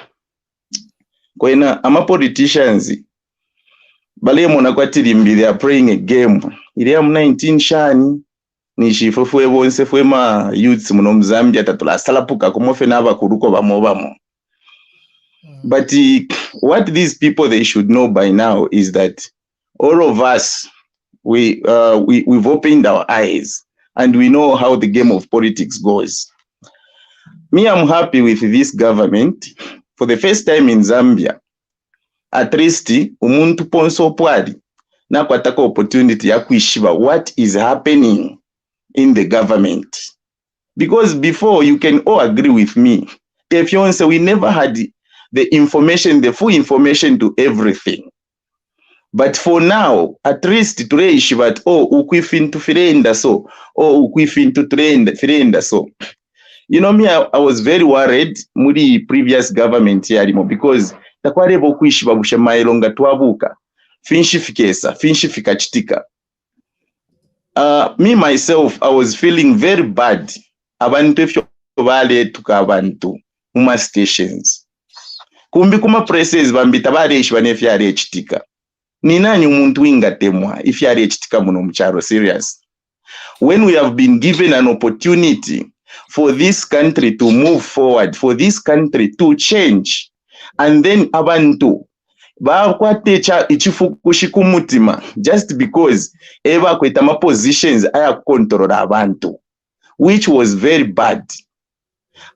Kwena ama politicians bale mona kwatirimbi they are playing a game. Ile am 19 shani nishi fofwe bonse fwema youths muno Zambia tatula salapuka komofe naba kuruko bamobamo. But what these people they should know by now is that all of us we've opened our eyes and we know how the game of politics goes. Me, I'm happy with this government. For the first time in Zambia, at least umuntu ponso pwadi na kwataka opportunity ya kuishiba what is happening in the government. Because before, you can all agree with me, we never had the information, the full information to everything. But for now, at least tureishi but ukwifintu firenda so, ukwifintu firenda so. You know me, I was very worried muri previous government yarimo because takwareba okwishi babushe mailonga twabuka. Finshifika chitika. Me myself, I was feeling very bad. Abantu efyo bale tukabantu muma stations. Kumbi kuma presses bambita bareishi banefyare chitika. Ninani umuntu wingatemwa ifyare chitika muno mcharo serious. When we have been given an opportunity for this country to move forward, for this country to change, and then abantu bakwatecha ichifukushikumutima just because eba kweta ma positions aya control abantu, which was very bad.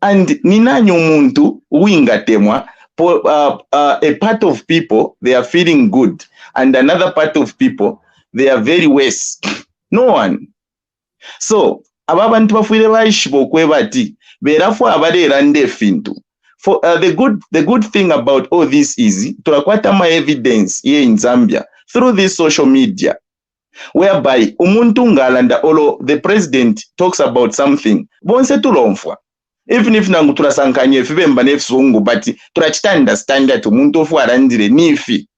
And ninani umuntu wingatemwa a part of people they are feeling good and another part of people they are very worse. No one. So ababantu bafuire baishibo kwebati berafu abarera ndefintu. For the good thing about all this is turakwata ma evidence here in Zambia through this social media whereby umuntu ngalanda olo the president talks about something bonse tulomfwa. Even if nangu turasankanye fibemba nefsungu but turachita understand that umuntu ofu arandire nifi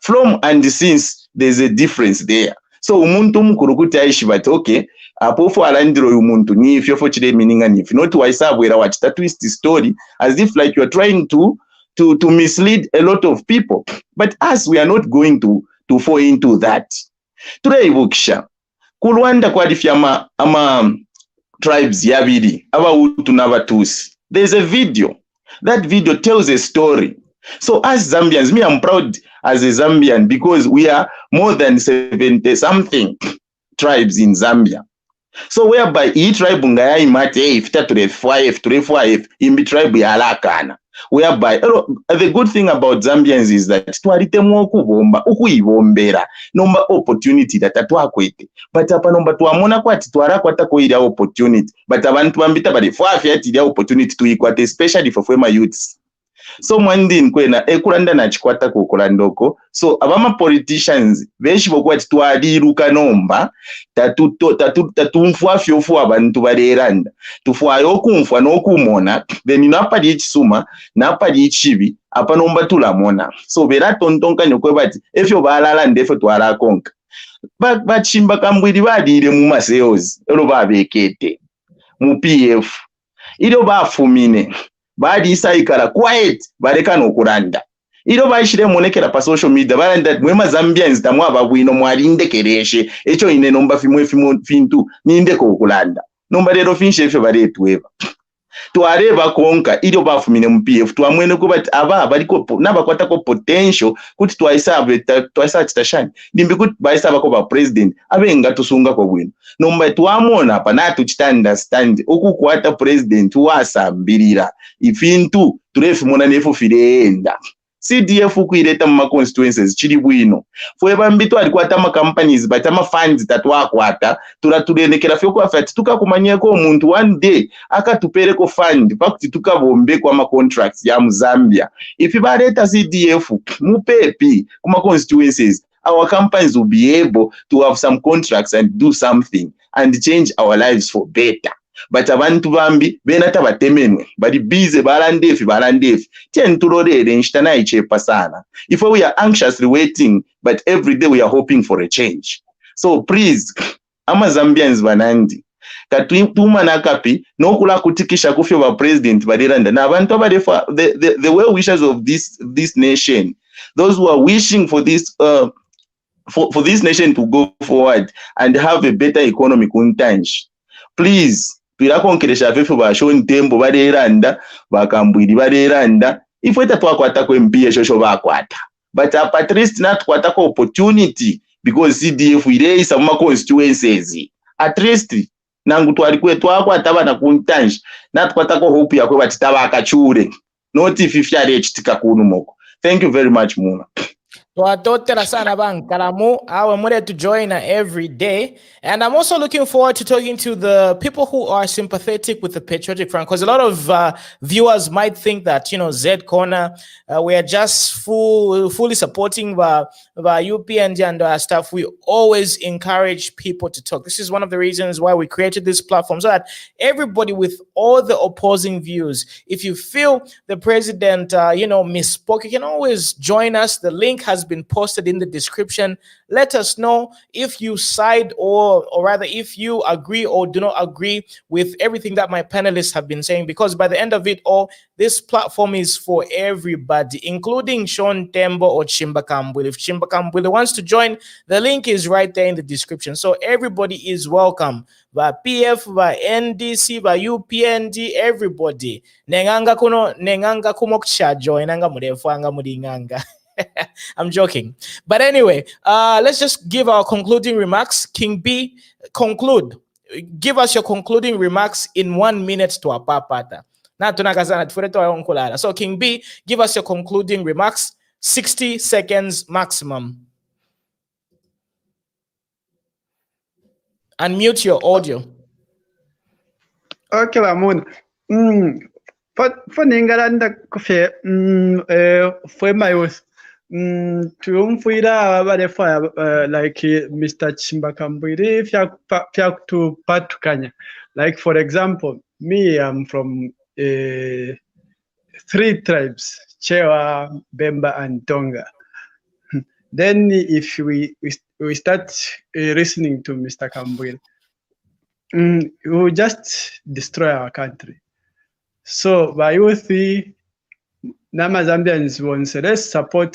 from and since there's a difference there. So umuntu mkurukuti aishi but okay apofu arandiro umuntu nifi ofo chide meaninga nifi not waisabwera wachita twist story as if like you are trying to mislead a lot of people, but us we are not going to fall into that. Tureibukisha kulwanda kwadifya ama tribes yabiri abahutu n'abatusi. There's a video. That video tells a story. So as Zambians, me I'm proud as a Zambian because we are more than 70 something tribes in Zambia. So whereby each tribe ngaya imate ifita turefwa imbi tribe yalakana. Whereby the good thing about Zambians is that twaritemwa okubomba okuibombera nomba opportunity that atwakwete but apa nomba twamona kwati twarakwata ko ira opportunity but abantu bambita bali fwafi ati ira opportunity tuikwate especially for former youths. So mwandi nkwena ekulanda na chikwata kukolandoko. So abama politicians beshi bokwati twaliruka nomba tatumfwa fyofu abantu bareranda tufwayo kumfwa nokumona then napali echisuma napali echibi apa nomba tulamona. So bera tontonka nyokwe bati efyo balala ndefyo twalakonka bachimba kambwiri badire mu maseos ero babekete mu PF ilo bafumine badi isaikala quiet bareka nokuranda ilo baishire monekera pa social media baranda mwema Zambians tamwa babwino mwalinde kereshe echo ine nomba fimwe fintu ninde ko kulanda nomba rero finshe fyo baretweba twareba konka ilo bafumine mu PF twamwene ko bati aba baliko nabakwata ko potential kuti twaisa chitashani ndimbi kuti baisa ko ba president abenga tusunga ko bwino nomba twamona pa natu chita understand okukwata president wasambirira ifintu turefu mona nefu firenda CDF kuireta mu constituencies chiri bwino fwe bambito alikwata ma companies but ama funds tatwakwata turatulenekera fyo kwa fati tukakumanyeko umuntu one day akatupereko fund pakuti tukabombe kwa ma contracts ya Zambia. If bareta CDF mupepi kuma constituencies our companies will be able to have some contracts and do something and change our lives for better. But abantu bambi benata batemenwe bali busy balandefi tentulorere nshitana ichepa sana. If we are anxiously waiting but every day we are hoping for a change. So please ama Zambians banandi katuma nakapi nokula kutikisha kufyo ba president badiranda na abantu abadefa the well wishers of this nation, those who are wishing for this for this nation to go forward and have a better economy kuntanji. Please turakonkeresha vefu bashoni tembo bareranda bakambwiri bareranda ifweta twakwata ko MP shosho bakwata but at least not kwata ko opportunity because CDF ireisa mu constituencies at least nangu twali twakwata bana kuntanji natkwata ko hope yakwe batita bakachure not if ifyare chitika kunu moko. Thank you very much Muna. Twatotera sana bankalamu. I'm ready to join every day. And I'm also looking forward to talking to the people who are sympathetic with the Patriotic Front, because a lot of viewers might think that, Z Corner, we are just fully supporting the UPND and stuff. We always encourage people to talk. This is one of the reasons why we created this platform, so that everybody with all the opposing views, if you feel the president, misspoke, you can always join us. The link has been posted in the description. Let us know if you side or rather if you agree or do not agree with everything that my panelists have been saying, because by the end of it all, this platform is for everybody, including Sean Tembo or Chimbakambwili. If Chimbakambwili wants to join, the link is right there in the description. So everybody is welcome. By PF, by NDC, by UPND, everybody. Nenganga kumo join anga murefanga muringanga. I'm joking. But anyway, let's just give our concluding remarks. King B, conclude. Give us your concluding remarks in 1 minute to a papata. So King B, give us your concluding remarks. 60 seconds maximum. Unmute your audio. Okay, Ramon. For Ningalanda Coffee, for my youth. Triumphira abarefa like Mr. Chimbakambwili to patukanya. Like for example, me, I'm from 3 tribes: Chewa, Bemba, and Tonga. Then if we start listening to Mr. Kambwili, we will just destroy our country. So by youth, Nama Zambians want to let's support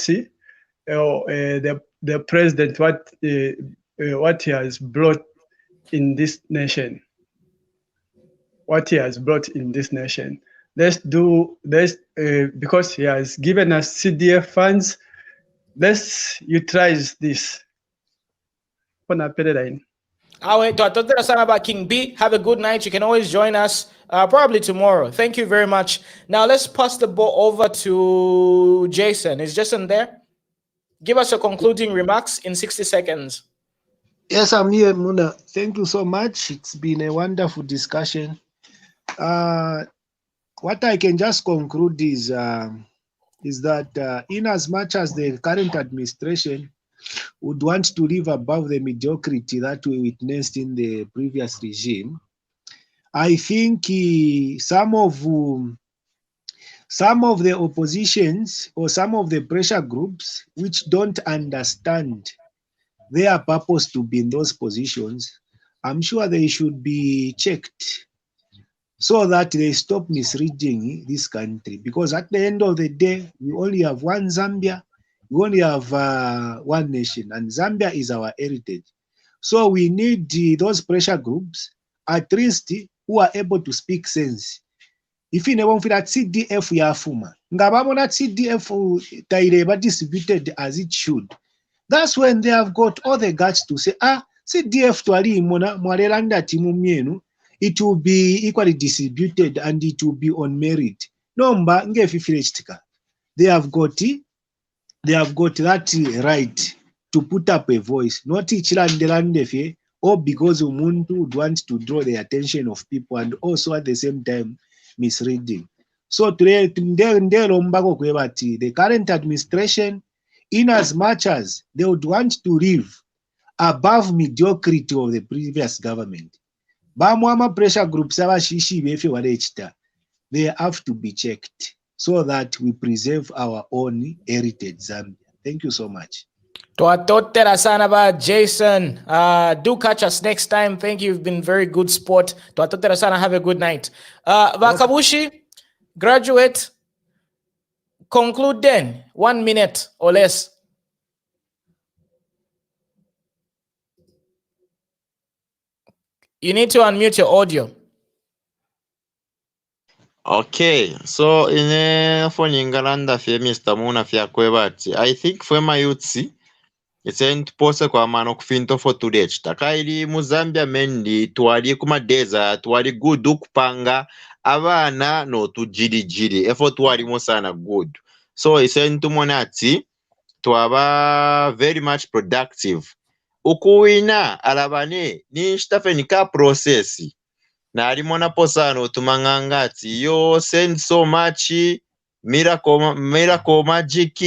the president, what he has brought in this nation. What he has brought in this nation. Let's do this because he has given us CDF funds. Let's utilize this. King B, have a good night. You can always join us probably tomorrow. Thank you very much. Now let's pass the ball over to Jason. Is Jason there? Give us your concluding remarks in 60 seconds. Yes, I'm here, Muna. Thank you so much. It's been a wonderful discussion. What I can just conclude is that in as much as the current administration would want to live above the mediocrity that we witnessed in the previous regime, I think some of the oppositions or some of the pressure groups which don't understand their purpose to be in those positions, I'm sure they should be checked so that they stop misreading this country. Because at the end of the day, we only have one Zambia, we only have one nation, and Zambia is our heritage. So we need those pressure groups, at least, who are able to speak sense. If you never feel that CDF yafuma, ngabamo that CDF taireba distributed as it should, that's when they have got all the guts to say, CDF twali mona mwalelanda timu mienu, it will be equally distributed and it will be on merit. Nomba ngefifilechtika. They have got that right to put up a voice, not ichilandelandefe, or because umuntu would want to draw the attention of people and also at the same time misreading. So today, the current administration, in as much as they would want to live above mediocrity of the previous government, bamwama pressure groups they have to be checked so that we preserve our own heritage Zambia. Thank you so much. Twatotera sana ba Jason. Do catch us next time. Thank you. You've been very good sport. Twatotera sana. Have a good night. Vakabushi, graduate, conclude then. 1 minute or less. You need to unmute your audio. Okay, so in for Ningalanda fe Mr. Muna fya kwebati. I think for my youthsi, it's ain't pose kwa mano kufinto for today. Takaili Muzambia mendi tuwali kuma deza tuwali good kupanga abana no tu jiri. Effort tuwali mo sana good. So it's ain't monati twaba very much productive ukuwina alabane ni Stephen ka process na alimona posano tumangangati yo send so much miracle magic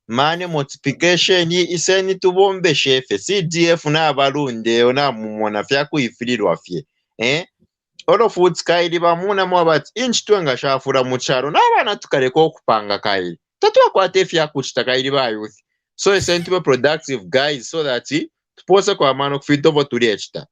money multiplication iseni tubombe shefe CDF na abalunde ona mumona fya kuifilirwa fye Olo foods kaili bamuna mwabati inchi tuenga shafura mucharo na abana tukaleko okupanga kaili tatuwa kwa tefya kuchita kaili ba youth so iseni tube productive guys so that tupose kwa mano kufitovo tuliechita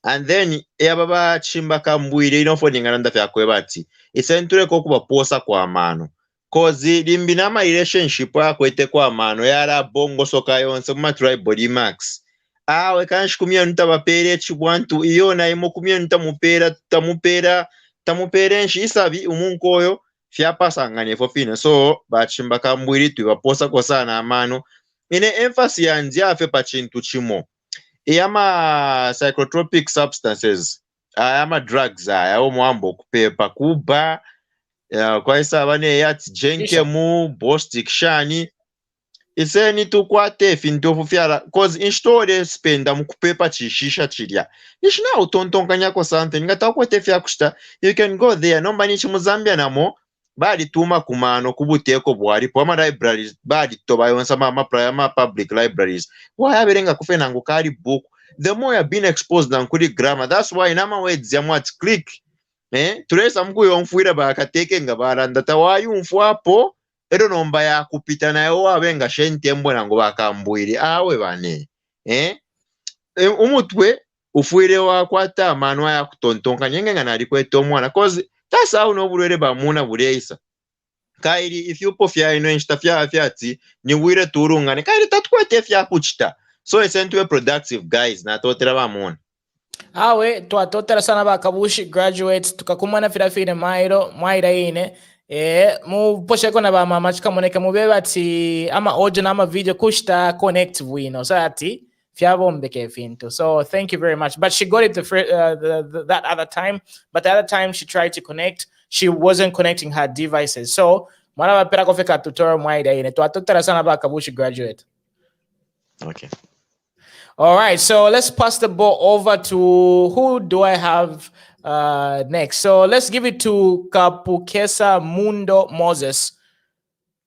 and then baba chimba kambwire inofoninga nda fya kwebati iseni tuleko kubaposa kwa mano cause limbina ma relationship akwete kwa mano yara bongo soka yonse kuma try body max awe kanshikumia ntabapere chibwantu iyo na imo kumia ntamupera tamupera nshi isabi umunkoyo fyapasangane fofine so bachimba kambwiri tubaposa kwa sana amano ine emphasis yanzi afe pa chintu chimo iyama psychotropic substances ayama drugs aya omwambo kupepa kuba kwa isa bane yati jenke mu bostic shani iseni tukwate fintofu fyala cause instore spenda mukupepa chishisha chilya ishina utontonkanya ko something ngata kwete fya kushita you can go there nomba ni mu Zambia namo bali tuma kumano kubuteko bwali po ama libraries bali toba yonsa ma public libraries wayaberenga kufena ngukali book the more you have been exposed na nkuli grammar that's why nama words ya mwati click tulesa mkuyo mfuira bakateke nga baranda tawayu mfuapo ero nomba ya kupita nayo wabenga shentembo nango bakambwiri awe bane umutwe ufuire wa kwata manwa ya kutontonka nyenga nali kweto mwana cause that's how no bulwere bamuna buleisa kairi if you pofya ino instafya afyati ni wire turungane kairi tatkwete fya kuchita so essentially productive guys na totera bamuna awe twatotera sana bakabushi graduates tukakumana firafine maira ine mu posheko na ba mama chikamoneka mubeba ati ama audio na ama video kushta connect wino so ati fyabombeke finto so thank you very much but she got it that other time but the other time she tried to connect she wasn't connecting her devices so mwana bapera kofeka tutorial maira ine twatotera sana bakabushi graduate. Okay. All right, so let's pass the ball over to who do I have next? So let's give it to Kapukesa Mundo Moses.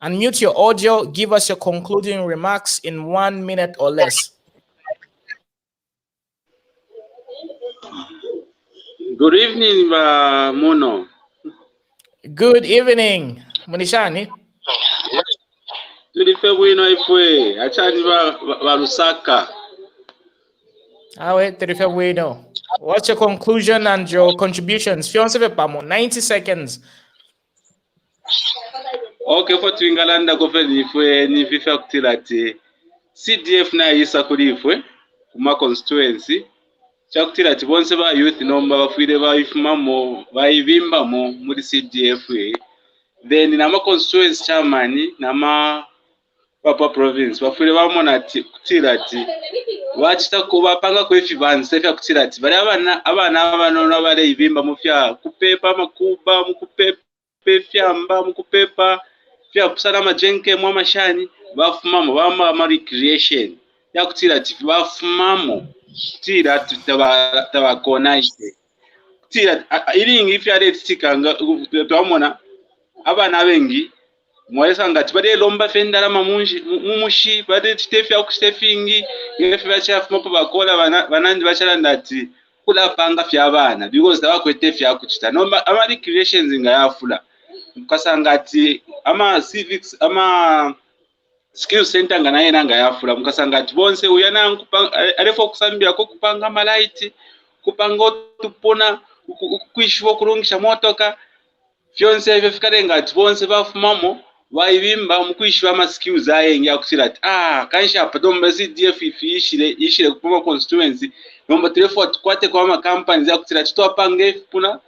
Unmute your audio. Give us your concluding remarks in 1 minute or less. Good evening, Mono. Good evening, Munishani. Tulife bwino ifwe achani ba Lusaka. What's your conclusion and your contributions? 90 seconds. Okay, for Twingalanda Gofeni ifwe ni vifa kutilati CDF na isa kulifwe kuma constituency chakutilati bonse ba youth nomba bafire ba ifumamo ba ibimbamo muri CDF then nama constituency chairman nama papa province bafire bamona ati kutilati wachita kuba panga kwefibanze sefya kutilati bali abana abanona bale ibimba mufya kupepa makuba mukupepe fyamba mukupepa fya kusala majenke mwa mashani bafumamo bama recreation ya kutilati bafumamo kutilati tabakonize kutilati ilingi fya letikanga twamona abana bengi mwesa ngati bade lomba fendala mamunji mumushi bade titefya kustefingi yefe bachafu mopo bakola banandi bachala ndati kula panga fya abana because tabakwetefya kuchita nomba ama recreations nga yafula mukasangati ama civics ama skill center nga naye nanga yafula mukasangati bonse uyana alefo kusambia ko kupanga malaiti kupanga tupona kuishwa kurungisha motoka fyonse hivyo fikare ngati bonse bafumamo waibimba mukwishyura ama skills ayenga kutirati kanisha padomba CDF ishire kupoma constituency nomba telefone kwate kwa ama companies ya kutirati twapange puna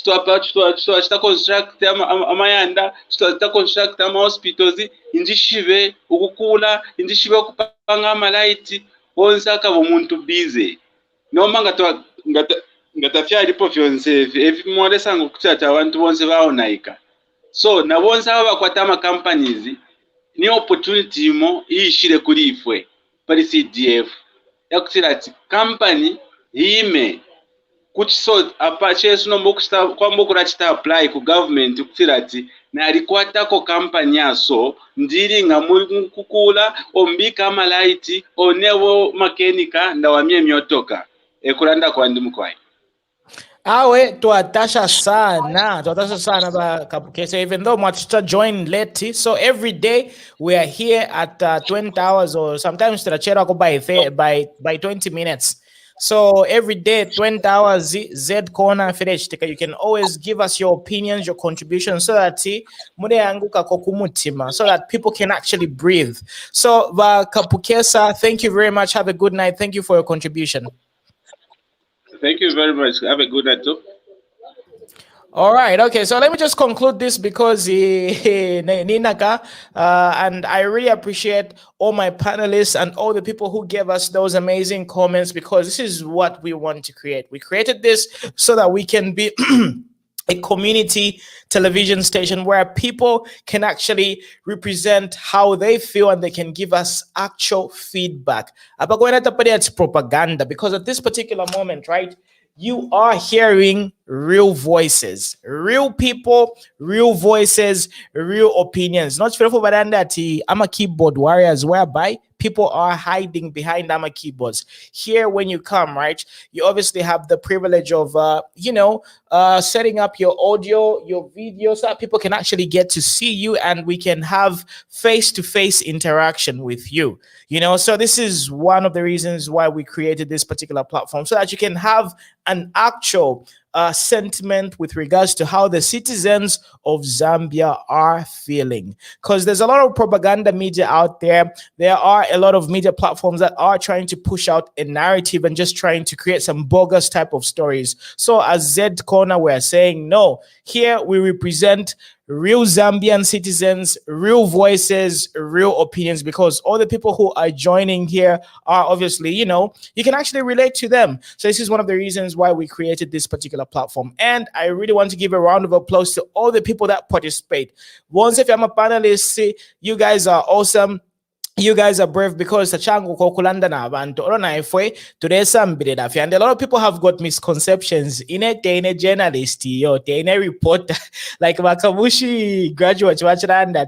twa construct ama yanda twa construct ama hospitals indishive ukukula indishive kupanga ama light onse akabo muntu busy nomba ngatafya lipo fyonse evi mwalesa ngokutirati abantu bonse baonaika so na bonse aba bakwata ama companies ni opportunity mo ishire kuri ifwe pari CDF yakutira ati company ime kuchiso apachesu nombo kusta kwambo kurachita apply ku government kutira ati nalikwatako company yaso ndiri ngamukukula ombika amalaiti onewo makenika ndawamye myotoka ekulanda kwandi mukwai Awe tuatasha sana ba Kapukesa, even though Matista joined late. So every day we are here at 20 hours or sometimes tunachera by 20 minutes. So every day 20 hours Z corner finish. You can always give us your opinions, your contributions so that so that people can actually breathe. So Kapukesa, thank you very much. Have a good night. Thank you for your contribution. Thank you very much. Have a good night too. All right. Okay. So let me just conclude this because Ninaka, and I really appreciate all my panelists and all the people who gave us those amazing comments, because this is what we want to create. We created this so that we can be a community television station where people can actually represent how they feel and they can give us actual feedback. It's propaganda, because at this particular moment, right, you are hearing real voices, real people, real voices, real opinions. Not for Baranda, I'm a keyboard warriors, whereby people are hiding behind AMA keyboards. Here, when you come, right, you obviously have the privilege of, setting up your audio, your video, so that people can actually get to see you and we can have face-to-face interaction with you. So this is one of the reasons why we created this particular platform, so that you can have an actual sentiment with regards to how the citizens of Zambia are feeling. Because there's a lot of propaganda media out there. There are a lot of media platforms that are trying to push out a narrative and just trying to create some bogus type of stories. So as Z Corner, we're saying, no, here we represent real Zambian citizens, real voices, real opinions, because all the people who are joining here are obviously, you can actually relate to them. So this is one of the reasons why we created this particular platform. And I really want to give a round of applause to all the people that participate. Once if I'm a panelist, you guys are awesome. You guys are brave, because Sachangu Kokulanda na abantu olona ifwe tudesambire dafi, and a lot of people have got misconceptions in it. In a journalist, in a reporter, like Makabushi graduate wachiranda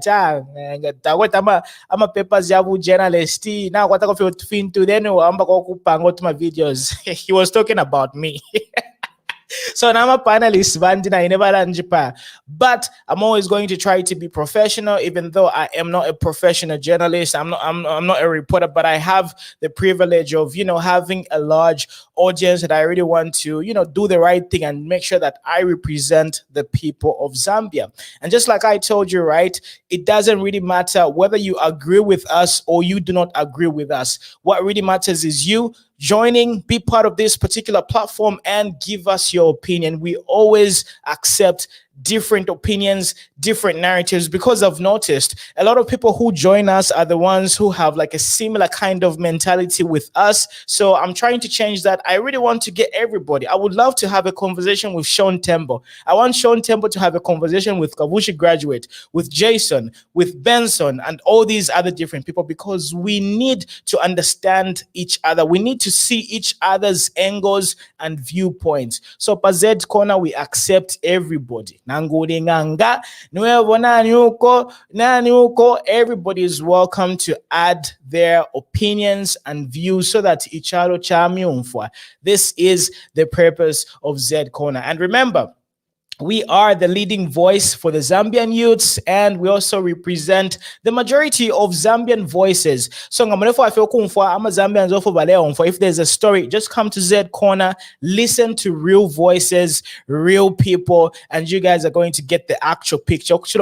taweta ama papers yabu journalist na kwataka fin to then amba kokupanga to my videos. He was talking about me. So now I'm a panelist, but I'm always going to try to be professional, even though I am not a professional journalist. I'm not a reporter, but I have the privilege of, having a large audience that I really want to, do the right thing and make sure that I represent the people of Zambia. And just like I told you, right, it doesn't really matter whether you agree with us or you do not agree with us. What really matters is you joining, be part of this particular platform and give us your opinion. We always accept different opinions, different narratives, because I've noticed a lot of people who join us are the ones who have like a similar kind of mentality with us. So I'm trying to change that. I really want to get everybody. I would love to have a conversation with Sean Tembo. I want Sean Tembo to have a conversation with Kavushi Graduate, with Jason, with Benson, and all these other different people, because we need to understand each other. We need to see each other's angles and viewpoints. So Pazed Corner, we accept everybody. Everybody is welcome to add their opinions and views so that icharo chamyumfwa. This is the purpose of Z Corner. And remember, we are the leading voice for the Zambian youths, and we also represent the majority of Zambian voices. So if there's a story, just come to Z Corner, listen to real voices, real people, and you guys are going to get the actual picture. Because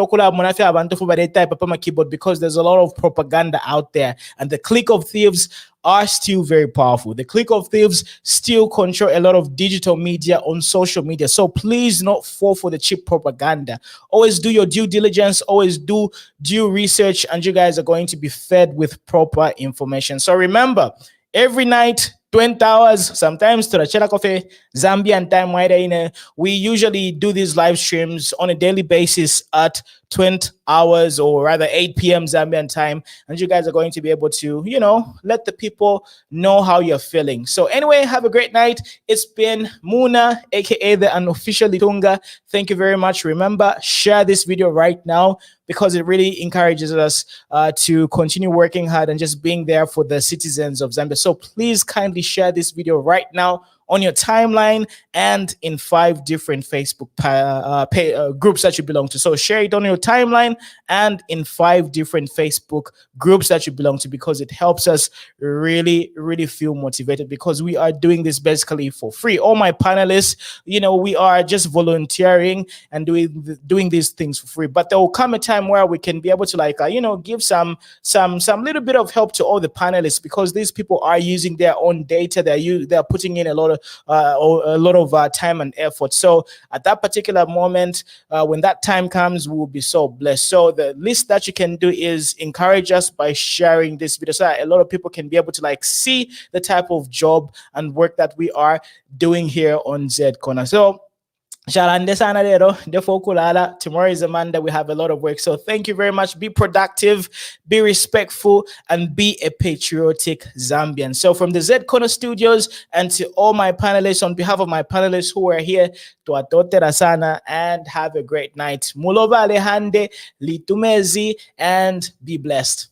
there's a lot of propaganda out there, and the Clique of Thieves are still very powerful. The Clique of Thieves still control a lot of digital media on social media. So please not fall for the cheap propaganda. Always do your due diligence, always do due research, and you guys are going to be fed with proper information. So remember, every night, 20 hours, sometimes to the Chela Coffee, Zambian time, we usually do these live streams on a daily basis at 20 hours, or rather 8 p.m. Zambian time, and you guys are going to be able to, you know, let the people know how you're feeling. So anyway, have a great night. It's been Muna, aka the unofficial Litunga. Thank you very much. Remember, share this video right now, because it really encourages us to continue working hard and just being there for the citizens of Zambia. So please kindly share this video right now on your timeline and in 5 different Facebook groups that you belong to. So share it on your timeline and in 5 different Facebook groups that you belong to, because it helps us really, really feel motivated, because we are doing this basically for free. All my panelists, you know, we are just volunteering and doing these things for free. But there will come a time where we can be able to, like, you know, give some little bit of help to all the panelists, because these people are using their own data. They're putting in a lot of time and effort. So at that particular moment, when that time comes, we will be so blessed. So the least that you can do is encourage us by sharing this video, so that a lot of people can be able to, like, see the type of job and work that we are doing here on Z Corner. So tomorrow is a Monday. We have a lot of work. So thank you very much. Be productive, be respectful, and be a patriotic Zambian. So from the Z Corner Studios, and to all my panelists, on behalf of my panelists who are here, tuatotera sana and have a great night. Mulova alehande, litumezi, and be blessed.